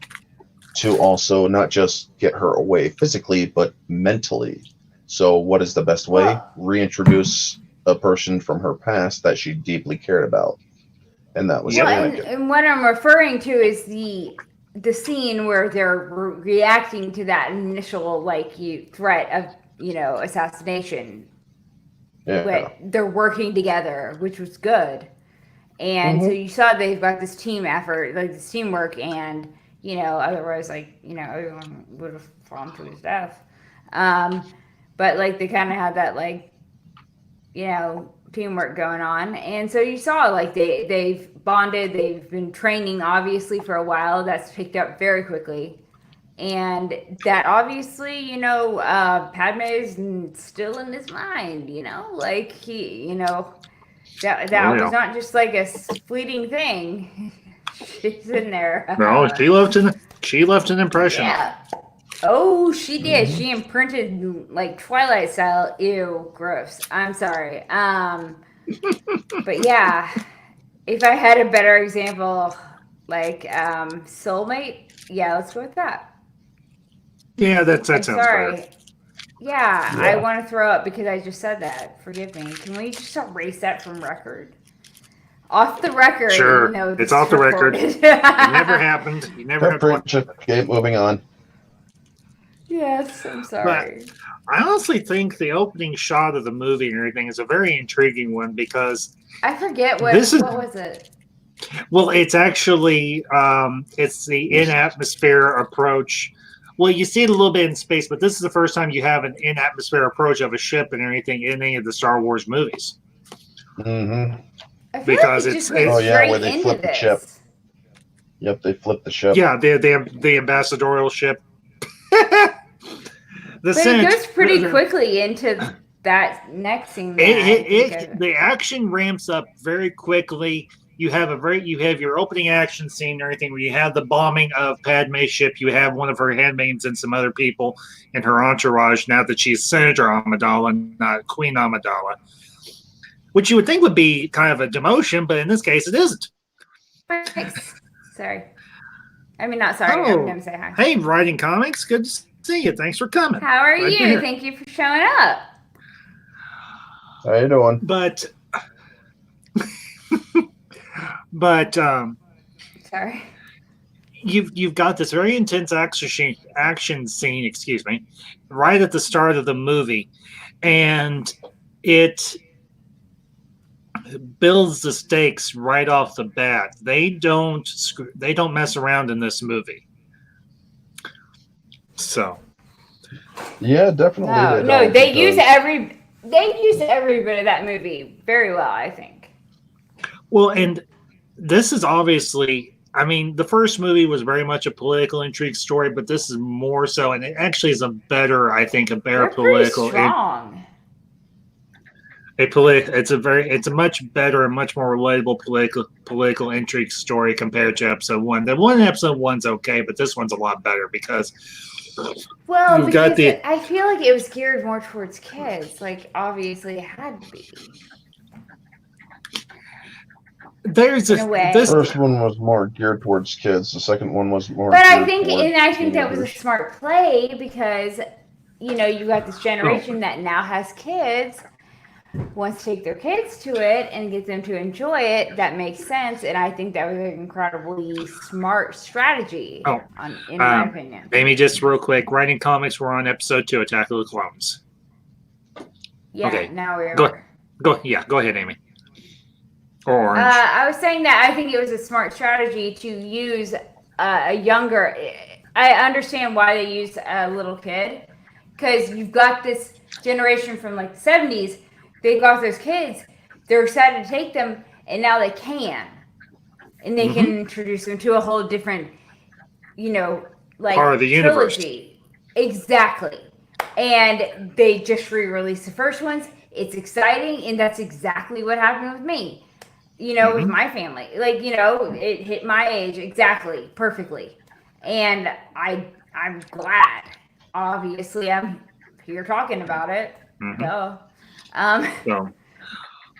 to also not just get her away physically, but mentally. So what is the best way? Well, Reintroduce a person from her past that she deeply cared about. And that was Anakin. And what I'm referring to is the scene where they're reacting to that initial threat of assassination. Yeah. But they're working together, which was good. And so you saw they've got this team effort, like this teamwork, and otherwise everyone would have fallen to his death. But they kind of had that teamwork going on, and so you saw they've bonded. They've been training obviously for a while. That's picked up very quickly, and that obviously Padme is still in his mind. He that was not just like a fleeting thing. She's in there. No, she left an impression. Yeah. Oh, she did. She imprinted Twilight style. Ew, gross. I'm sorry. But yeah, if I had a better example, soulmate, yeah, let's go with that. Yeah, that sounds sorry. better. Yeah, I want to throw up because I just said that. Forgive me. Can we just erase that from record? Off the record. Sure, it's off the record. It never happened. You never had one. Okay, moving on. Yes, I'm sorry. But I honestly think the opening shot of the movie and everything is a very intriguing one because I forget what was it? Well, it's actually it's the in-atmosphere approach. Well, you see it a little bit in space, but this is the first time you have an in-atmosphere approach of a ship and everything in any of the Star Wars movies. Mm-hmm. Because it's where they flip the ship. Yep, they flip the ship. Yeah, the ambassadorial ship. But it goes pretty quickly into that next scene. The action ramps up very quickly. You have your opening action scene and everything where you have the bombing of Padme's ship. You have one of her handmaids and some other people in her entourage now that she's Senator Amidala, not Queen Amidala. Which you would think would be kind of a demotion, but in this case it isn't. Thanks. Sorry. I mean, not sorry. I'm going to say hi. Hey, writing comics. Good to see you. Thanks for coming. How are you? Here. Thank you for showing up. How you doing? But sorry. You've got this very intense action scene, right at the start of the movie, and it builds the stakes right off the bat. They don't mess around in this movie. So yeah, definitely. They use every bit of that movie very well, I think. Well, and this is obviously, I mean, the first movie was very much a political intrigue story, but this is more so, and it actually is a better They're political. strong. it's a much better and much more relatable political intrigue story compared to episode one. The one in episode one's okay, but this one's a lot better because Well, you've got because I feel like it was geared more towards kids. Like, obviously, it had to be. There's In a way. The first one was more geared towards kids. The second one was more. But I geared think, towards and I think that was a teenagers. smart play because, you know, you got this generation that now has kids, wants to take their kids to it and get them to enjoy it. That makes sense, and I think that was an incredibly smart strategy. In my opinion. Amy, just real quick, writing comics. We're on episode 2, Attack of the Clones. Yeah. Okay. Now we're. Go ahead, Amy. Or Orange. I was saying that I think it was a smart strategy to use a younger. I understand why they use a little kid, because you've got this generation from like the 70s. They got those kids. They're excited to take them, and now they can, and they can introduce them to a whole different, you know, like part of the universe. Trilogy. Exactly. And they just re-released the first ones. It's exciting, and that's exactly what happened with me. You know, with my family. Like, you know, it hit my age exactly, perfectly. And I'm glad. Obviously, I'm here talking about it. Duh. So,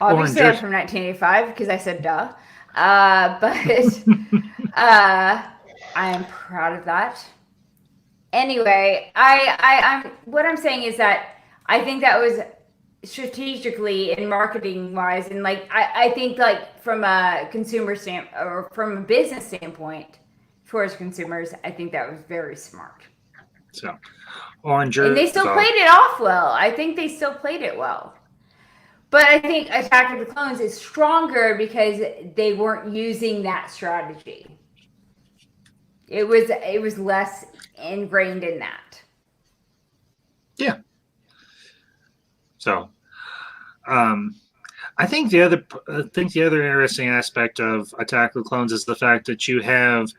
Obviously, I'm from 1985 because I said duh. But I am proud of that. Anyway, I'm what I'm saying is that I think that was strategically and marketing wise, and like I think like from a consumer or from a business standpoint towards consumers, I think that was very smart. So, Orange. And they still played it off well. I think they still played it well. But I think Attack of the Clones is stronger because they weren't using that strategy. It was less ingrained in that. Yeah. So, I think the other interesting aspect of Attack of the Clones is the fact that you have,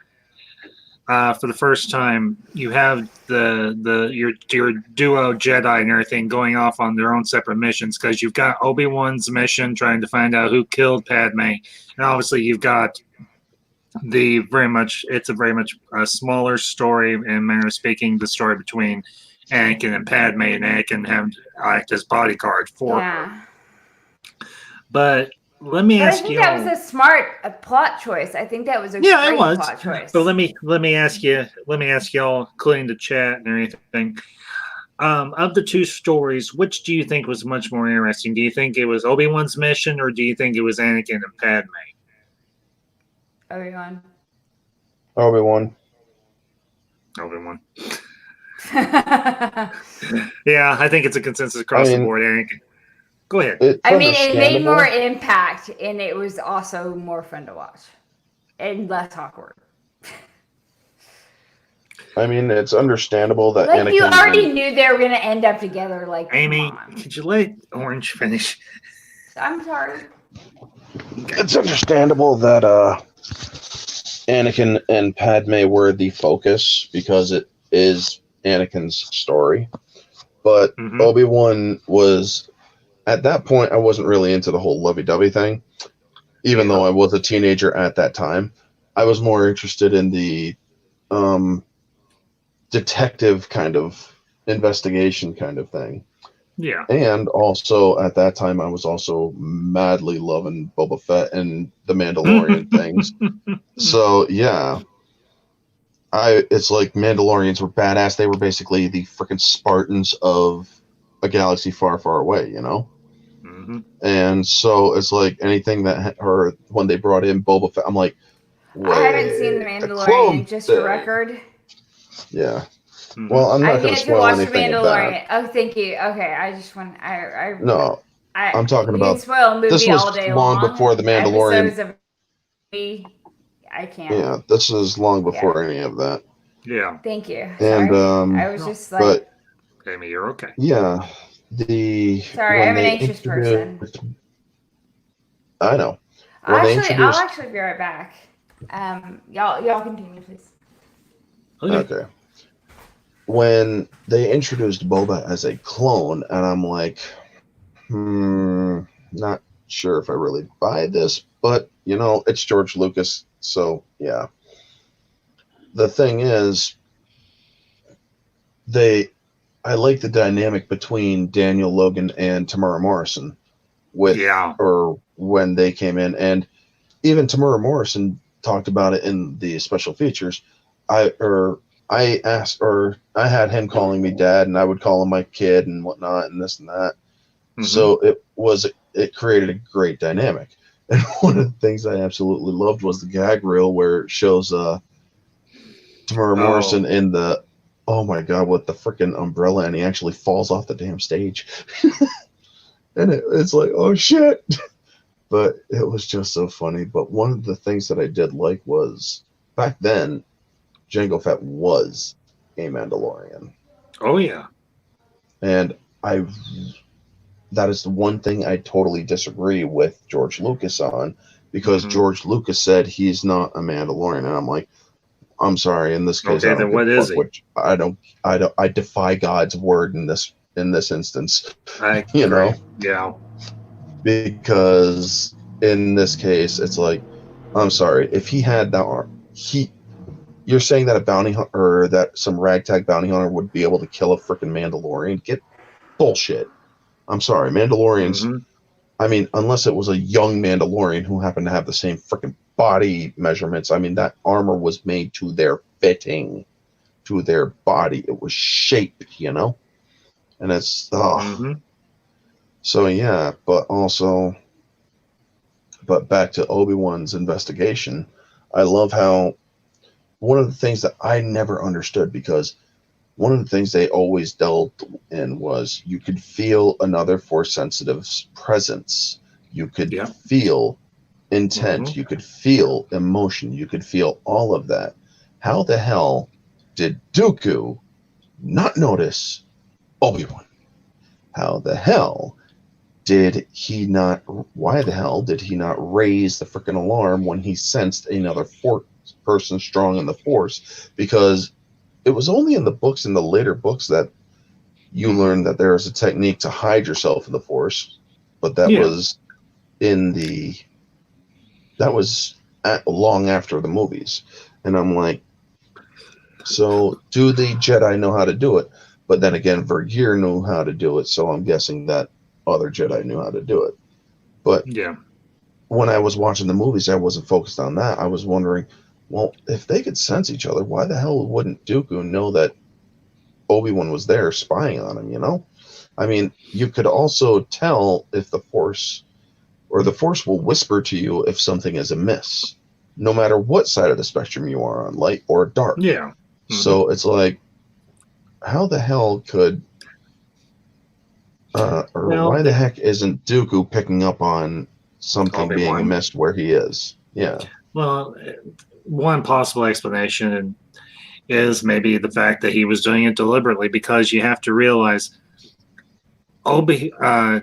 for the first time, you have your duo Jedi and everything going off on their own separate missions, because you've got Obi-Wan's mission trying to find out who killed Padme, and obviously you've got it's a very much a smaller story in manner of speaking, the story between Anakin and Padme, and Anakin having to act as bodyguard for her. But let me ask you. I think that was a smart plot choice. I think that was a great plot choice. But let me ask you all, including the chat and everything. Of the two stories, which do you think was much more interesting? Do you think it was Obi-Wan's mission, or do you think it was Anakin and Padme? Obi-Wan. Obi-Wan. Yeah, I think it's a consensus across the board, Anakin. Go ahead. It made more impact, and it was also more fun to watch and less awkward. I mean, it's understandable that like Anakin. You already knew they were going to end up together. Like, Amy, could you let Orange finish? I'm sorry. It's understandable that Anakin and Padme were the focus because it is Anakin's story. But Obi-Wan was, at that point, I wasn't really into the whole lovey-dovey thing, even though I was a teenager at that time. I was more interested in the detective kind of investigation kind of thing. Yeah. And also, at that time, I was also madly loving Boba Fett and the Mandalorian things. So, yeah. It's like Mandalorians were badass. They were basically the freaking Spartans of a galaxy far, far away, you know? And so it's like anything that, or when they brought in Boba Fett, I'm like, I haven't seen The Mandalorian, just for record. Yeah. Well, I'm not going to spoil anything of that. Oh, thank you. Okay, I just want. I'm talking about. Spoil a movie this was all day long before The Mandalorian. I can't. Yeah, this is long before any of that. Yeah. Thank you. And I was just like. But, Amy, you're okay. Yeah. Sorry, I'm an anxious person. I know. I'll actually be right back. Y'all continue, please. Okay. When they introduced Boba as a clone, and I'm like, not sure if I really buy this, but it's George Lucas, so yeah. The thing is, I like the dynamic between Daniel Logan and Tamara Morrison when they came in, and even Tamara Morrison talked about it in the special features. I had him calling me dad, and I would call him my kid and whatnot, and this and that. Mm-hmm. So it created a great dynamic. And one of the things I absolutely loved was the gag reel where it shows Tamara Morrison in the, oh my god, with the freaking umbrella, and he actually falls off the damn stage. And it's like, oh shit. But it was just so funny. But one of the things that I did like was, back then, Jango Fett was a Mandalorian. Oh yeah. And that is the one thing I totally disagree with George Lucas on, because George Lucas said he's not a Mandalorian, and I'm like, I'm sorry, in this case, okay, then what is he? I defy God's word in this instance. Yeah. Because in this case, it's like, I'm sorry, if he had that arm, you're saying that a bounty hunter, or that some ragtag bounty hunter would be able to kill a freaking Mandalorian? Get bullshit. I'm sorry, Mandalorians. I mean, unless it was a young Mandalorian who happened to have the same freaking body measurements. I mean, that armor was made to their fitting, to their body. It was shaped, and it's So yeah, but back to Obi-Wan's investigation. I love how one of the things that I never understood, because one of the things they always delved in was you could feel another Force sensitive's presence. You could feel intent. You could feel emotion. You could feel all of that. How the hell did Dooku not notice Obi-Wan? How the hell did he not? Why the hell did he not raise the freaking alarm when he sensed another person strong in the Force? Because it was only in the books, in the later books, that you learn that there is a technique to hide yourself in the Force, but that was long after the movies. And I'm like, so do the Jedi know how to do it? But then again, Vergeer knew how to do it, so I'm guessing that other Jedi knew how to do it. But when I was watching the movies, I wasn't focused on that. I was wondering, well, if they could sense each other, why the hell wouldn't Dooku know that Obi-Wan was there spying on him, I mean, you could also tell if the Force will whisper to you if something is amiss, no matter what side of the spectrum you are on, light or dark. Yeah. So it's like, how the hell could, why the heck isn't Dooku picking up on something being amiss where he is? Yeah. Well, one possible explanation is maybe the fact that he was doing it deliberately, because you have to realize Dooku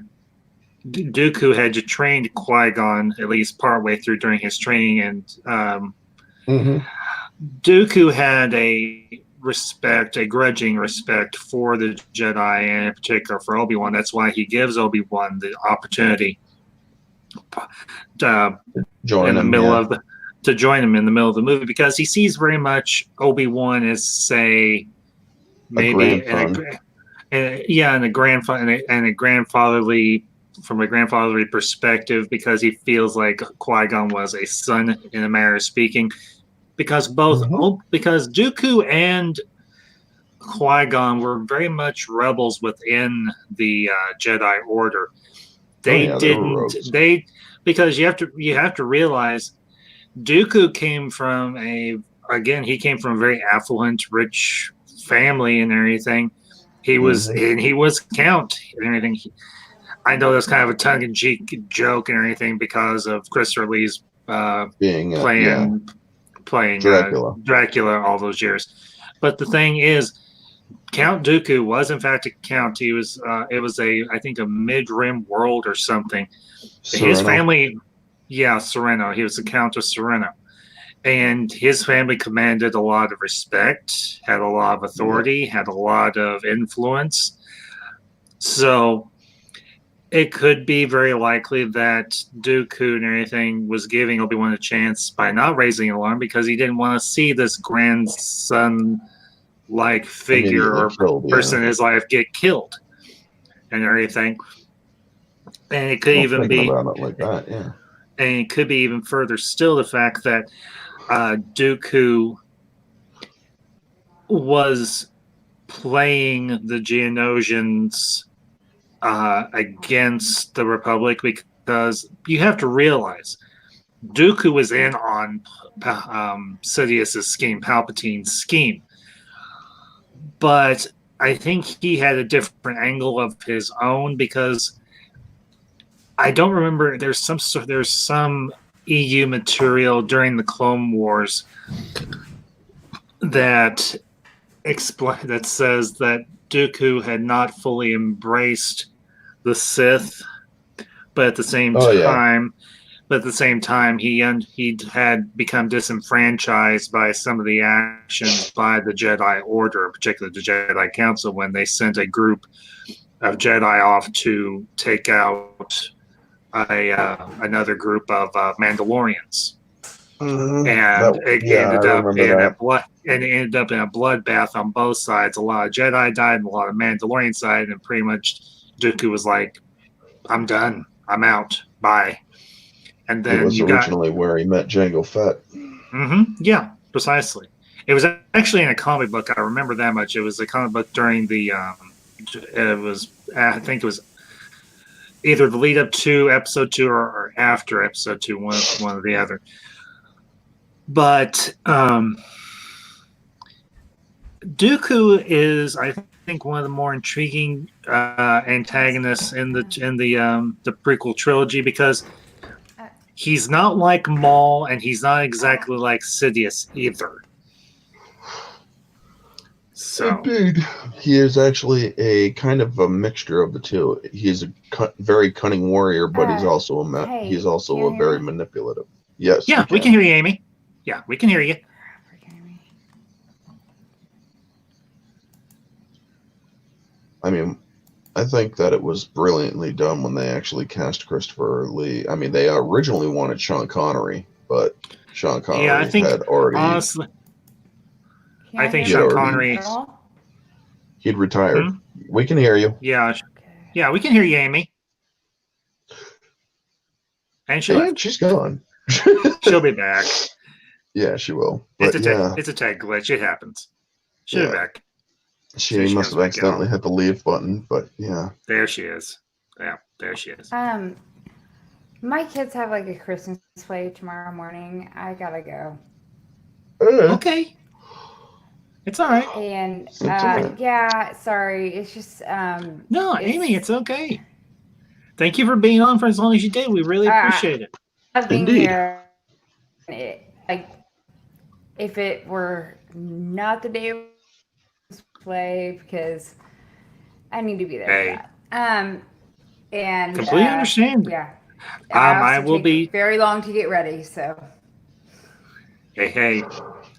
had to train Qui-Gon at least partway through during his training, and Dooku had a grudging respect for the Jedi, and in particular for Obi-Wan. That's why he gives Obi-Wan the opportunity to join him in the middle of the movie, because he sees very much Obi-Wan as, say, maybe from a grandfatherly perspective, because he feels like Qui-Gon was a son, in a manner of speaking, because because Dooku and Qui-Gon were very much rebels within the Jedi Order. Because you have to realize Dooku came from a very affluent, rich family and everything. He was Count and everything. I know that's kind of a tongue-in-cheek joke and everything because of Christopher Lee's playing Dracula all those years. But the thing is, Count Dooku was in fact a count. He was I think a mid-rim world or something. Sereno. His family, Sereno. He was the Count of Sereno. And his family commanded a lot of respect, had a lot of authority, had a lot of influence. So it could be very likely that Dooku and everything was giving Obi-Wan a chance by not raising an alarm because he didn't want to see this grandson-like figure Immediately or killed, person yeah. in his life get killed and everything. And it could Well, even thinking be, about it like that, yeah. and it could be even further still the fact that Dooku was playing the Geonosians against the Republic because you have to realize Dooku was in on Sidious's scheme, Palpatine's scheme, but I think he had a different angle of his own because I don't remember. There's some EU material during the Clone Wars that that says that Dooku had not fully embraced the Sith, but at the same time, he had become disenfranchised by some of the actions by the Jedi Order, particularly the Jedi Council, when they sent a group of Jedi off to take out another group of Mandalorians. And it ended up in a bloodbath on both sides. A lot of Jedi died and a lot of Mandalorian died, and pretty much Dooku was like, I'm done. I'm out. Bye. And then It was originally where he met Jango Fett. Yeah, precisely. It was actually in a comic book. I remember that much. It was a comic book during the I think it was either the lead up to episode 2 or after episode 2, one or the other. But Dooku is, I think, one of the more intriguing antagonists in the prequel trilogy because he's not like Maul and he's not exactly like Sidious either. So Indeed, he is actually a kind of a mixture of the two. He's a very cunning warrior, but he's also he's also a very manipulative. Yes. Yeah, we can hear you, Amy. Yeah, we can hear you. I mean, I think that it was brilliantly done when they actually cast Christopher Lee. I mean, they originally wanted Sean Connery, but Sean Connery had already. Honestly, I think Sean Connery. He'd retired. We can hear you. Yeah, yeah, we can hear you, Amy. And she's gone. She'll be back. Yeah, she will. But it's a tag glitch. It happens. She'll be back. She must have accidentally hit the leave button, but yeah. There she is. Yeah, there she is. My kids have like a Christmas play tomorrow morning. I gotta go. Okay. It's all right. And yeah, sorry. It's just no, Amy, it's okay. Thank you for being on for as long as you did. We really appreciate it. I've been here. If it were not the day of play, because I need to be there for that. And completely understand. Yeah. I will be very long to get ready. So. Hey,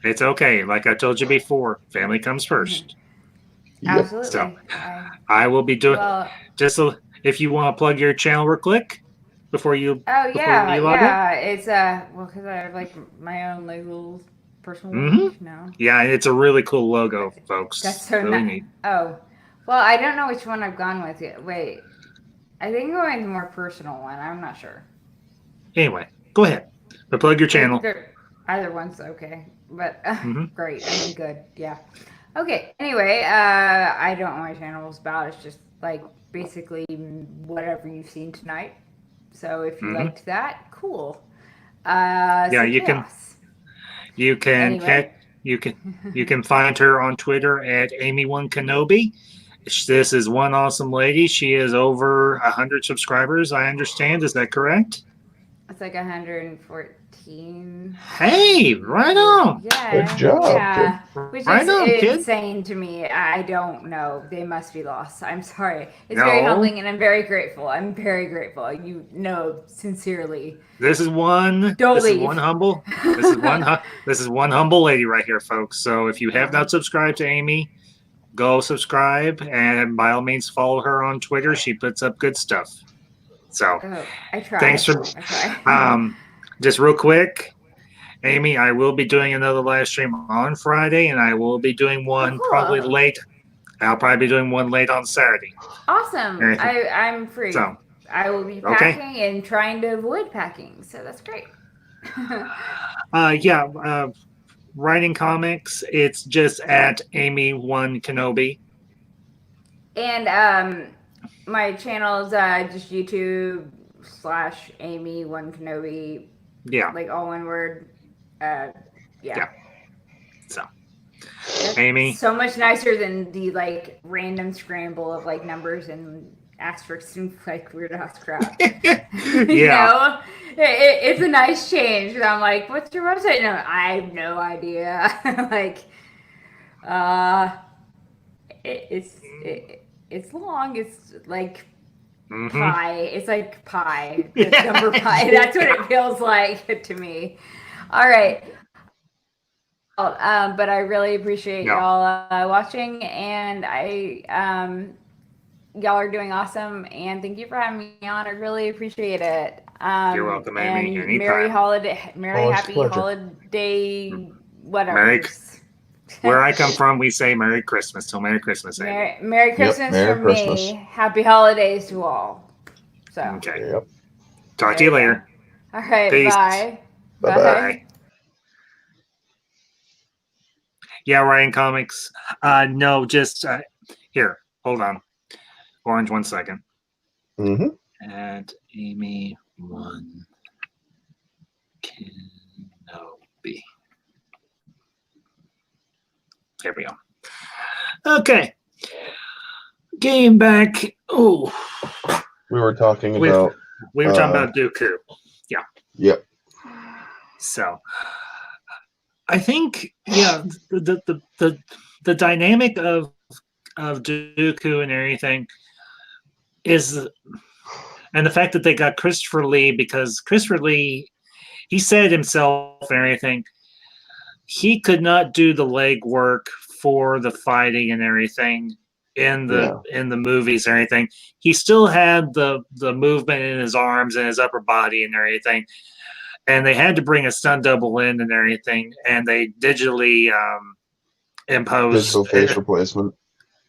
it's okay. Like I told you before, family comes first. Absolutely. So I will be doing if you want to plug your channel real quick before you. Oh yeah. It's because I have like my own little personal now. Yeah, it's a really cool logo, folks. That's so really neat. Oh, well, I don't know which one I've gone with yet. Wait, I think I'm going to the more personal one. I'm not sure. Anyway, go ahead. But plug your channel. Either one's okay, but great. I mean, good. Yeah. Okay. Anyway, I don't know what my channel is about. It's just like basically whatever you've seen tonight. So if you liked that, cool. You can. You can find her on Twitter at Amy1Kenobi. This is one awesome lady. She is over 100 subscribers, I understand. Is that correct? It's like 114. Hey, right on. Yeah. Good job. Yeah. Which is insane kid. to me. I don't know. They must be lost. I'm sorry. It's very humbling and I'm very grateful. I'm very grateful. You know, sincerely. This is one. Don't leave. Is one humble. This is one humble lady right here, folks. So if you have not subscribed to Amy, go subscribe and by all means follow her on Twitter. She puts up good stuff. So Oh, I try. thanks for I try. just real quick, Amy, I will be doing another live stream on Friday, and I will be doing one probably cool. late. I'll probably be doing one late on Saturday. Awesome. Anything. I'm free. So, I will be okay. packing and trying to avoid packing, so that's great. Writing comics, it's just at Amy1Kenobi. And my channel is just YouTube/Amy1Kenobi. Yeah. Like all one word. Yeah. So, That's Amy. so much nicer than the like random scramble of like numbers and asterisks and like weird ass crap. You know? It's a nice change. I'm like, what's your website? No, I have no idea. Like, it's long. It's like pie. It's like pie. It's number pie. That's what it feels like to me. All right. But I really appreciate y'all watching, and y'all are doing awesome, and thank you for having me on. I really appreciate it. You're welcome, Amy. And Anytime. Merry holiday, happy pleasure. holiday, whatever. Where I come from, we say Merry Christmas. So Merry Christmas, Amy. Merry Christmas Merry from Christmas. me. Happy holidays to all. So Okay. Yep. Talk to you later. All right. Peace. Bye. Bye-bye. Yeah, writing comics. No, just here. Hold on. Orange, 1 second. Mm-hmm. At Amy1Kenobi. There we go. Okay. Getting back. Oh, We were talking we about. were talking about Dooku. Yeah. Yep. So, I think the dynamic of Dooku and everything is, and the fact that they got Christopher Lee, because Christopher Lee, he said himself and everything, he could not do the legwork for the fighting and everything in the movies or anything. He still had the movement in his arms and his upper body and everything. And they had to bring a stunt double in and everything, and they digitally imposed Digital face replacement.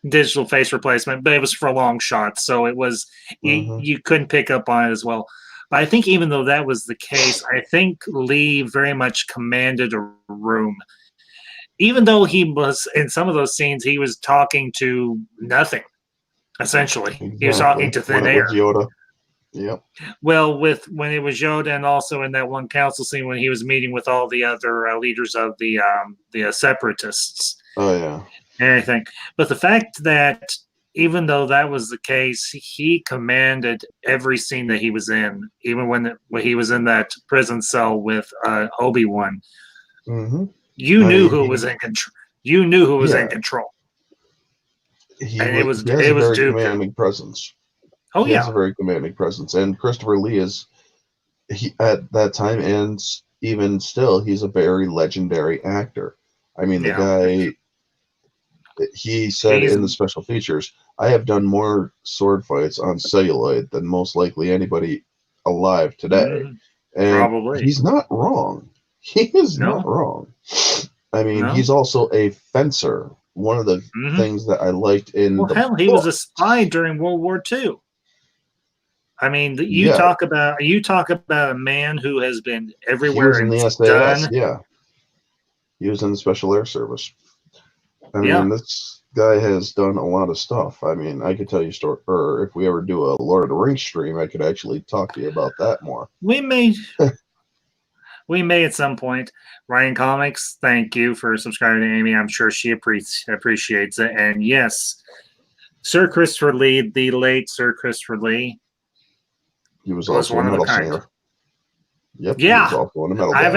Digital face replacement, but it was for long shots, so it was you couldn't pick up on it as well. But I think even though that was the case, I think Lee very much commanded a room. Even though he was in some of those scenes, he was talking to nothing. Essentially, Exactly. he was talking to thin air. Yoda. Yep. Well, when it was Yoda, and also in that one council scene when he was meeting with all the other leaders of the separatists. Oh yeah. And everything. But the fact that even though that was the case, he commanded every scene that he was in, even when he was in that prison cell with Obi-Wan. Mm-hmm. You knew who was in control. You knew who was in control. He was a very Dooku. commanding presence. Oh He yeah. has a very commanding presence, and Christopher Lee is at that time, and even still, he's a very legendary actor. I mean, the guy. He said in the special features, "I have done more sword fights on celluloid than most likely anybody alive today." And probably. He's not wrong. He is not wrong. I mean, he's also a fencer. One of the things that I liked in he was a spy during World War II. I mean, you talk about a man who has been everywhere. He was in the SAS. Yeah, he was in the Special Air Service. I mean, this guy has done a lot of stuff. I mean, I could tell you story, or if we ever do a Lord of the Rings stream, I could actually talk to you about that more. We may at some point. Writing comics, thank you for subscribing to Amy. I'm sure she appreciates it. And yes, Sir Christopher Lee, the late Sir Christopher Lee, he was also a metal singer. Yep. Yeah. He was also in a metal band.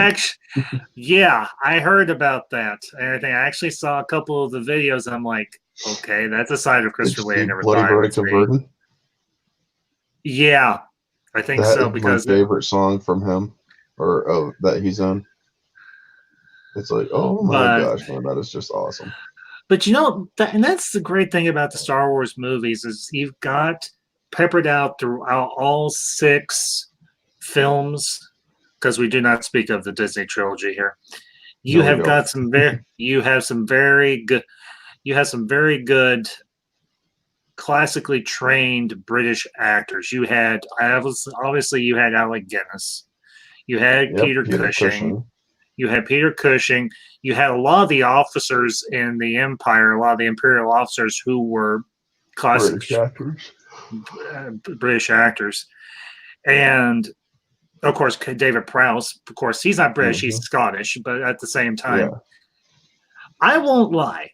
I heard about that and everything. I actually saw a couple of the videos. And I'm like, okay, that's a side of Christopher Lee I never Bloody thought Verdict of Verdun? Yeah, I think so. Because my favorite song from him, or that he's in. It's like, oh my gosh, man, that is just awesome. But you know, and that's the great thing about the Star Wars movies is you've got peppered out throughout all 6 films, because we do not speak of the Disney trilogy here. You No, we have don't. got some very good classically trained British actors. Obviously you had Alec Guinness. You had Yep, Peter Cushing. You had Peter Cushing. You had a lot of the officers in the Empire, a lot of the Imperial officers who were classic British actors. And, of course, David Prowse. Of course, he's not British. He's Scottish. But at the same time, I won't lie.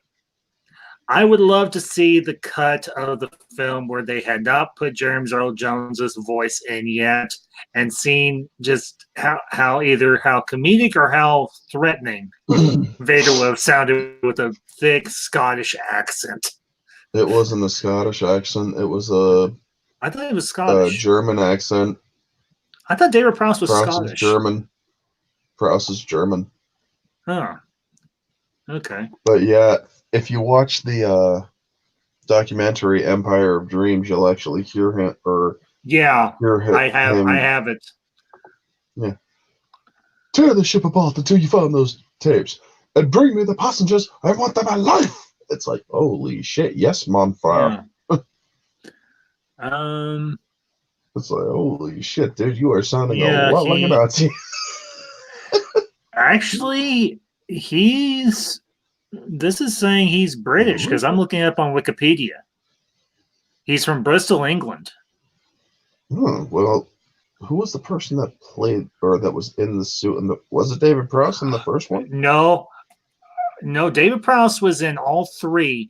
I would love to see the cut of the film where they had not put James Earl Jones's voice in yet, and seen just how comedic or how threatening Vader would have sounded with a thick Scottish accent. It wasn't a Scottish accent. It was a I thought it was Scottish. German accent. I thought David Prowse was Prowse Scottish. is German. Prowse is German. Oh, okay. But yeah, if you watch the documentary Empire of Dreams, you'll actually hear him hear him. I have it. Yeah. Tear the ship apart until you find those tapes, and bring me the passengers. I want them alive. It's like, holy shit, yes, Monfire. Yeah. It's like, holy shit, dude, you are sounding Yeah, a lot like a Nazi. Actually, this is saying he's British, because I'm looking up on Wikipedia. He's from Bristol, England. Oh, well, who was the person that played or that was in the suit? Was it David Prowse in the first one? No, David Prowse was in all 3.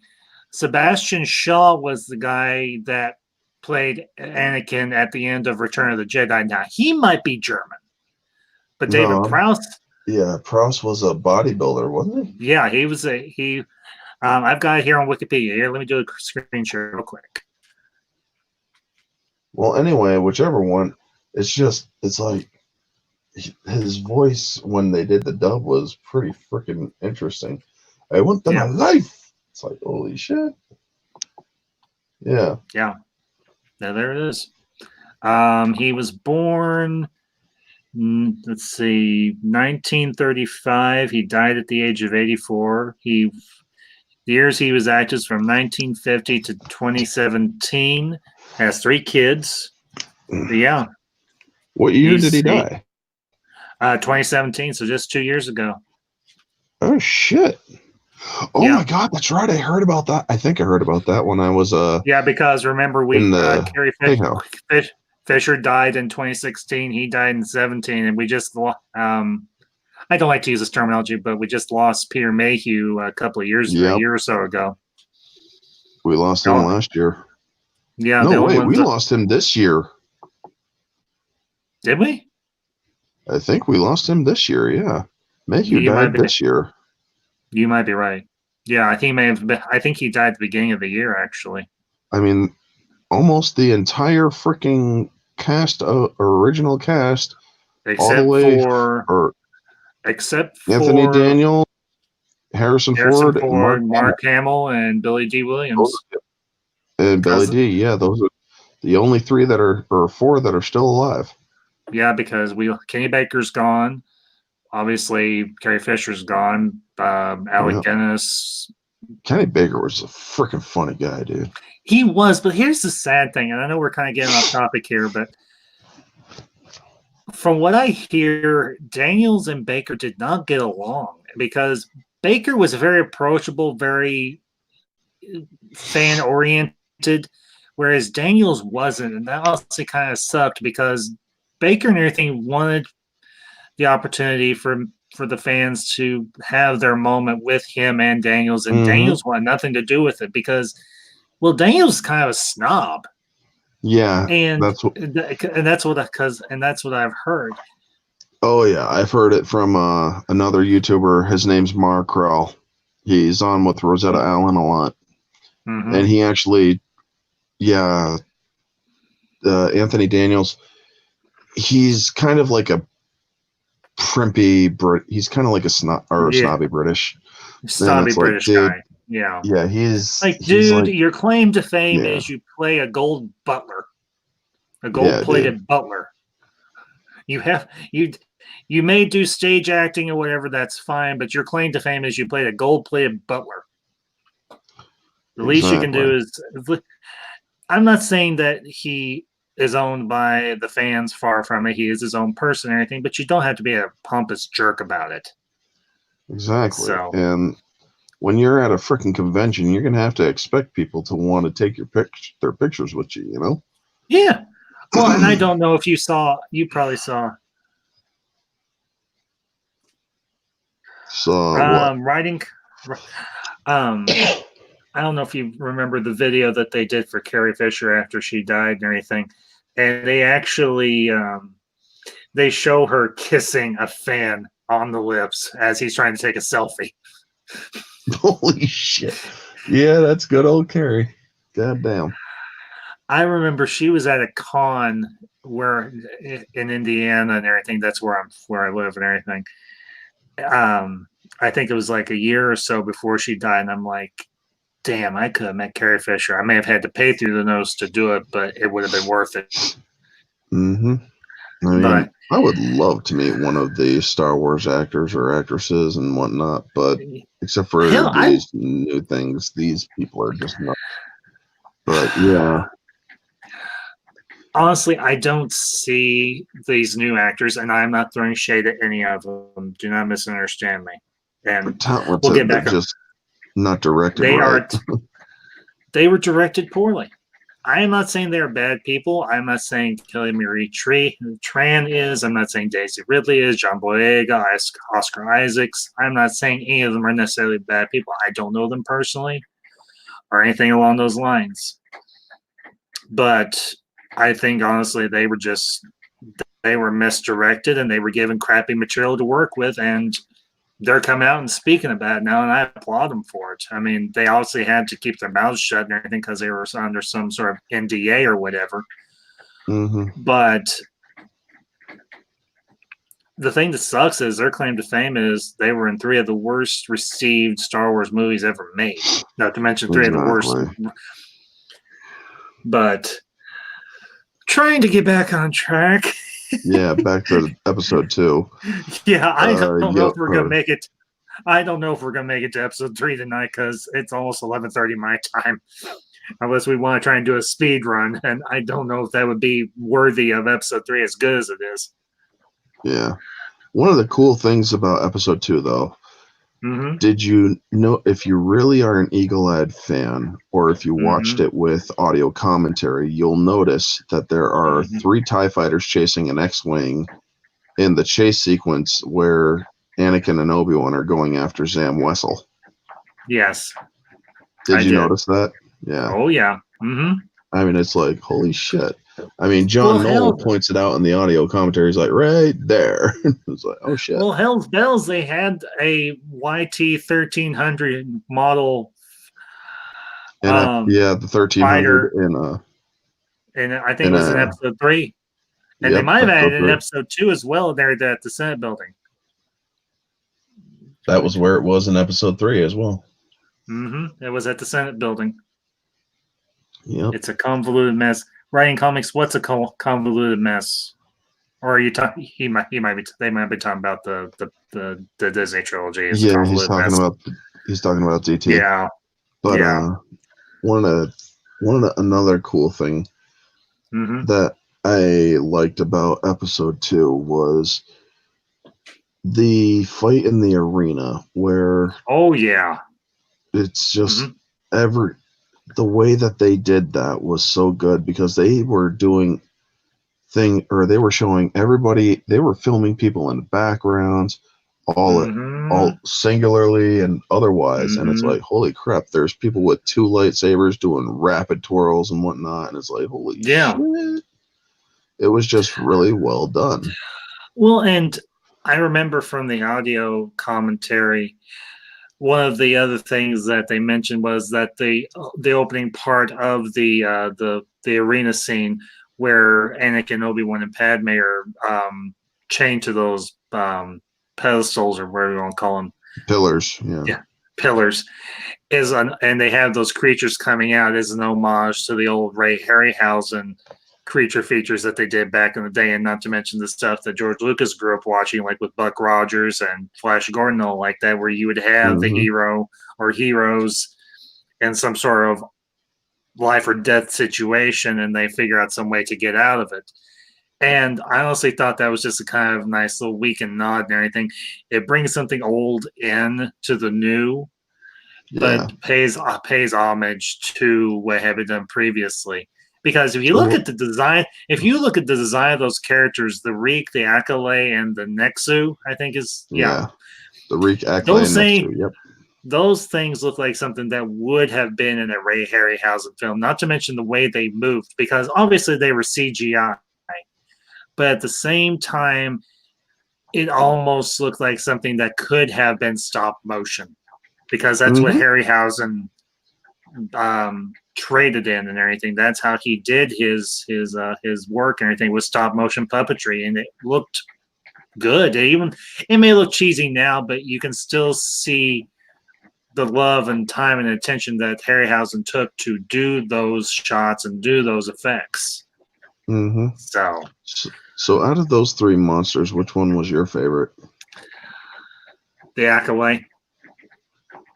Sebastian Shaw was the guy that played Anakin at the end of Return of the Jedi. Now, he might be German, but David Prowse... Yeah, Prowse was a bodybuilder, wasn't he? Yeah, he was I've got it here on Wikipedia. Here, let me do a screen share real quick. Well, anyway, whichever one, it's like his voice when they did the dub was pretty freaking interesting. I want them alive. It's like, holy shit. Yeah. Yeah. Now there it is. He was born, let's see, 1935. He died at the age of 84. The years he was active from 1950 to 2017. Has 3 kids. But yeah. What year did he die? 2017, so just 2 years ago. Oh shit. Oh my god, that's right. I heard about that. I think I heard about that when I was yeah, because remember Carrie Fisher died in 2016. He died in 17, and we just I don't like to use this terminology, but we just lost Peter Mayhew a couple of years a year or so ago. We lost him last year. Yeah. No, wait, we lost him this year. Did we? I think we lost him this year, yeah. Mayhew died this year. You might be right. Yeah, I think he died at the beginning of the year, actually. I mean, almost the entire freaking cast, original cast, except for Anthony Daniels, Harrison Ford, Mark Hamill, and Billy D. Williams. And Billy D, yeah, those are the only 3 that are, or 4 that are still alive. Yeah, because Kenny Baker's gone. Obviously, Carrie Fisher's gone. Alec Guinness. Kenny Baker was a freaking funny guy, dude. He was, but here's the sad thing, and I know we're kind of getting off topic here, but from what I hear, Daniels and Baker did not get along, because Baker was very approachable, very fan-oriented, whereas Daniels wasn't, and that also kind of sucked, because Baker and everything wanted the opportunity for the fans to have their moment with him and Daniels, and Daniels wanted nothing to do with it because, well, Daniels is kind of a snob. Yeah, and that's what I've heard. Oh yeah, I've heard it from another YouTuber. His name's Mark Krell. He's on with Rosetta Allen a lot, and he actually, Anthony Daniels. He's kind of like a primpy he's kind of like a snobby British. Snobby British guy. Yeah. Yeah, he's like, dude, your claim to fame is you play a gold butler. a gold-plated butler. You may do stage acting or whatever, that's fine, but your claim to fame is you played a gold-plated butler. The least you can do is, I'm not saying that he is owned by the fans, far from it. He is his own person and everything, but you don't have to be a pompous jerk about it. Exactly. So, and when you're at a freaking convention, you're gonna have to expect people to want to take their pictures with you. You know. Yeah. Well, and I don't know if you probably saw. So Writing. I don't know if you remember the video that they did for Carrie Fisher after she died and everything, and they actually they show her kissing a fan on the lips as he's trying to take a selfie. Holy shit! Yeah, that's good old Carrie. God damn. I remember she was at a con where in Indiana and everything. That's where I live and everything. I think it was like a year or so before she died, and I'm like, damn, I could have met Carrie Fisher. I may have had to pay through the nose to do it, but it would have been worth it. Mm-hmm. I mean, I would love to meet one of the Star Wars actors or actresses and whatnot, but except for these new things, these people are just not. But yeah. Honestly, I don't see these new actors, and I'm not throwing shade at any of them. Do not misunderstand me. And we'll get back just not directed right. They were directed poorly. I am not saying they're bad people. I'm not saying Kelly Marie Tran is. I'm not saying Daisy Ridley is. John Boyega, Oscar Isaacs. I'm not saying any of them are necessarily bad people. I don't know them personally or anything along those lines. But I think, honestly, they were misdirected and they were given crappy material to work with, and they're coming out and speaking about it now, and I applaud them for it. I mean, they obviously had to keep their mouths shut and everything because they were under some sort of NDA or whatever. Mm-hmm. But the thing that sucks is their claim to fame is they were in 3 of the worst received Star Wars movies ever made. Not to mention 3 of the worst. But trying to get back on track. Yeah, back to episode 2. Yeah, I don't know if we're gonna make it. I don't know if we're gonna make it to episode 3 tonight because it's almost 11:30 my time. Unless we want to try and do a speed run, and I don't know if that would be worthy of episode 3 as good as it is. Yeah, one of the cool things about episode 2, though. Mm-hmm. Did you know, if you really are an Eagle-eyed fan, or if you watched it with audio commentary, you'll notice that there are 3 TIE fighters chasing an X-Wing in the chase sequence where Anakin and Obi-Wan are going after Zam Wesell. Yes. Did you notice that? Yeah. Oh, yeah. Mm-hmm. I mean, it's like, holy shit. I mean, John Knoll points it out in the audio commentary. He's like, right there. It's like, oh, shit. Well, hell's bells, they had a YT-1300 model. And the 1300 and I think it was in episode 3. And they might have added in episode 2 as well there at the Senate building. That was where it was in episode 3 as well. Mm-hmm. It was at the Senate building. Yep. It's a convoluted mess. Writing comics, what's a convoluted mess? Or are you talking? They might be talking about the Disney trilogy. Yeah, he's talking about DT. Yeah, but another cool thing that I liked about episode 2 was the fight in the arena, where it's just the way that they did that was so good, because they were doing they were showing everybody, they were filming people in the backgrounds, all singularly and otherwise, and it's like, holy crap, there's people with 2 lightsabers doing rapid twirls and whatnot, and it's like, holy shit. It was just really well done. Well, and I remember from the audio commentary, one of the other things that they mentioned was that the opening part of the arena scene where Anakin, Obi-Wan, and Padme are chained to those pedestals, or whatever you want to call them. Pillars, yeah, pillars. And they have those creatures coming out as an homage to the old Ray Harryhausen creature features that they did back in the day, and not to mention the stuff that George Lucas grew up watching, like with Buck Rogers and Flash Gordon, all like that, where you would have the Mhm. hero or heroes in some sort of life or death situation, and they figure out some way to get out of it. And I honestly thought that was just a kind of nice little wink and nod and everything. It brings something old in to the new, Yeah. but pays homage to what had been done previously. Because if you look at the design, of those characters, the Reek, the Acolyte, and the Nexu, I think is The Reek Acolyte those next things, to, yep. those things look like something that would have been in a Ray Harryhausen film. Not to mention the way they moved, because obviously they were CGI, but at the same time, it almost looked like something that could have been stop motion, because that's what Harryhausen traded in and everything. That's how he did his work and everything, with stop motion puppetry, and it looked good. It may look cheesy now, but you can still see the love and time and attention that Harryhausen took to do those shots and do those effects. Mm-hmm. So out of those three monsters, which one was your favorite? The Acolyte.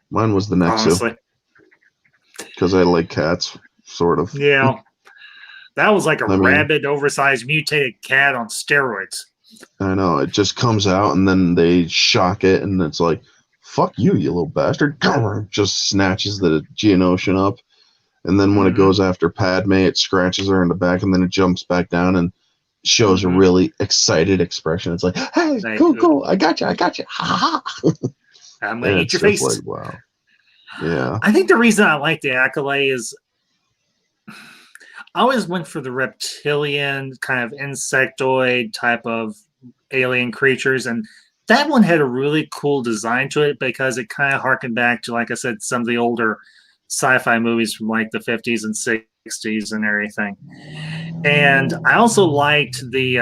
Mine was the Nexu. Honestly. Because I like cats, sort of. Yeah. That was like a rabid, oversized, mutated cat on steroids. I know. It just comes out, and then they shock it, and it's like, fuck you, you little bastard. Just snatches the Geonosian up. And then when it goes after Padme, it scratches her in the back, and then it jumps back down and shows a really excited expression. It's like, hey, cool, I got you, ha ha. I'm going to eat your face. Like, wow. Yeah. I think the reason I like the Acolyte is I always went for the reptilian kind of insectoid type of alien creatures, and that one had a really cool design to it because it kind of harkened back to, like I said, some of the older sci-fi movies from like the 50s and 60s and everything. And I also liked the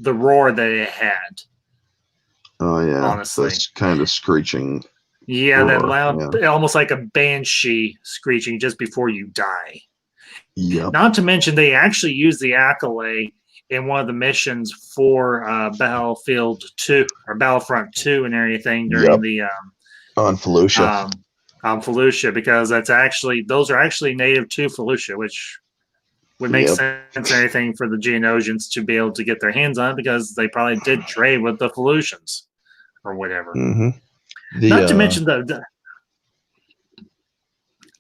roar that it had. Oh yeah, honestly, that's kind of screeching. Yeah, roar. That loud, almost like a banshee screeching just before you die. Yep. Not to mention, they actually used the Acolyte in one of the missions for Battlefield 2 or Battlefront 2 and everything during the on Felucia. On Felucia, because those are actually native to Felucia, which would make sense and everything for the Geonosians to be able to get their hands on it, because they probably did trade with the Felucians or whatever. Not to mention the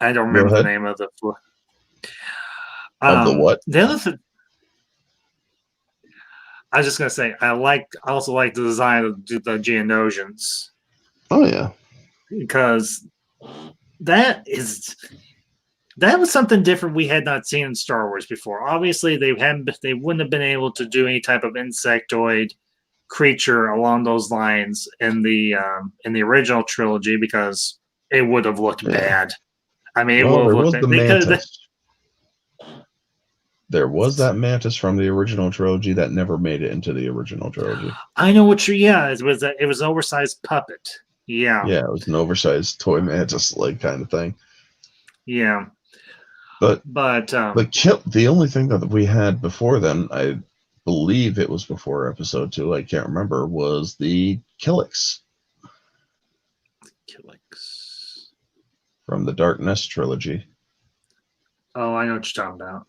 I don't remember the name of the of the what? The other thing I was just gonna say, I also like the design of the Geonosians. Oh yeah, because that was something different we had not seen in Star Wars before. Obviously, they wouldn't have been able to do any type of insectoid creature along those lines in the original trilogy, because it would have looked bad. I mean, it would have looked bad. There was that mantis from the original trilogy that never made it into the original trilogy. I know what it was an oversized puppet. Yeah. Yeah, it was an oversized toy mantis like kind of thing. Yeah. But the only thing that we had before then, I believe it was before episode 2, I can't remember, was the Killix. From the Darkness trilogy. Oh, I know what you're talking about.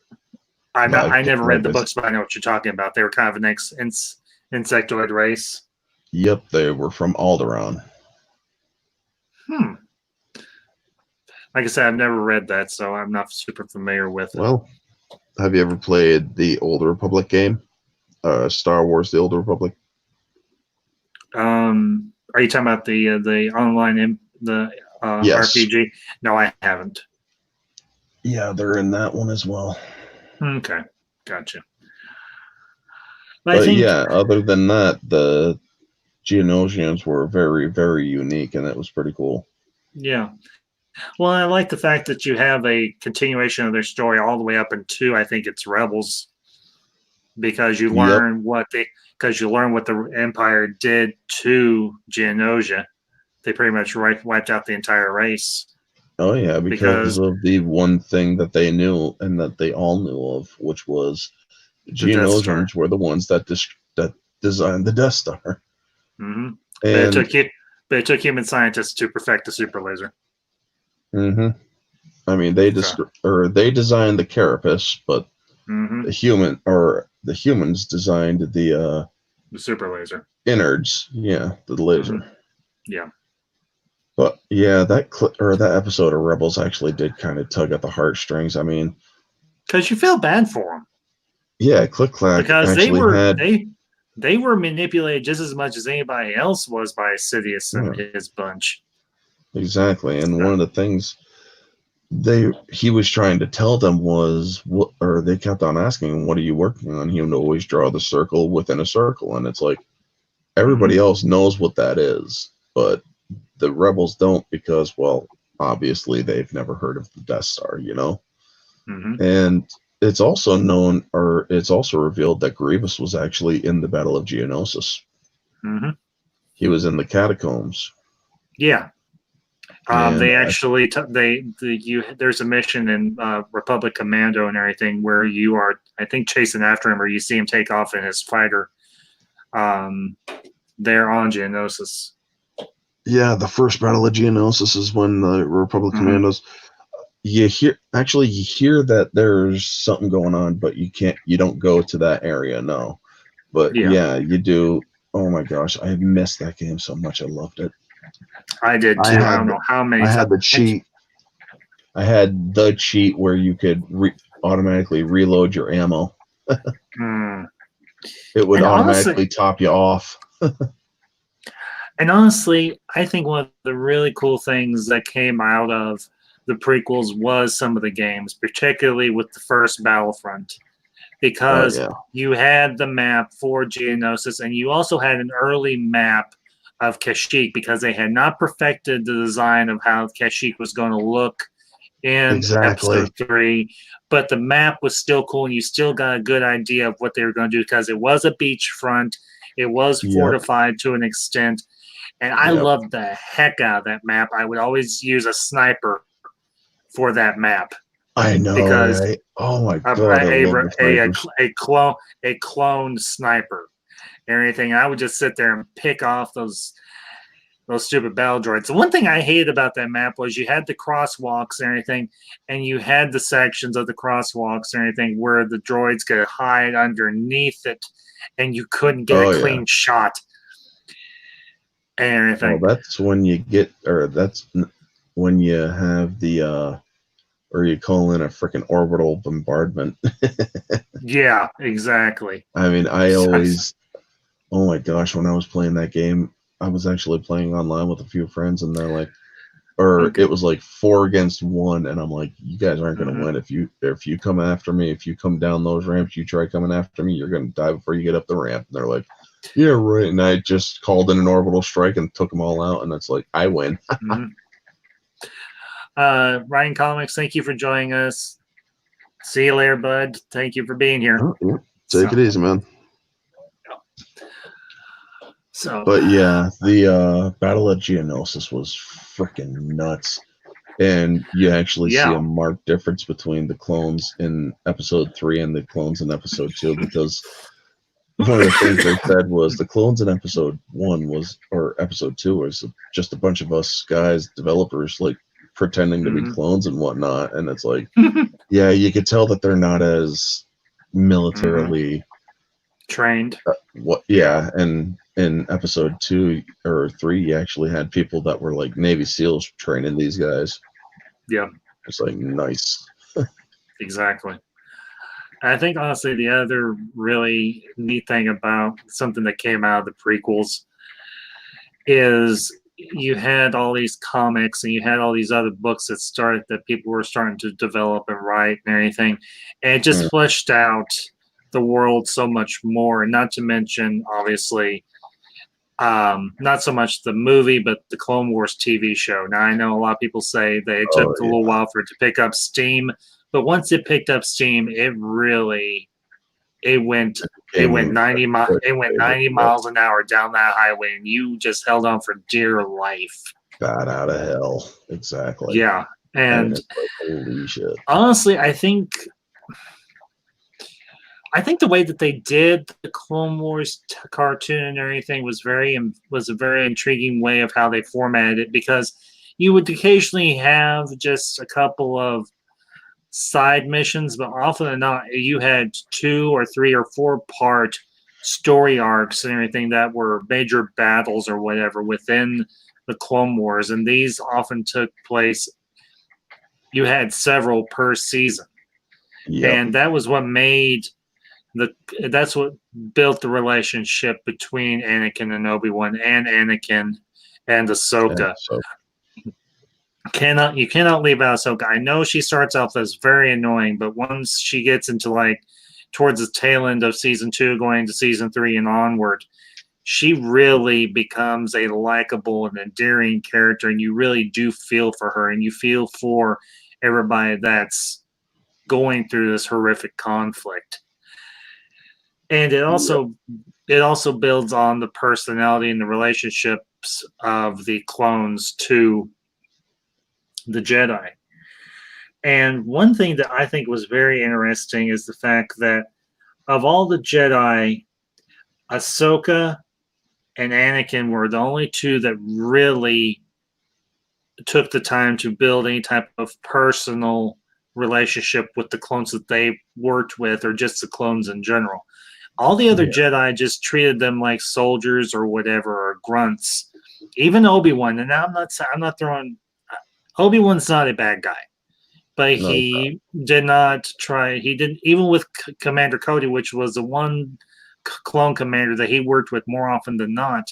I never read the books, but I know what you're talking about. They were kind of an insectoid race. Yep, they were from Alderaan. Like I said, I've never read that, so I'm not super familiar with it. Well, have you ever played the Old Republic game? Star Wars: The Old Republic? Are you talking about the online yes. RPG? No, I haven't. Yeah, they're in that one as well. Okay, gotcha. But yeah, other than that, the Geonosians were very, very unique, and it was pretty cool. Yeah. Well, I like the fact that you have a continuation of their story all the way up into, I think it's Rebels, because you learn what the Empire did to Geonosia. They pretty much wiped out the entire race Oh yeah, because of the one thing that they knew and that they all knew of, which was the Death Star. Geonosians were the ones that designed the Death Star. Mm-hmm. And But it took human scientists to perfect the super laser. I mean, they designed the carapace, but Mm-hmm. the humans designed the super laser innards. Yeah, the laser. Mm-hmm. Yeah. But yeah, that episode of Rebels actually did kind of tug at the heartstrings. I mean, because you feel bad for them. Yeah, Click Clack Because actually they were manipulated just as much as anybody else was by Sidious and his bunch. Exactly, and one of the things he was trying to tell them was, or they kept on asking him, "What are you working on?" He would always draw the circle within a circle, and it's like everybody else knows what that is, but the rebels don't because, well, obviously they've never heard of the Death Star, you know. And it's also known, or it's also revealed that Grievous was actually in the Battle of Geonosis. He was in the catacombs. Yeah. They actually there's a mission in Republic Commando and everything where you are, I think, chasing after him, or you see him take off in his fighter. There on Geonosis. Yeah, the first Battle of Geonosis is when the Republic Commandos. You hear that there's something going on, but you don't go to that area, no. But yeah, you do. Oh my gosh, I missed that game so much. I loved it. I did too. I don't know how many. I had the cheat. I had the cheat where you could automatically reload your ammo. It would automatically top you off. And honestly, I think one of the really cool things that came out of the prequels was some of the games, particularly with the first Battlefront, because you had the map for Geonosis, and you also had an early map of Kashyyyk, because they had not perfected the design of how Kashyyyk was going to look in episode 3, but the map was still cool, and you still got a good idea of what they were going to do, because it was a beachfront, it was fortified to an extent, and I loved the heck out of that map. I would always use a sniper for that map. I know, because right? Oh my god, a cloned sniper and everything. I would just sit there and pick off those stupid battle droids. The one thing I hated about that map was you had the crosswalks and everything, and you had the sections of the crosswalks and everything where the droids could hide underneath it, and you couldn't get a clean shot. And everything. Well, that's when you get, or that's when you have the, or you call in a freaking orbital bombardment. Yeah, exactly. I mean, I always, oh my gosh, when I was playing that game, I was actually playing online with a few friends, and they're like, it was like 4 against 1, and I'm like, you guys aren't going to win. If you come after me, if you come down those ramps, you try coming after me, you're going to die before you get up the ramp. And they're like, yeah, right. And I just called in an orbital strike and took them all out, and it's like, I win. Ryan Comics, thank you for joining us. See you later, bud. Thank you for being here. Take it easy, man. So, but yeah, the Battle of Geonosis was freaking nuts, and you actually see a marked difference between the clones in episode 3 and the clones in episode 2, because one of the things they said was the clones in episode 1 or episode 2 was just a bunch of us guys, developers, like pretending to be clones and whatnot, and it's like, yeah, you could tell that they're not as militarily trained. And in episode 2 or 3, you actually had people that were like Navy SEALs training these guys. Yeah, it's like nice. Exactly. I think honestly the other really neat thing about something that came out of the prequels is you had all these comics and you had all these other books that people were starting to develop and write and everything, and it just fleshed out the world so much more. And not to mention, obviously, not so much the movie, but the Clone Wars TV show. Now I know a lot of people say that it took a little while for it to pick up steam, but once it picked up steam, it went 90 miles an hour down that highway, and you just held on for dear life. Bat out of hell. Exactly. Yeah. And it's like, holy shit. honestly, I think the way that they did the Clone Wars cartoon and everything was a very intriguing way of how they formatted it, because you would occasionally have just a couple of side missions, but often than not, you had 2 or 3 or 4 part story arcs and everything that were major battles or whatever within the Clone Wars, and these often took place. You had several per season, and that was what made that's what built the relationship between Anakin and Obi-Wan, and Anakin and Ahsoka. You cannot leave out Ahsoka. I know she starts off as very annoying, but once she gets into like towards the tail end of season 2, going to season 3 and onward, she really becomes a likable and endearing character, and you really do feel for her, and you feel for everybody that's going through this horrific conflict. And it also builds on the personality and the relationships of the clones to the Jedi. And one thing that I think was very interesting is the fact that of all the Jedi, Ahsoka and Anakin were the only 2 that really took the time to build any type of personal relationship with the clones that they worked with, or just the clones in general. All the other Jedi just treated them like soldiers or whatever, or grunts. Even Obi-Wan, and I'm not throwing Obi-Wan's not a bad guy, but he did not try. He didn't, even with Commander Cody, which was the one clone commander that he worked with more often than not.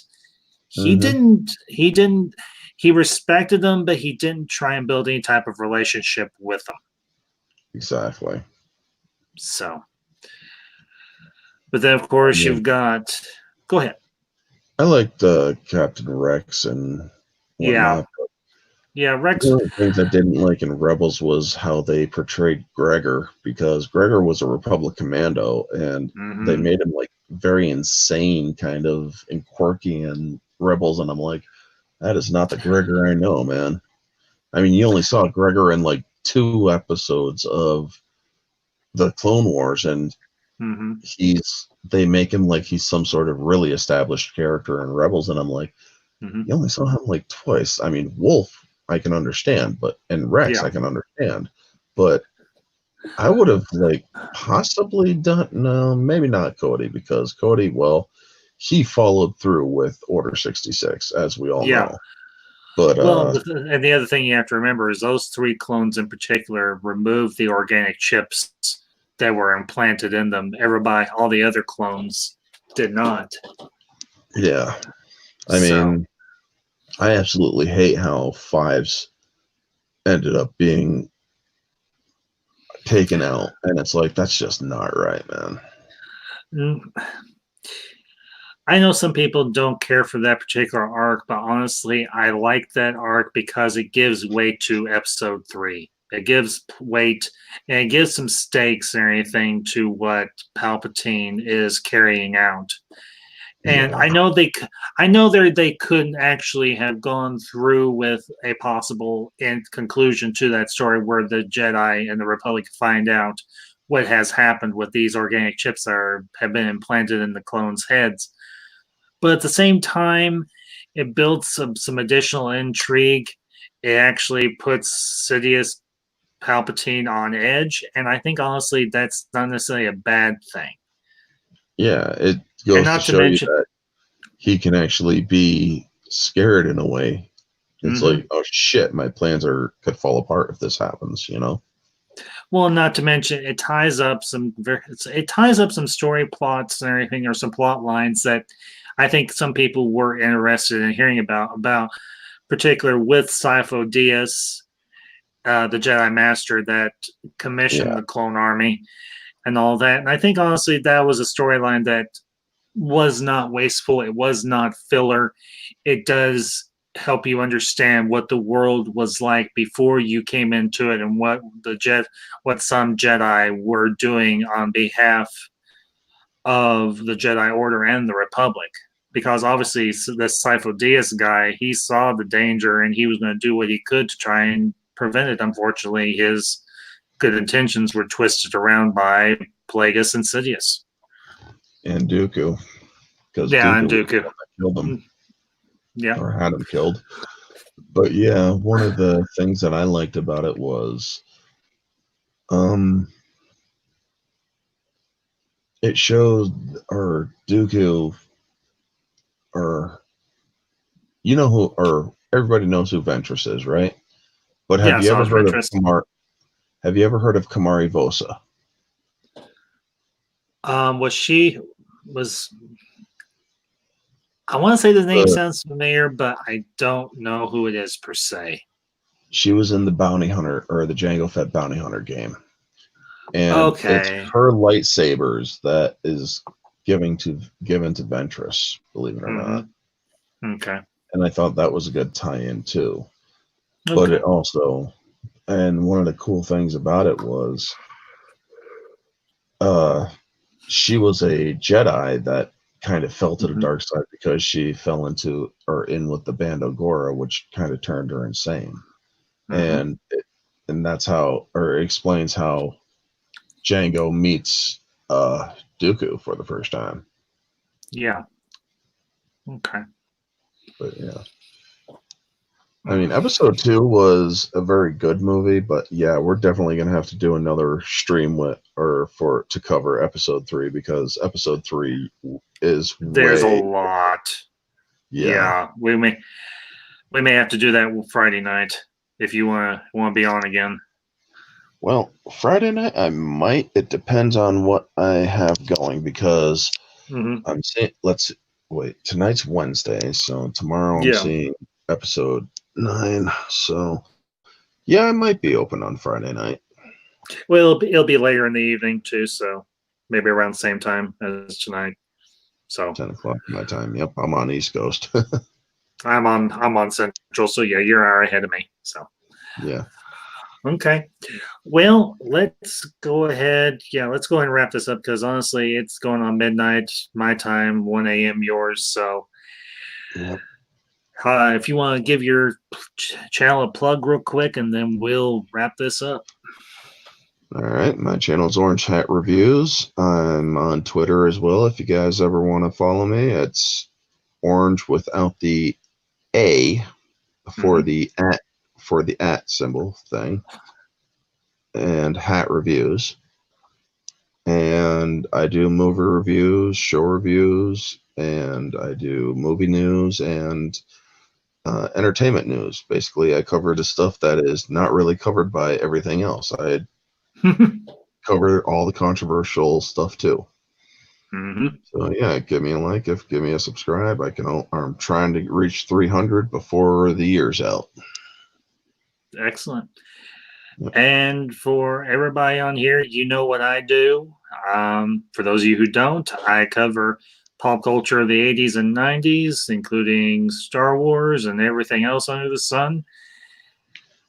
He didn't. He respected them, but he didn't try and build any type of relationship with them. Exactly. So, but then of course you've got. Go ahead. I liked Captain Rex and whatnot. Yeah, Rex. One of the things I didn't like in Rebels was how they portrayed Gregor, because Gregor was a Republic commando, and they made him like very insane, kind of, and quirky in Rebels, and I'm like, that is not the Gregor I know, man. I mean, you only saw Gregor in like 2 episodes of the Clone Wars, and they make him like he's some sort of really established character in Rebels, and I'm like, you only saw him like twice. I mean, Wolf I can understand, and Rex I can understand, but I would have like possibly done, no, maybe not Cody, because Cody, well, he followed through with Order 66, as we all know. But and the other thing you have to remember is those 3 clones in particular removed the organic chips that were implanted in them. Everybody, all the other clones did not. Yeah. I mean, I absolutely hate how 5s ended up being taken out, and it's like, that's just not right, man. I know some people don't care for that particular arc, but honestly, I like that arc because it gives weight to episode 3. It gives weight, and it gives some stakes and everything to what Palpatine is carrying out. And I know they couldn't actually have gone through with a possible end conclusion to that story, where the Jedi and the Republic find out what has happened with these organic chips that have been implanted in the clones' heads. But at the same time, it builds some additional intrigue. It actually puts Sidious Palpatine on edge, and I think honestly that's not necessarily a bad thing. Yeah, it goes to show you that he can actually be scared in a way. It's like, oh shit, my plans could fall apart if this happens, you know? Well, not to mention it ties up some story plots and everything, or some plot lines that I think some people were interested in hearing about particular with Sifo Dyas, the Jedi Master that commissioned the clone army and all that. And I think honestly that was a storyline that was not wasteful. It was not filler. It does help you understand what the world was like before you came into it, and what some Jedi were doing on behalf of the Jedi Order and the Republic. Because obviously this Sifo Dyas guy, he saw the danger, and he was going to do what he could to try and prevented. Unfortunately, his good intentions were twisted around by Plagueis and Sidious. And Dooku. Because Yeah, and was the Dooku. one that killed him. Yeah. Or had him killed. But yeah, one of the things that I liked about it was it shows or Dooku or you know who or everybody knows who Ventress is, right? But have Yeah, you ever Sarge heard of Ventress. Have you ever heard of Kamari Vosa? I want to say the name sounds familiar, but I don't know who it is per se. She was in the Bounty Hunter or the Jango Fett Bounty Hunter game. And it's Okay. her lightsabers that is given to Ventress, believe it or not. Okay. And I thought that was a good tie-in too. Okay. But it also, and one of the cool things about it was, she was a Jedi that kind of fell to the dark side because she fell into or in with the Bando Gora, which kind of turned her insane. And that's how, or it explains how Django meets Dooku for the first time. Yeah. Okay. But yeah. I mean, episode 2 was a very good movie, but yeah, we're definitely gonna have to do another stream to cover episode 3 because episode 3 is There's a way lot. Yeah. We may have to do that Friday night if you want to be on again. Well, Friday night I might. It depends on what I have going because I'm seeing. Wait. Tonight's Wednesday, so tomorrow I'm seeing episode 9. So yeah, I might be open on Friday night. Well, it'll be later in the evening too, so maybe around the same time as tonight. So 10 o'clock my time. Yep, I'm on East Coast. I'm on Central, so yeah, you're an hour ahead of me. So yeah. Okay. Well, let's go ahead. Yeah, let's go ahead and wrap this up because honestly, it's going on midnight my time, 1 a.m. yours. So, Yep. If you want to give your channel a plug real quick, and then we'll wrap this up. All right, my channel's Orange Hat Reviews. I'm on Twitter as well. If you guys ever want to follow me, it's orange without the A for the at symbol thing, and Hat Reviews. And I do movie reviews, show reviews, and I do movie news and entertainment news. Basically, I cover the stuff that is not really covered by everything else. I cover all the controversial stuff too. So yeah, give me a like, give me a subscribe. I'm trying to reach 300 before the year's out. Excellent. Yep. And for everybody on here, you know what I do. For those of you who don't, I cover pop culture of the 80s and 90s, including Star Wars and everything else under the sun.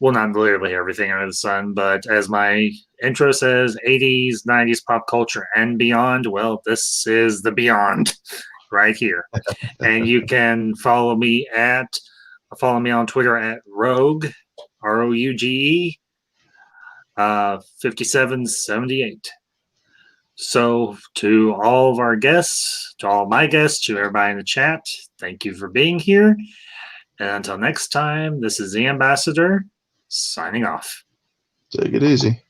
Well, not literally everything under the sun, but as my intro says, 80s, 90s pop culture and beyond. Well, this is the beyond right here. And you can follow me on Twitter at Rogue, ROUGE, 5778. So to all of our guests, to all my guests, to everybody in the chat, thank you for being here. And until next time, this is the Ambassador signing off. Take it easy.